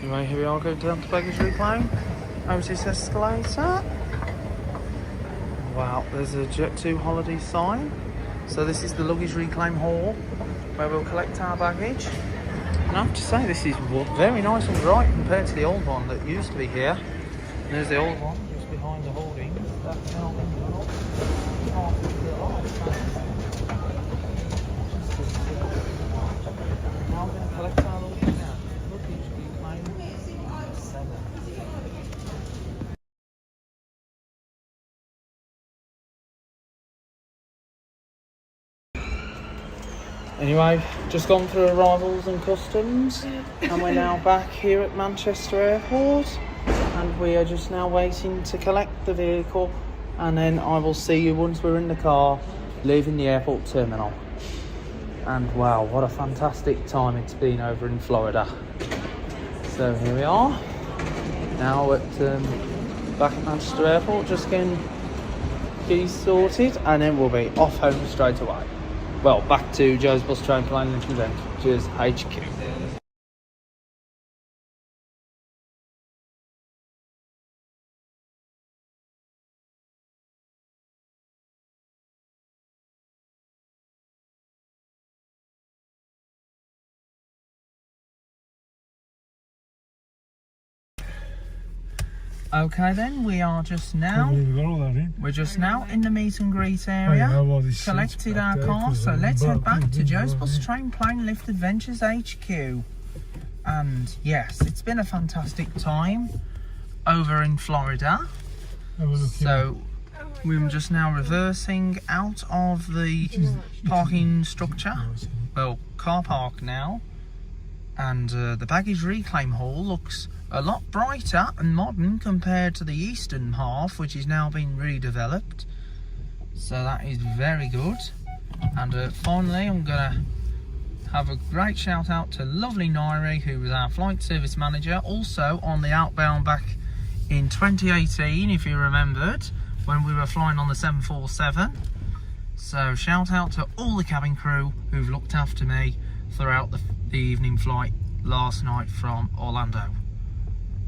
Anyway, here we are going down to baggage reclaim. Over this escalator. Wow, there's a Jet2 holiday sign. So this is the luggage reclaim hall where we'll collect our baggage. And I have to say, this is very nice and bright compared to the old one that used to be here. And there's the old one just behind the hoarding. That's now been built. Now we're going to collect our luggage now. Luggage reclaim 7. Anyway, just gone through arrivals and customs, and we're now back here at Manchester Airport, and we are just now waiting to collect the vehicle, and then I will see you once we're in the car leaving the airport terminal. And wow, what a fantastic time it's been over in Florida. So here we are now at back at Manchester Airport, just getting keys sorted, and then we'll be off home straight away. Well, back to Joe's Bus Train Plane and Ventures HQ. Okay then, we are just now, we're just now in the meet and greet area, collected our car, so let's head back to Joe's Bus Train Plane Lift Adventures HQ. And yes, it's been a fantastic time over in Florida. So we're just now reversing out of the parking structure, well, car park now, and the baggage reclaim hall looks a lot brighter and modern compared to the eastern half, which is now being redeveloped. So that is very good. And finally, I'm gonna have a great shout out to lovely Nairi, who was our flight service manager, also on the outbound back in 2018, if you remembered, when we were flying on the 747. So shout out to all the cabin crew who've looked after me throughout the evening flight last night from Orlando.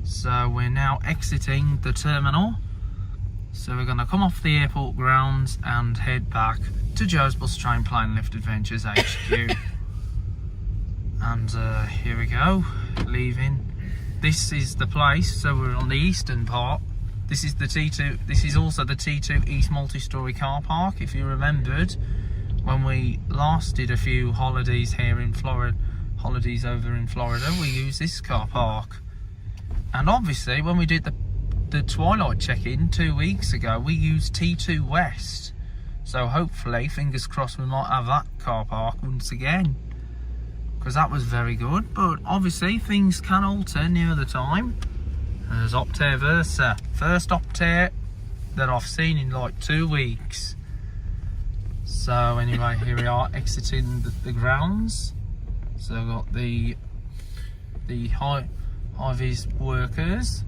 So we're now exiting the terminal So we're going to come off the airport grounds and head back to Joe's Bus Train Plane Lift Adventures HQ. And here we go, leaving. This is the place, so we're on the eastern part. This is the T2, this is also the T2 East multi-storey car park. If you remembered, when we last did a few holidays here in Florida, holidays over in Florida, we used this car park. And obviously when we did the twilight check-in 2 weeks ago, we used T2 West. So hopefully, fingers crossed, we might have that car park once again, because that was very good. But obviously things can alter near the time. There's Optare Versa, first Optare that I've seen in like 2 weeks. So anyway, here we are exiting the grounds. So I've got the high-vis workers.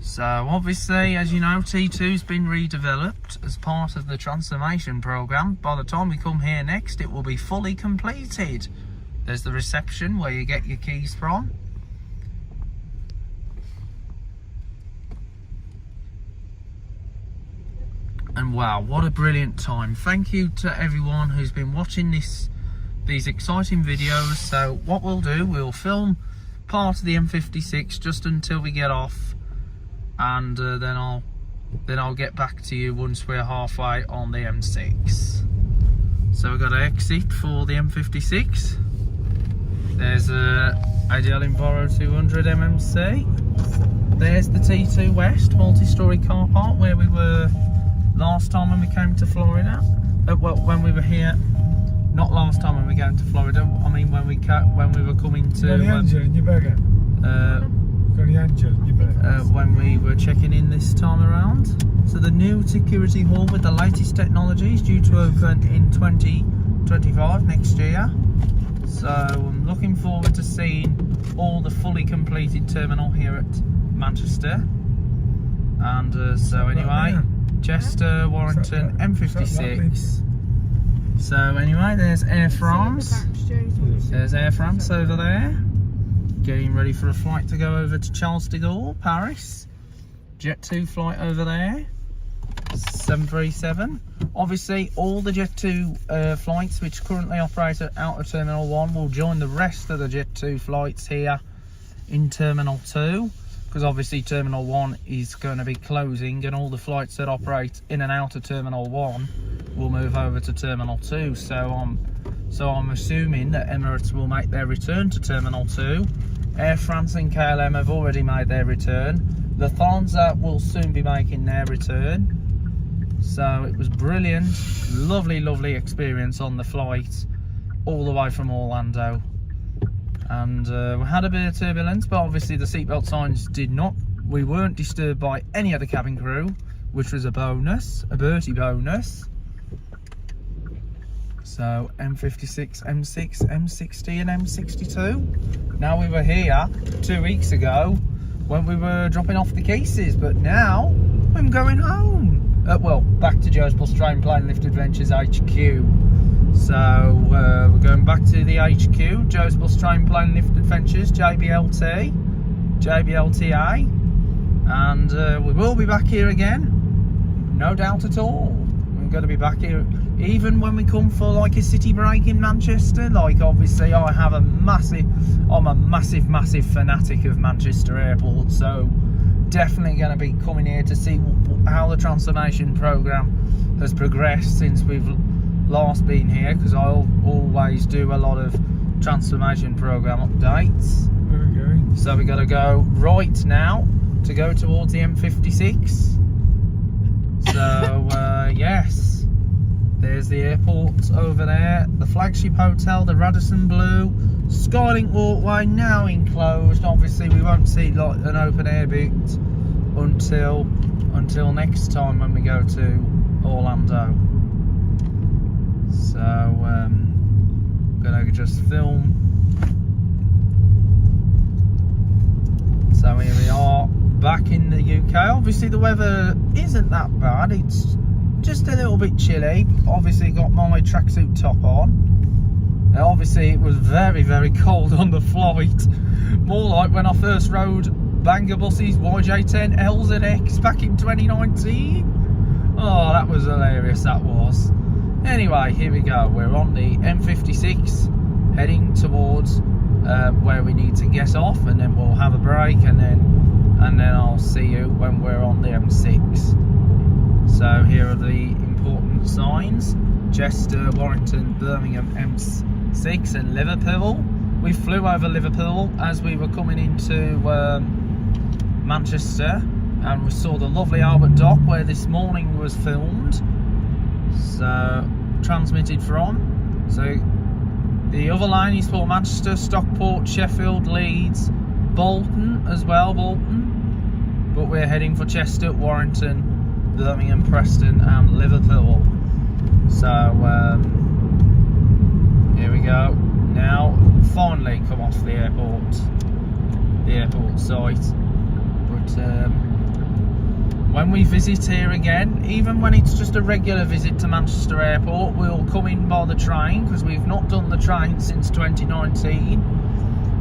So obviously, as you know, T2's been redeveloped as part of the transformation program. By the time we come here next, it will be fully completed. There's the reception where you get your keys from. And wow, what a brilliant time. Thank you to everyone who's been watching these exciting videos. So what we'll do, we'll film part of the M56 just until we get off, and then I'll get back to you once we're halfway on the M6. So we've got to exit for the M56. There's a ADL Enviro 200 MMC. There's the T2 West multi-storey car park where we were last time when we came to Florida. Well, when we were here, not last time when we came to Florida. I mean when we were coming to when we were checking in this time around. So the new security hall with the latest technology is due to open in 2025, next year. So I'm looking forward to seeing all the fully completed terminal here at Manchester. And so anyway, Chester, Warrington, M56. So anyway, there's Air France. There's Air France over there, getting ready for a flight to go over to Charles de Gaulle, Paris. Jet 2 flight over there, 737. Obviously, all the Jet 2 flights which currently operate out of Terminal 1 will join the rest of the Jet 2 flights here in Terminal 2. Because obviously Terminal 1 is going to be closing, and all the flights that operate in and out of Terminal 1 will move over to Terminal 2. So I'm assuming that Emirates will make their return to Terminal 2. Air France and KLM have already made their return. Lufthansa will soon be making their return. So it was brilliant, lovely experience on the flight all the way from Orlando. And we had a bit of turbulence, but obviously the seatbelt signs did not. We weren't disturbed by any other cabin crew, which was a bonus, a Bertie bonus. So M56, M6, M60 and M62. Now we were here 2 weeks ago when we were dropping off the cases, but now I'm going home. Well, back to Joe's Bus Train Plane Lift Adventures HQ. So we're going back to the HQ, Joe's Bus Train Plane Lift Adventures, JBLTA, and we will be back here again, no doubt at all. We're going to be back here even when we come for like a city break in Manchester. Like obviously I'm a massive fanatic of Manchester Airport, so definitely going to be coming here to see how the transformation program has progressed since we've last been here, because I'll always do a lot of transformation program updates. Where are we going? So we got to go right now to go towards the M56. So yes, there's the airport over there, the flagship hotel, the Radisson Blue, Skylink walkway now enclosed. Obviously we won't see like an open air bit until next time when we go to Orlando. So I'm gonna just film. So here we are back in the UK. Obviously the weather isn't that bad, it's just a little bit chilly. Obviously got my tracksuit top on. Now obviously it was very cold on the flight, more like when I first rode banger buses, YJ10 LZX back in 2019. Oh, that was hilarious, that was. Anyway, here we go. We're on the M56, heading towards where we need to get off, and then we'll have a break, and then I'll see you when we're on the M6. So here are the important signs: Chester, Warrington, Birmingham, M6 and Liverpool. We flew over Liverpool as we were coming into Manchester, and we saw the lovely Albert Dock where this morning was filmed, so transmitted from. So the other line is for Manchester, Stockport, Sheffield, Leeds, Bolton as well, Bolton, but we're heading for Chester, Warrington, Birmingham, Preston and Liverpool. So here we go. Now finally come off the airport site. But when we visit here again, even when it's just a regular visit to Manchester Airport, we'll come in by the train, because we've not done the train since 2019,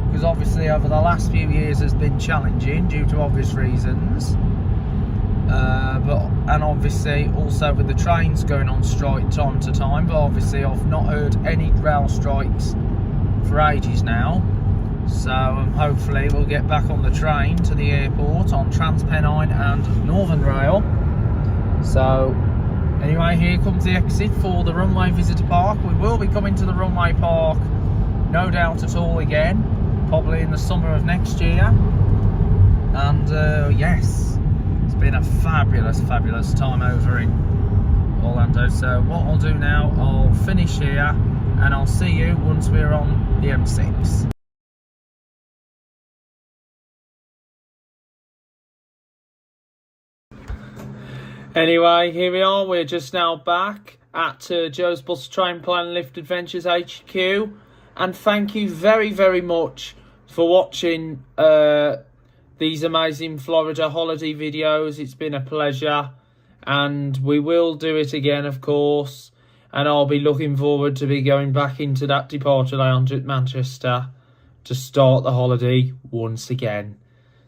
because obviously over the last few years has been challenging due to obvious reasons. And obviously also with the trains going on strike time to time, but obviously I've not heard any rail strikes for ages now. So hopefully we'll get back on the train to the airport on TransPennine and Northern Rail. So anyway, here comes the exit for the Runway Visitor Park. We will be coming to the Runway Park, no doubt at all, again, probably in the summer of next year. And yes, it's been a fabulous time over in Orlando. So what I'll do now, I'll finish here and I'll see you once we're on the M6. Anyway, here we are. We're just now back at Joe's Bus Train Plan Lift Adventures HQ, and thank you very much for watching these amazing Florida holiday videos. It's been a pleasure, and we will do it again, of course, and I'll be looking forward to be going back into that departure lounge at Manchester to start the holiday once again.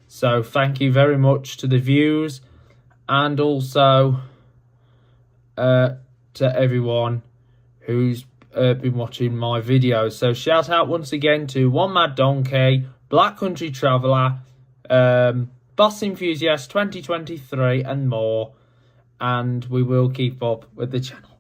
So thank you very much to the viewers, and also to everyone who's been watching my videos. So shout out once again to One Mad Donkey, Black Country Traveller, Bus Enthusiast 2023 and more, and we will keep up with the channel.